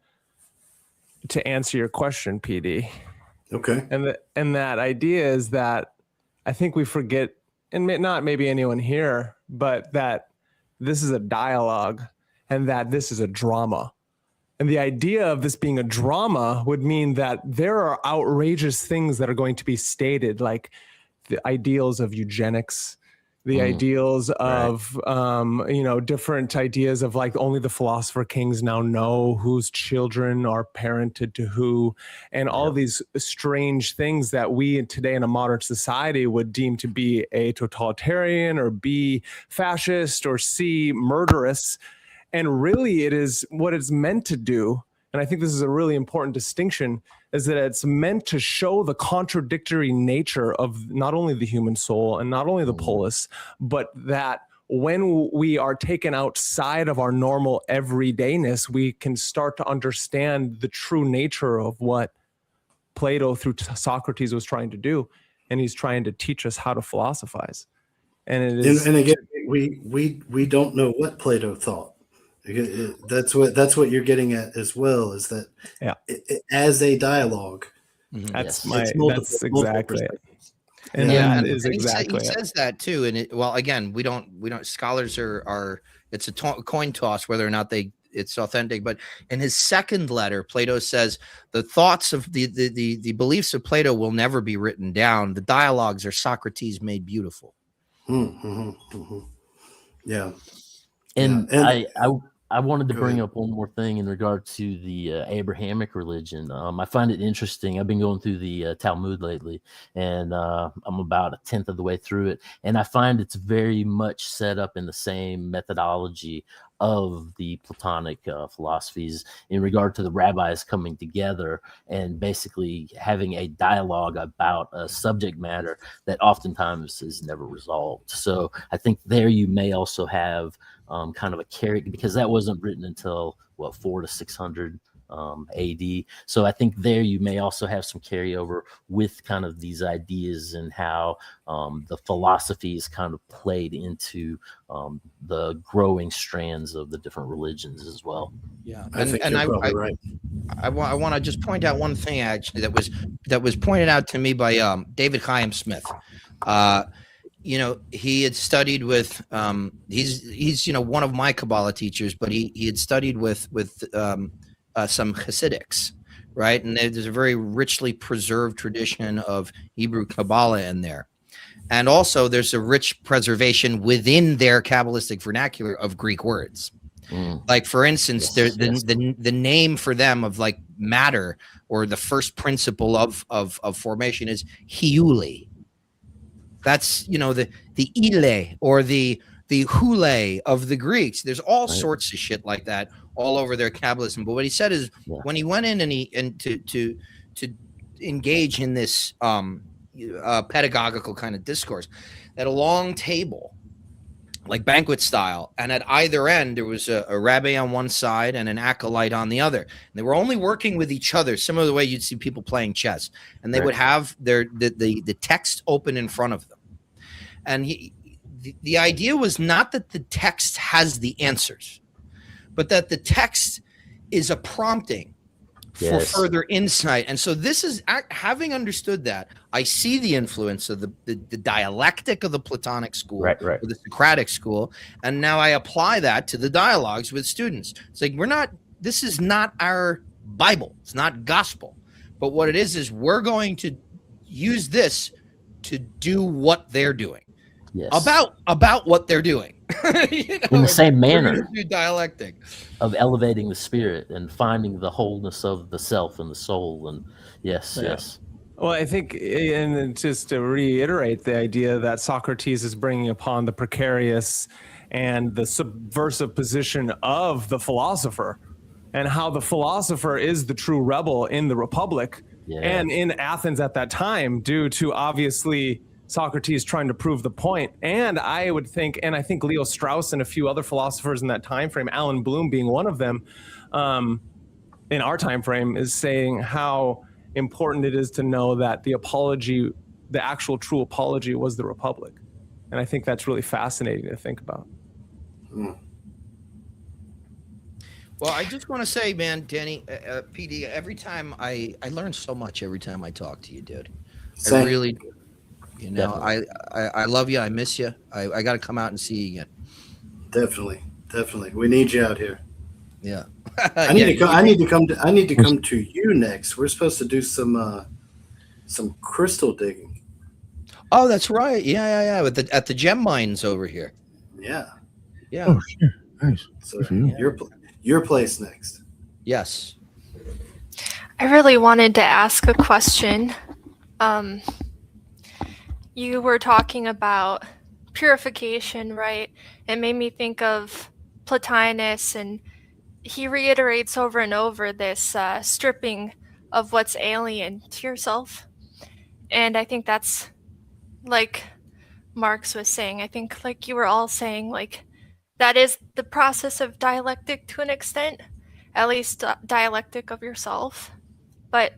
to answer your question, PD. Okay. And that idea is that I think we forget, and not maybe anyone here, but that this is a dialogue and that this is a drama. And the idea of this being a drama would mean that there are outrageous things that are going to be stated, like the ideals of eugenics, the ideals of, different ideas of like only the philosopher kings now know whose children are parented to who, and all these strange things that we today in a modern society would deem to be a totalitarian or B, fascist or C, murderous. And really, it is what it's meant to do. And I think this is a really important distinction, is that it's meant to show the contradictory nature of not only the human soul and not only the polis, but that when we are taken outside of our normal everydayness, we can start to understand the true nature of what Plato through Socrates was trying to do. And he's trying to teach us how to philosophize. And it is, and again, we don't know what Plato thought. That's what you're getting at as well, is that as a dialogue, that's multiple exactly it. perspectives. And Yeah, that is exactly he it. says that too. And well, again, we don't scholars are it's a coin toss whether or not it's authentic. But in his second letter, Plato says the thoughts of the beliefs of Plato will never be written down. The dialogues are Socrates made beautiful. Yeah. And I wanted to bring up one more thing in regard to the Abrahamic religion. I find it interesting. I've been going through the Talmud lately, and I'm about a 10th of the way through it. And I find it's very much set up in the same methodology of the Platonic philosophies in regard to the rabbis coming together and basically having a dialogue about a subject matter that oftentimes is never resolved. So I think there you may also have kind of a character, because that wasn't written until 400 to 600 AD. So I think there you may also have some carryover with kind of these ideas and how the philosophies kind of played into the growing strands of the different religions as well. Yeah, I think you're probably right. I want to just point out one thing actually that was pointed out to me by David Chaim Smith. He had studied with he's one of my Kabbalah teachers, but he had studied with some Hasidics, right? And there's a very richly preserved tradition of Hebrew Kabbalah in there. And also there's a rich preservation within their Kabbalistic vernacular of Greek words. Like, for instance, the name for them of like matter, or the first principle of formation, is hiuli. That's, the ile or the hule of the Greeks. There's all sorts of shit like that all over their Kabbalism. But what he said is when he went in and to engage in this pedagogical kind of discourse, at a long table, like banquet style, and at either end there was a rabbi on one side and an acolyte on the other. And they were only working with each other, similar to the way you'd see people playing chess. And they would have the text open in front of them. And the idea was not that the text has the answers, but that the text is a prompting for further insight. And so this is, having understood that, I see the influence of the dialectic of the Platonic school, or the Socratic school, and now I apply that to the dialogues with students. It's like, this is not our Bible, it's not gospel, but what it is we're going to use this to do what they're doing. About what they're doing. In the same manner, do dialectic of elevating the spirit and finding the wholeness of the self and the soul. And yes. Well, I think, and just to reiterate the idea that Socrates is bringing upon the precarious and the subversive position of the philosopher, and how the philosopher is the true rebel in the Republic and in Athens at that time, due to obviously Socrates trying to prove the point. And I would think, and I think Leo Strauss and a few other philosophers in that time frame, Alan Bloom being one of them, in our time frame, is saying how important it is to know that the apology, the actual true apology, was the Republic. And I think that's really fascinating to think about. Well, I just want to say, man, Danny, PD, every time I learn so much every time I talk to you, dude. Same. I really do. I love you. I miss you. I got to come out and see you again. Definitely. We need you out here. Yeah. I need to come to you next. We're supposed to do some crystal digging. Oh, that's right. Yeah. At the gem mines over here. Yeah. Oh, sure. Nice. So your place next. Yes. I really wanted to ask a question. You were talking about purification, right? It made me think of Plotinus, and he reiterates over and over this stripping of what's alien to yourself. And I think that's, like Marx was saying, I think like you were all saying, like that is the process of dialectic to an extent, at least dialectic of yourself. But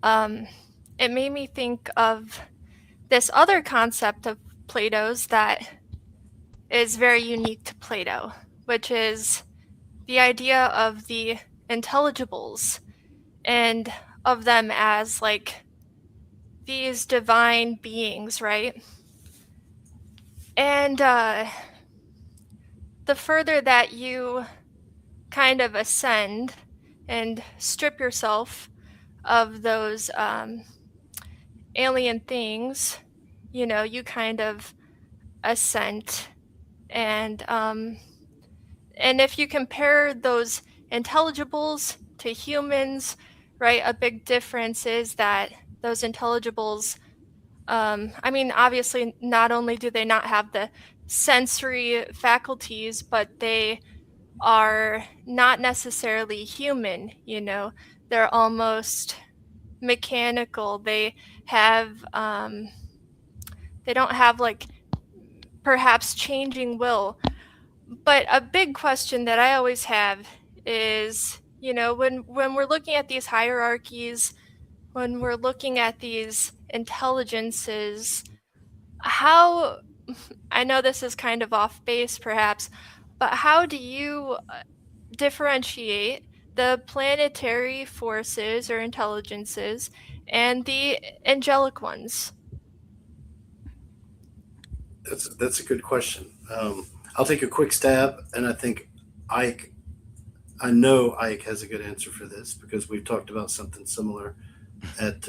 it made me think of this other concept of Plato's that is very unique to Plato, which is the idea of the intelligibles and of them as like these divine beings, right? And the further that you kind of ascend and strip yourself of those alien things, you know, you kind of ascend. And if you compare those intelligibles to humans, right, a big difference is that those intelligibles, I mean, obviously, not only do they not have the sensory faculties, but they are not necessarily human, you know, they're almost mechanical. They have, they don't have like perhaps changing will. But a big question that I always have is, you know, when we're looking at these hierarchies, when we're looking at these intelligences, how, I know this is kind of off base perhaps, but how do you differentiate the planetary forces or intelligences and the angelic ones? That's a good question. I'll take a quick stab, and I think I know Ike has a good answer for this because we've talked about something similar at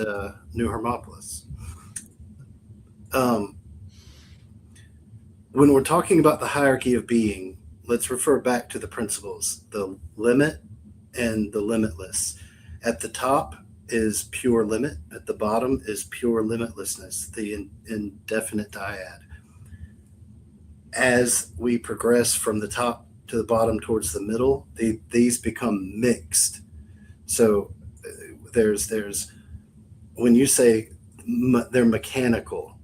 New Hermopolis. When we're talking about the hierarchy of being, let's refer back to the principles, the limit and the limitless. At the top is pure limit. At the bottom is pure limitlessness, the indefinite dyad. As we progress from the top to the bottom towards the middle, these become mixed. So there's when you say they're mechanical,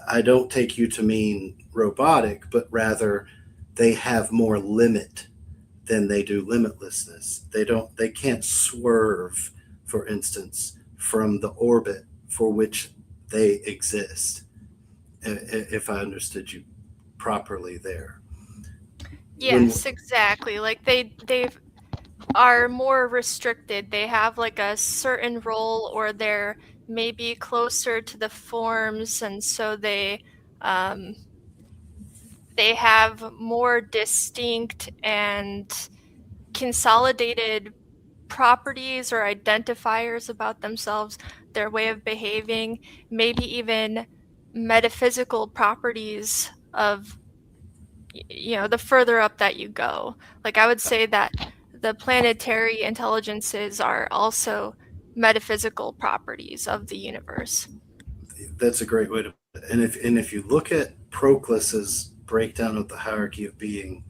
I don't take you to mean robotic, but rather they have more limit than they do limitlessness. They can't swerve, for instance, from the orbit for which they exist. If I understood you properly there. Yes, exactly. Like they are more restricted. They have like a certain role, or they're maybe closer to the forms, and so they have more distinct and consolidated properties or identifiers about themselves, their way of behaving, maybe even metaphysical properties of, you know, the further up that you go. Like I would say that the planetary intelligences are also metaphysical properties of the universe. That's a great way to put it. And if you look at Proclus's breakdown of the hierarchy of being,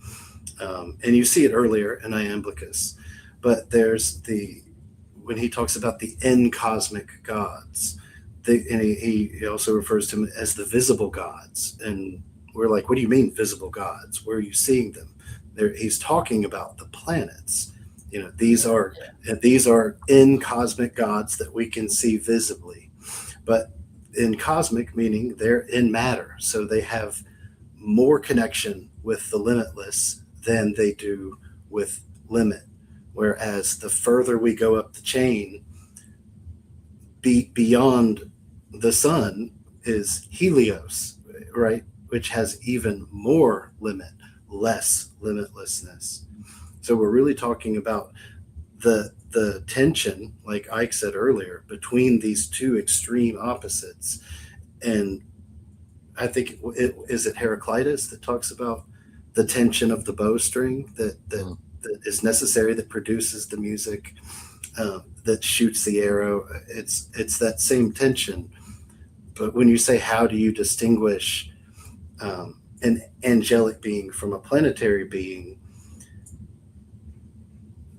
and you see it earlier in Iamblichus, but there's when he talks about the cosmic gods, and he also refers to them as the visible gods. And we're like, what do you mean visible gods? Where are you seeing them? He's talking about the planets. You know, these are cosmic gods that we can see visibly, but in cosmic meaning they're in matter, so they have more connection with the limitless than they do with limit. Whereas the further we go up the chain, beyond the sun is Helios, right? Which has even more limit, less limitlessness. So we're really talking about the tension, like Ike said earlier, between these two extreme opposites. And I think is it Heraclitus that talks about the tension of the bowstring that is necessary, that produces the music, that shoots the arrow. It's that same tension. But when you say, how do you distinguish an angelic being from a planetary being,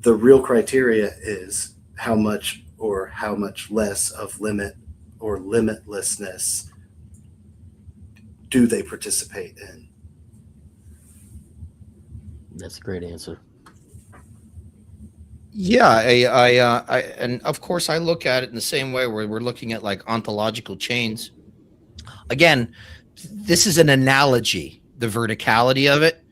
the real criteria is how much or how much less of limit or limitlessness do they participate in? That's a great answer. Yeah, and of course I look at it in the same way where we're looking at like ontological chains. Again, this is an analogy, the verticality of it,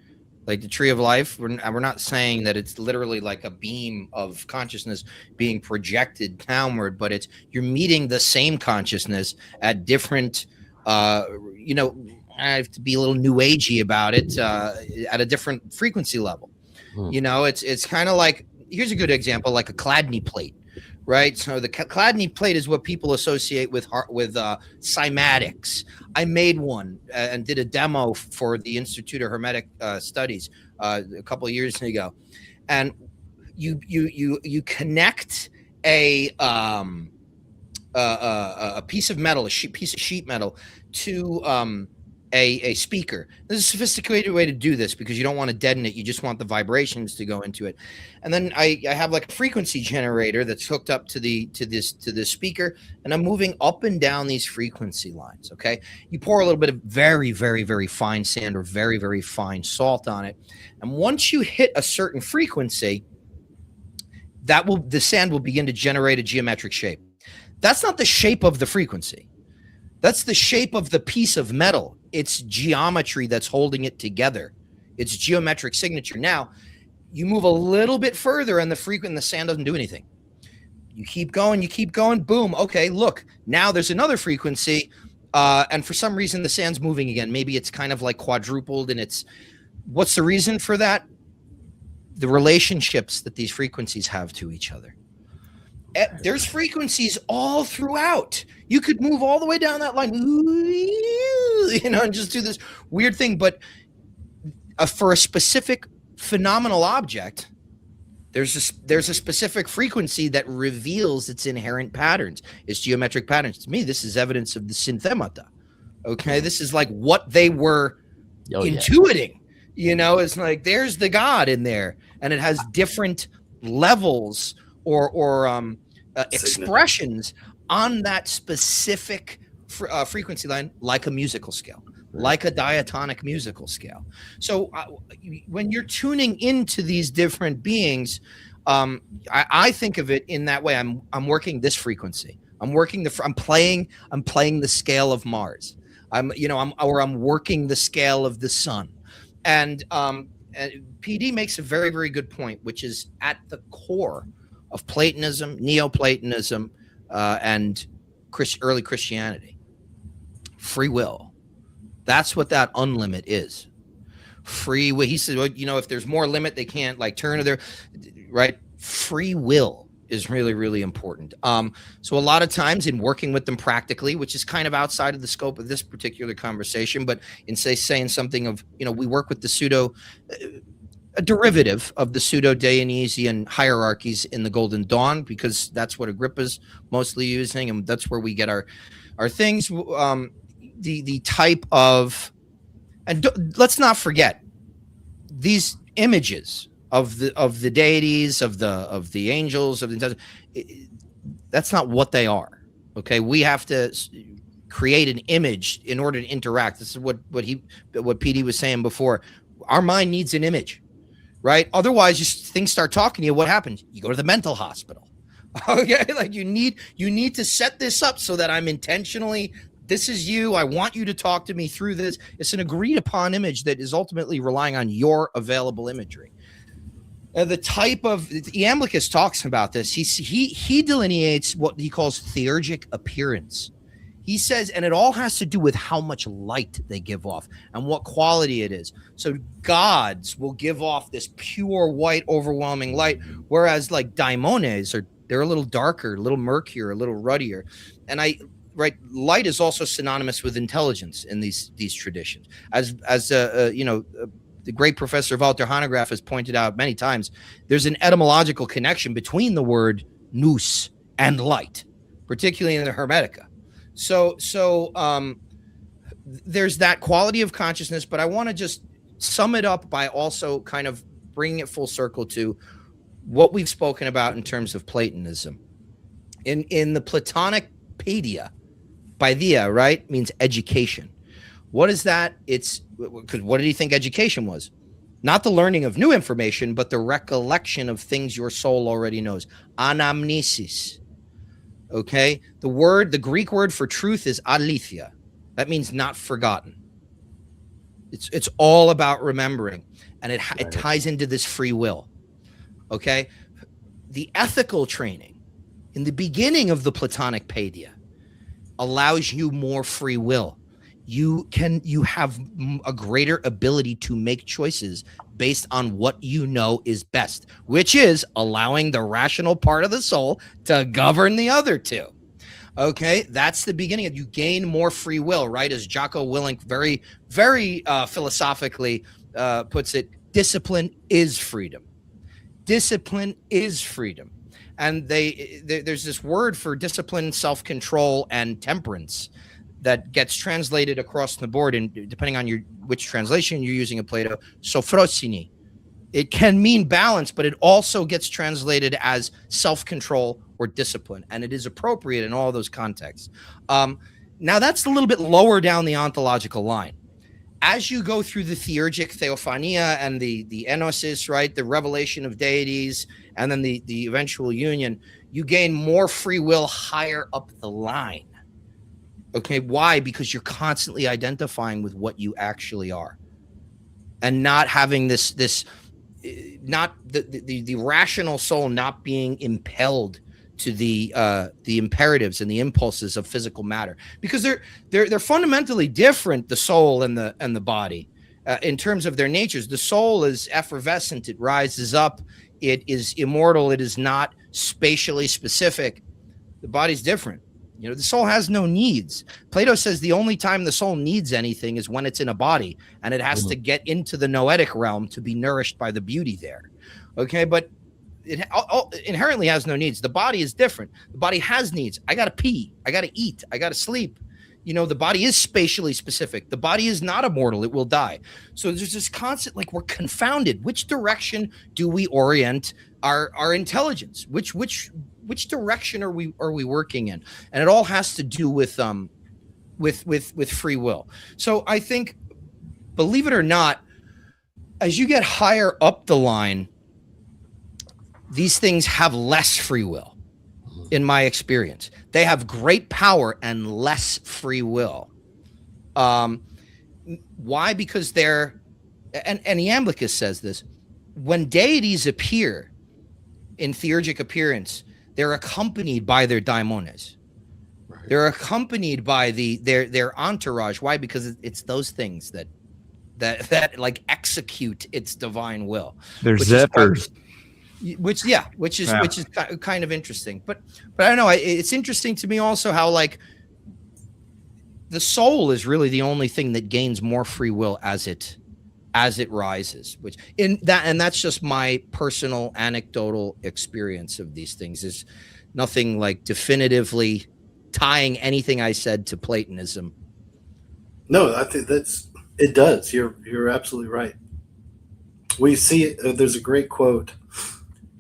like the tree of life. We're not saying that it's literally like a beam of consciousness being projected downward, but it's you're meeting the same consciousness at different, you know, I have to be a little new agey about it, at a different frequency level. You know, it's kind of like, here's a good example, like a Chladni plate, right? So the Chladni plate is what people associate with cymatics. I made one and did a demo for the Institute of Hermetic Studies a couple of years ago, and you connect a piece of metal, piece of sheet metal, to a speaker. There's a sophisticated way to do this because you don't want to deaden it. You just want the vibrations to go into it. And then I have like a frequency generator that's hooked up to this speaker, and I'm moving up and down these frequency lines. Okay. You pour a little bit of very, very, very fine sand or very, very fine salt on it. And once you hit a certain frequency, the sand will begin to generate a geometric shape. That's not the shape of the frequency. That's the shape of the piece of metal. It's geometry that's holding it together. It's geometric signature. Now, you move a little bit further and the sand doesn't do anything. You keep going, boom. Okay, look, now there's another frequency, and for some reason the sand's moving again. Maybe it's kind of like quadrupled, and what's the reason for that? The relationships that these frequencies have to each other. There's frequencies all throughout. You could move all the way down that line, you know, and just do this weird thing. But for a specific phenomenal object, there's a specific frequency that reveals its inherent patterns, its geometric patterns. To me, this is evidence of the synthemata. Okay, this is like what they were intuiting. You know, it's like there's the God in there, and it has different levels or expressions on that specific frequency line, like a musical scale, like a diatonic musical scale. So when you're tuning into these different beings, I think of it in that way. I'm working this frequency. I'm playing the scale of Mars. I'm working the scale of the sun. And PD makes a very, very good point, which is at the core of Platonism, Neoplatonism, and early Christianity. Free will. That's what that unlimit is. Free will. He said, well, you know, if there's more limit, they can't like turn to their right. Free will is really, really important. So a lot of times in working with them practically, which is kind of outside of the scope of this particular conversation, but in saying something of, you know, we work with the a derivative of the pseudo-Dionysian hierarchies in the Golden Dawn, because that's what Agrippa's mostly using, and that's where we get our things. The type of, and let's not forget these images of the deities, of the angels, that's not what they are. Okay, we have to create an image in order to interact. This is what PD was saying before. Our mind needs an image. Right? Otherwise, things start talking to you. What happens? You go to the mental hospital. Okay? Like you need to set this up so that I'm intentionally, this is you. I want you to talk to me through this. It's an agreed upon image that is ultimately relying on your available imagery. The type of, Iamblichus talks about this. He delineates what he calls theurgic appearance. He says, and it all has to do with how much light they give off and what quality it is. So gods will give off this pure white, overwhelming light, whereas like daimones they're a little darker, a little murkier, a little ruddier. And light is also synonymous with intelligence in these traditions. As the great Professor Walter Hanegraaff has pointed out many times, there's an etymological connection between the word nous and light, particularly in the Hermetica. So there's that quality of consciousness, but I want to just sum it up by also kind of bringing it full circle to what we've spoken about in terms of Platonism. In the Platonic paideia, paideia, right, means education. What is that? It's because what did he think education was? Not the learning of new information, but the recollection of things your soul already knows. Anamnesis. Okay. The Greek word for truth is aletheia. That means not forgotten. It's all about remembering, and it ties into this free will. Okay. The ethical training in the beginning of the Platonic paideia allows you more free will. You have a greater ability to make choices based on what you know is best, which is allowing the rational part of the soul to govern the other two. Okay, that's the beginning. You gain more free will, right? As Jocko Willink very, very philosophically puts it, discipline is freedom. Discipline is freedom. And there's this word for discipline, self-control, and temperance that gets translated across the board, and depending on which translation you're using of Plato, sophrosini. It can mean balance, but it also gets translated as self-control or discipline, and it is appropriate in all those contexts. Now, that's a little bit lower down the ontological line. As you go through the theurgic theophania and the enosis, right, the revelation of deities, and then the eventual union, you gain more free will higher up the line. Okay, why? Because you're constantly identifying with what you actually are, and not having not the rational soul not being impelled to the imperatives and the impulses of physical matter, because they're fundamentally different, the soul and the body, in terms of their natures. The soul is effervescent; it rises up, it is immortal, it is not spatially specific. The body's different. You know, the soul has no needs. Plato says the only time the soul needs anything is when it's in a body, and it has to get into the noetic realm to be nourished by the beauty there. Okay, but it inherently has no needs. The body is different. The body has needs. I got to pee. I got to eat. I got to sleep. You know, the body is spatially specific. The body is not immortal. It will die. So there's this constant, like, we're confounded. Which direction do we orient our intelligence? Which direction are we working in? And it all has to do with free will. So I think, believe it or not, as you get higher up the line, these things have less free will. In my experience, they have great power and less free will. Why? Because and Iamblichus says this, when deities appear in theurgic appearance, they're accompanied by their daimones. Right. They're accompanied by their entourage. Why? Because it's those things that like execute its divine will. They're zephyrs. Which is kind of interesting. But I don't know. It's interesting to me also how, like, the soul is really the only thing that gains more free will as it rises, and that's just my personal anecdotal experience of these things. Is nothing like definitively tying anything I said to Platonism. No, I think it does. You're absolutely right. We see there's a great quote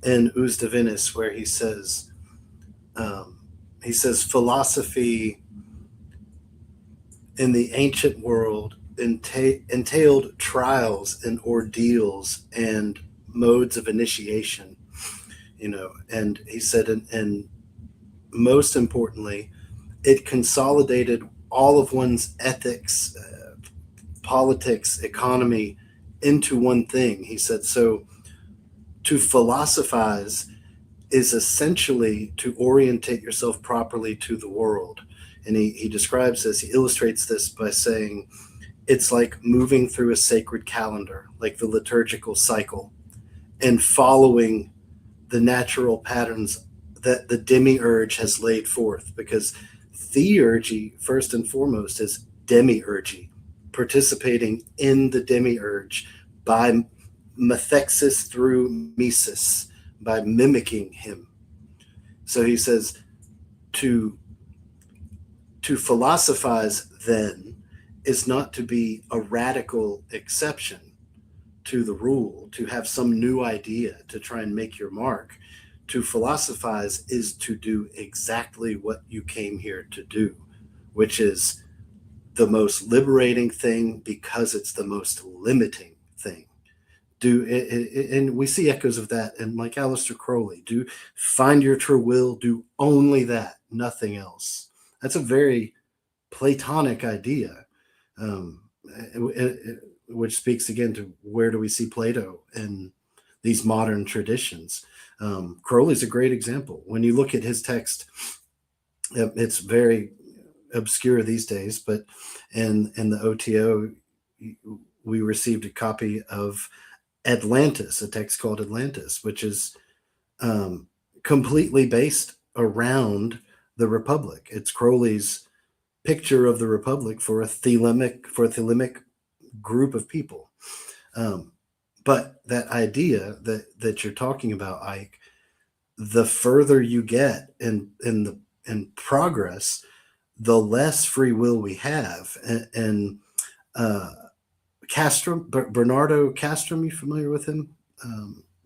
in Us Divinis where he says philosophy in the ancient world entailed trials and ordeals and modes of initiation, you know, and he said, and most importantly, it consolidated all of one's ethics, politics, economy into one thing. He said, so to philosophize is essentially to orientate yourself properly to the world. And he describes this, he illustrates this by saying, it's like moving through a sacred calendar, like the liturgical cycle, and following the natural patterns that the demiurge has laid forth. Because theurgy, first and foremost, is demiurgy, participating in the demiurge by methexis through mesis, by mimicking him. So he says, to philosophize then is not to be a radical exception to the rule, to have some new idea, to try and make your mark. To philosophize is to do exactly what you came here to do, which is the most liberating thing because it's the most limiting thing. And we see echoes of that in like Aleister Crowley. Do find your true will, do only that, nothing else. That's a very Platonic idea, which speaks again to where do we see Plato in these modern traditions. Crowley's a great example. When you look at his text, it's very obscure these days, but in the OTO, we received a copy of Atlantis, a text called Atlantis, which is completely based around the Republic. It's Crowley's picture of the Republic for a thelemic group of people. But that idea that you're talking about, Ike, the further you get in progress, the less free will we have. And Castrum, Bernardo Castrum, you familiar with him?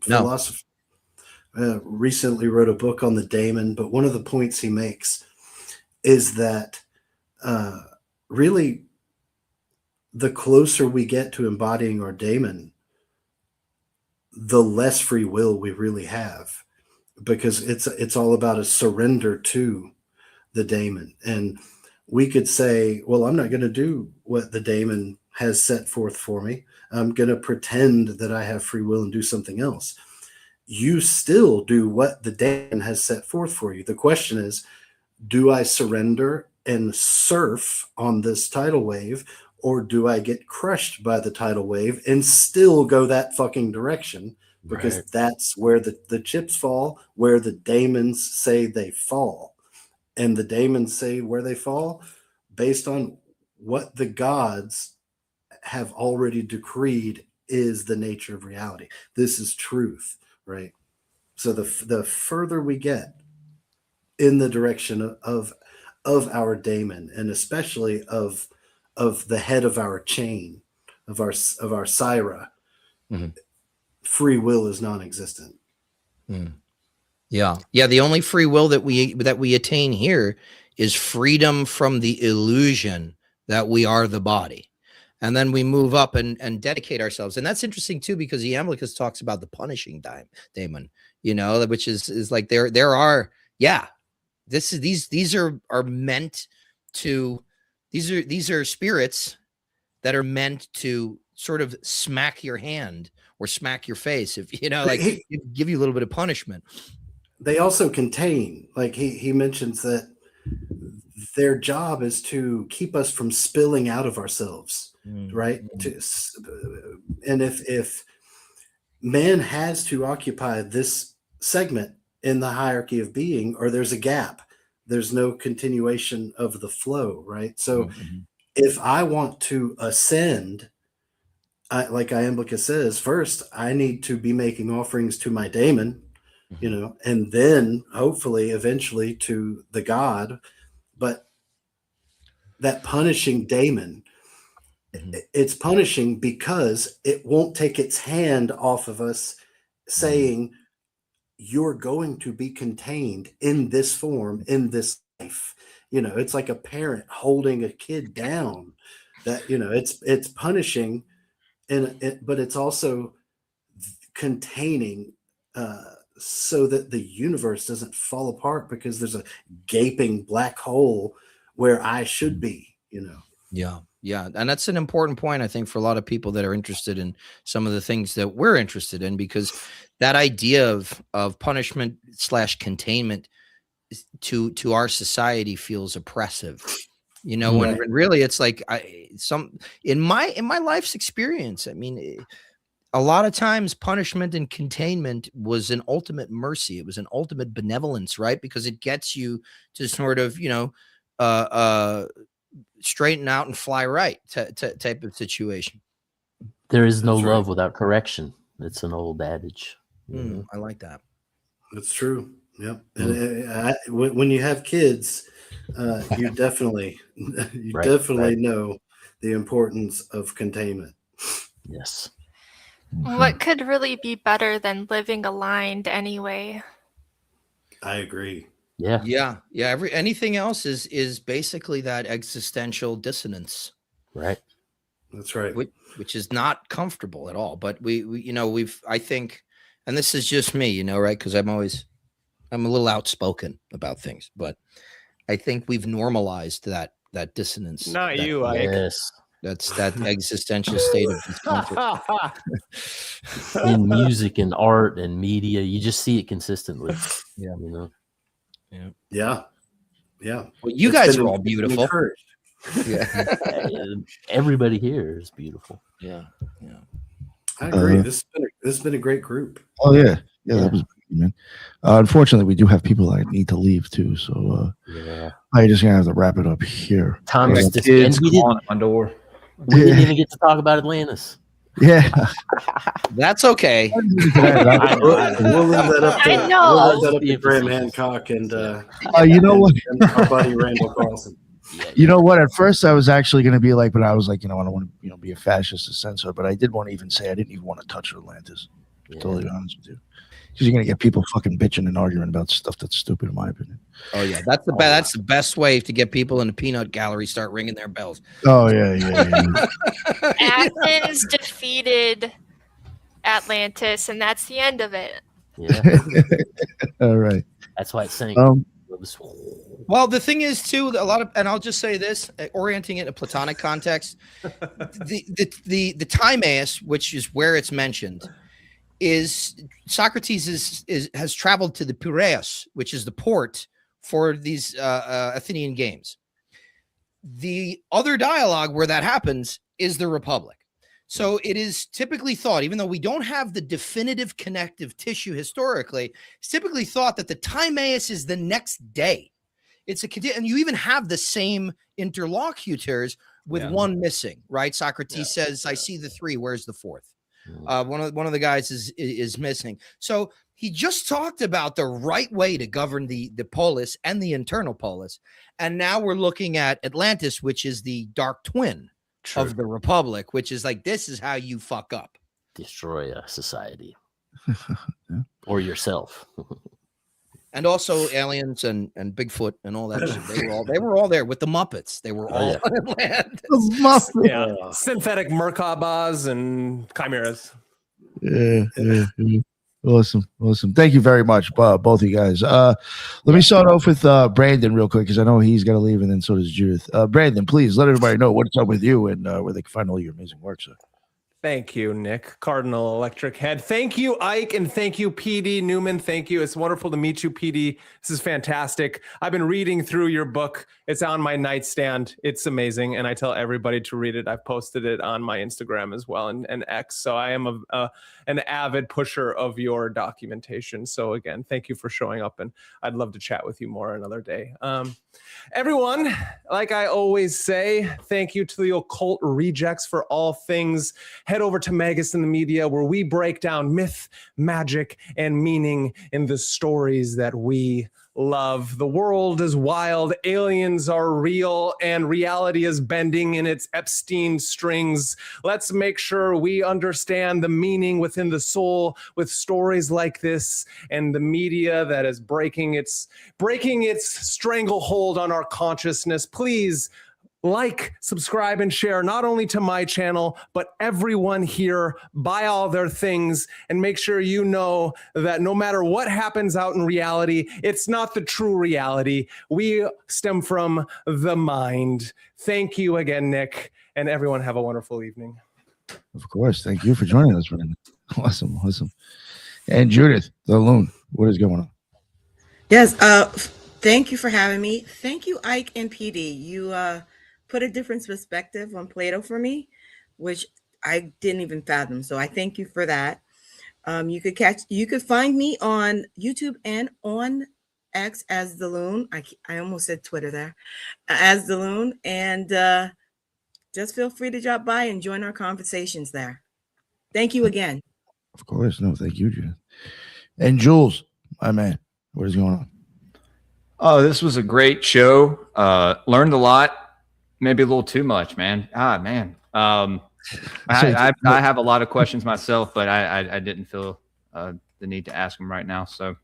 Philosopher. Recently wrote a book on the daemon, but one of the points he makes is that really the closer we get to embodying our daemon, the less free will we really have, because it's all about a surrender to the daemon. And we could say, well, I'm not going to do what the daemon has set forth for me. I'm going to pretend that I have free will and do something else. You still do what the daemon has set forth for you. The question is, do I surrender and surf on this tidal wave, or do I get crushed by the tidal wave and still go that fucking direction? Because that's where the chips fall, where the daemons say they fall. And the daemons say where they fall based on what the gods have already decreed is the nature of reality. This is truth, right? So the further we get in the direction of our daemon, and especially of the head of our chain, of our Syra, free will is non-existent. Yeah. The only free will that we attain here is freedom from the illusion that we are the body. And then we move up and dedicate ourselves. And that's interesting too, because the Iamblichus talks about the punishing daemon, which is like there are, these are meant to, these are spirits that are meant to sort of smack your hand or smack your face, if give you a little bit of punishment. They also contain, like he mentions that their job is to keep us from spilling out of ourselves, right? And if man has to occupy this segment in the hierarchy of being, or there's a gap, there's no continuation of the flow, right? So if I want to ascend, like Iamblichus says, first I need to be making offerings to my daemon, and then hopefully eventually to the god. But that punishing daemon, it's punishing because it won't take its hand off of us, saying you're going to be contained in this form, in this life. It's like a parent holding a kid down. That it's punishing, but it's also containing, so that the universe doesn't fall apart because there's a gaping black hole where I should be. Yeah. And that's an important point, I think, for a lot of people that are interested in some of the things that we're interested in, because that idea of punishment / containment to our society feels oppressive, when really it's like in my life's experience, I mean, a lot of times punishment and containment was an ultimate mercy. It was an ultimate benevolence, right? Because it gets you to sort of, straighten out and fly right type of situation. There is no love without correction. It's an old adage. I like that. That's true. Yep. And when you have kids, you definitely definitely know the importance of containment. Yes. What could really be better than living aligned anyway? I agree. Yeah. Yeah. Anything else is basically that existential dissonance, Right. That's right. which is not comfortable at all. But I think, and this is just me, right? Because I'm a little outspoken about things, but I think we've normalized that dissonance. Not you, Ike. Yes. That's that existential state of discomfort. In music and art and media, you just see it consistently. Yeah. Yeah. Well, you It's guys been are all beautiful. encouraged. Yeah. Everybody here is beautiful. Yeah. I agree. This has been a great group. Oh yeah. That was great, man. Unfortunately, we do have people that need to leave too, so Yeah. I'm just gonna have to wrap it up here. Time Got is kids and we calling at my door. didn't even get to talk about Atlantis. Yeah. That's okay. I know. We'll leave that up to, I know. We'll leave that up to Graham Hancock and You know what? and our buddy Randall Carlson. You know what? At first, I was actually going to be like, but I was like, I don't want to, be a fascist or censor. But I did want to even say I didn't even want to touch Atlantis. To be totally honest with you, because you're going to get people fucking bitching and arguing about stuff that's stupid, in my opinion. Oh yeah, that's the best way to get people in the peanut gallery start ringing their bells. Oh yeah. Athens defeated Atlantis, and that's the end of it. Yeah. All right. That's why it's saying. Well, the thing is too, a lot of, and I'll just say this, orienting it in a Platonic context, the Timaeus, which is where it's mentioned, is Socrates has traveled to the Piraeus, which is the port for these Athenian games. The other dialogue where that happens is the Republic. So it is typically thought, even though we don't have the definitive connective tissue historically, it's typically thought that the Timaeus is the next day. And you even have the same interlocutors with one missing, right? Socrates says, "I see the three. Where's the fourth?" One of the guys is missing. So he just talked about the right way to govern the polis and the internal polis, and now we're looking at Atlantis, which is the dark twin of the Republic, which is like, this is how you fuck up, Destroy a society or yourself. and also aliens and Bigfoot and all that shit. They were all there with the Muppets. They were all on Atlantis. Yeah. Synthetic Merkabahs and chimeras. Yeah. Awesome. Thank you very much, both of you guys. Let me start off with Brandon real quick, because I know he's got to leave, and then so does Judith. Brandon, please let everybody know what's up with you and where they can find all your amazing work, sir. Thank you, Nick. Cardinal Electric Head. Thank you, Ike, and thank you, PD Newman. Thank you. It's wonderful to meet you, PD. This is fantastic. I've been reading through your book. It's on my nightstand. It's amazing, and I tell everybody to read it. I've posted it on my Instagram as well and X. So I am an avid pusher of your documentation. So again, thank you for showing up, and I'd love to chat with you more another day. Everyone, like I always say, thank you to the Occult Rejects for all things. Head over to Magus in the Media, where we break down myth, magic, and meaning in the stories that we love. The world is wild, aliens are real, and reality is bending in its Epstein strings. Let's make sure we understand the meaning within the soul with stories like this, and the media that is breaking its stranglehold on our consciousness. Please like, subscribe, and share, not only to my channel, but everyone here. Buy all their things, and make sure you know that no matter what happens out in reality, it's not the true reality. We stem from the mind. Thank you again, Nick, and everyone have a wonderful evening. Of course. Thank you for joining us, Brandon. Awesome. And Judith, the loon, what is going on? Yes. Thank you for having me. Thank you, Ike and PD. You put a different perspective on Plato for me, which I didn't even fathom. So I thank you for that. You could find me on YouTube and on X as the Loon. I almost said Twitter there, as the Loon, and just feel free to drop by and join our conversations there. Thank you again. Of course. No, thank you, Judith. And Jules, my man, what is going on? Oh, this was a great show. Learned a lot. Maybe a little too much, man. I have a lot of questions myself, but I didn't feel the need to ask them right now. So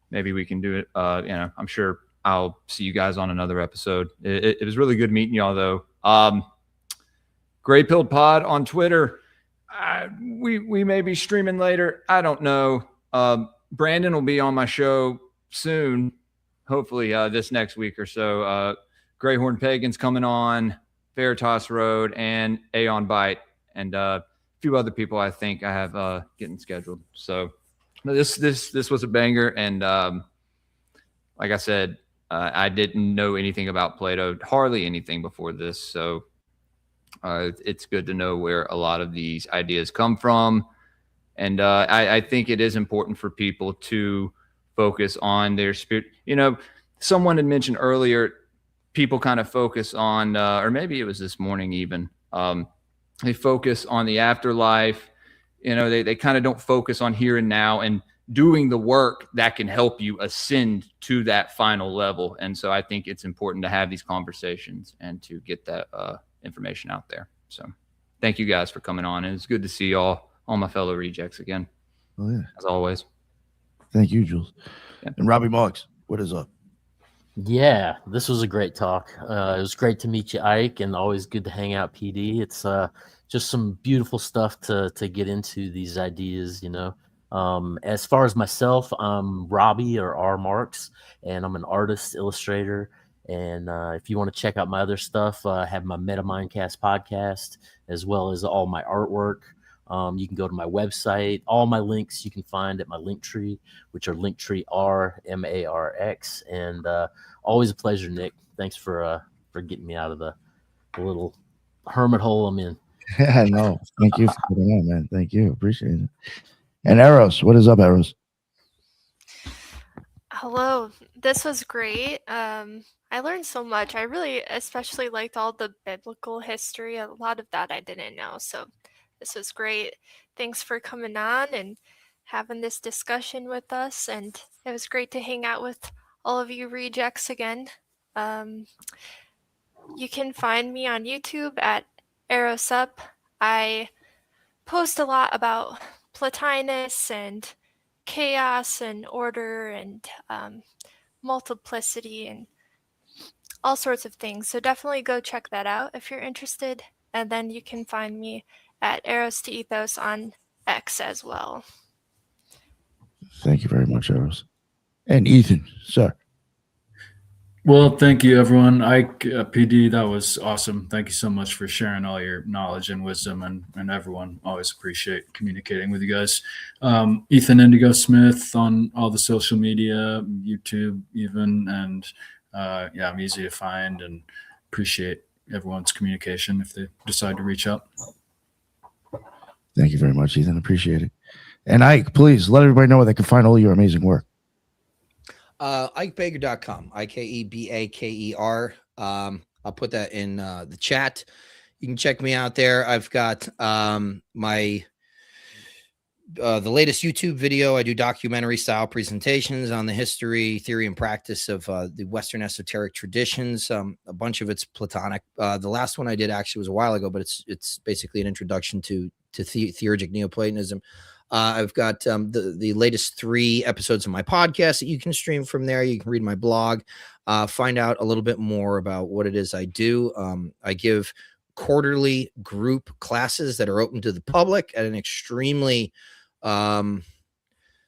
maybe we can do it. I'm sure I'll see you guys on another episode. It was really good meeting y'all, though. Gray Pilled Pod on Twitter. We may be streaming later. I don't know. Brandon will be on my show soon, hopefully this next week or so. Greyhorn Pagan's coming on, Veritas Road, and Aeon Bite, and a few other people I think I have getting scheduled. So this was a banger, and like I said, I didn't know anything about Plato, hardly anything before this, so it's good to know where a lot of these ideas come from. And I think it is important for people to focus on their spirit. Someone had mentioned earlier, people kind of focus on, or maybe it was this morning even, they focus on the afterlife. They kind of don't focus on here and now and doing the work that can help you ascend to that final level. And so I think it's important to have these conversations and to get that information out there. So thank you guys for coming on. And it's good to see all my fellow rejects again. Oh, yeah. As always. Thank you, Jules. Yeah. And Robbie Marks, what is up? Yeah, this was a great talk. It was great to meet you, Ike, and always good to hang out, PD. It's just some beautiful stuff to get into these ideas, As far as myself, I'm Robbie or R Marks, and I'm an artist, illustrator. And if you want to check out my other stuff, I have my MetaMindcast podcast, as well as all my artwork. You can go to my website. All my links you can find at my Linktree, which are Linktree RMARX. And always a pleasure, Nick. Thanks for getting me out of the little hermit hole I'm in. Yeah, no, thank you for coming on, man. Thank you, appreciate it. And Eros, what is up, Eros? Hello, this was great. I learned so much. I really especially liked all the biblical history. A lot of that I didn't know. So this was great. Thanks for coming on and having this discussion with us. And it was great to hang out with all of you rejects again. You can find me on YouTube at Aerosup. I post a lot about Plotinus and chaos and order and multiplicity and all sorts of things. So definitely go check that out if you're interested. And then you can find me at Eros to Ethos on X as well. Thank you very much, Eros. And Ethan, sir. Well, thank you, everyone. Ike, PD, that was awesome. Thank you so much for sharing all your knowledge and wisdom, and everyone. Always appreciate communicating with you guys. Ethan Indigo Smith on all the social media, YouTube even, and I'm easy to find, and appreciate everyone's communication if they decide to reach out. Thank you very much, Ethan. Appreciate it. And Ike, please let everybody know where they can find all your amazing work. IkeBaker.com, IKEBAKER. I'll put that in the chat. You can check me out there. I've got my the latest YouTube video. I do documentary style presentations on the history, theory, and practice of the Western esoteric traditions. A bunch of it's Platonic. The last one I did actually was a while ago, but it's basically an introduction to theurgic Neoplatonism. I've got the latest 3 episodes of my podcast that you can stream from there. You can read my blog, find out a little bit more about what it is I do. I give quarterly group classes that are open to the public at an extremely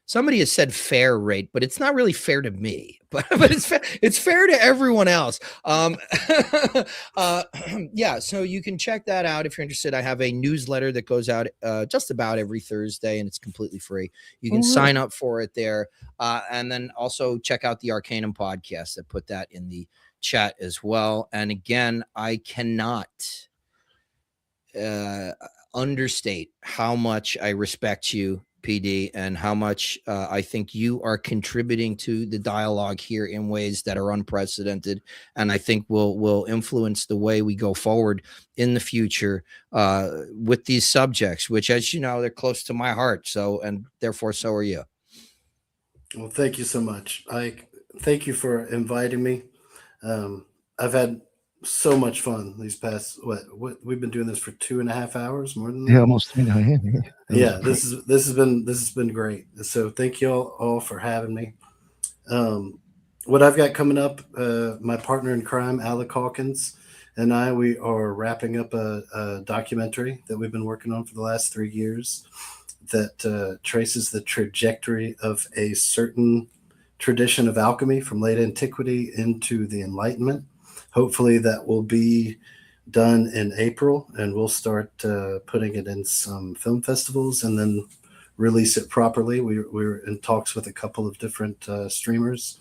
somebody has said fair rate, but it's not really fair to me, but it's fair to everyone else. Yeah, so you can check that out if you're interested. I have a newsletter that goes out just about every Thursday, and it's completely free. You can sign up for it there, and then also check out the Arcanum podcast. I put that in the chat as well. And again, I cannot understate how much I respect you, PD, and how much I think you are contributing to the dialogue here in ways that are unprecedented, and I think will influence the way we go forward in the future with these subjects, which, as you know, they're close to my heart. So, and therefore, so are you. Well, thank you so much. Thank you for inviting me. I've had so much fun these past what we've been doing this for 2.5 hours, more than that. Yeah, almost 3 now. Yeah, this has been great. So thank you all for having me. What I've got coming up, my partner in crime, Alec Hawkins, and we are wrapping up a documentary that we've been working on for the last 3 years that traces the trajectory of a certain tradition of alchemy from late antiquity into the Enlightenment. Hopefully that will be done in April, and we'll start putting it in some film festivals and then release it properly. We're in talks with a couple of different streamers.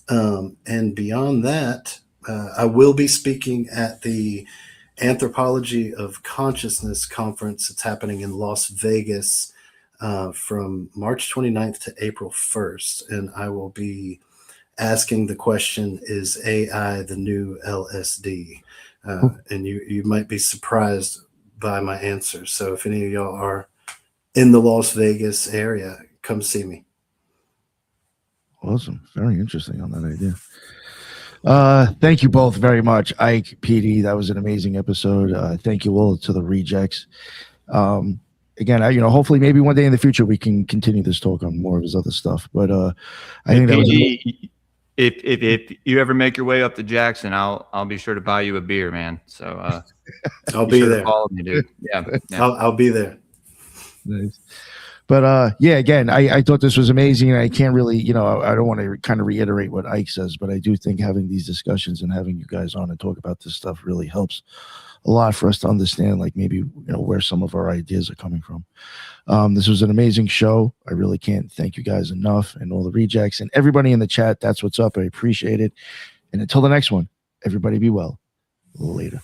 And beyond that, I will be speaking at the Anthropology of Consciousness conference. It's happening in Las Vegas from March 29th to April 1st. And I will be asking the question, is AI the new LSD? And you might be surprised by my answer. So if any of y'all are in the Las Vegas area, come see me. Awesome. Very interesting on that idea. Thank you both very much. Ike, PD, that was an amazing episode. Thank you all to the rejects. Again, hopefully maybe one day in the future we can continue this talk on more of his other stuff. But I think that was if you ever make your way up to Jackson, I'll be sure to buy you a beer, man. So I'll be there. Follow me, dude. Yeah. I'll be there. Nice. But yeah, again, I thought this was amazing, and I can't really, I don't want to kind of reiterate what Ike says, but I do think having these discussions and having you guys on and talk about this stuff really helps a lot for us to understand, like maybe where some of our ideas are coming from. This was an amazing show. I really can't thank you guys enough, and all the rejects and everybody in the chat. That's what's up. I appreciate it. And until the next one, everybody be well. Later.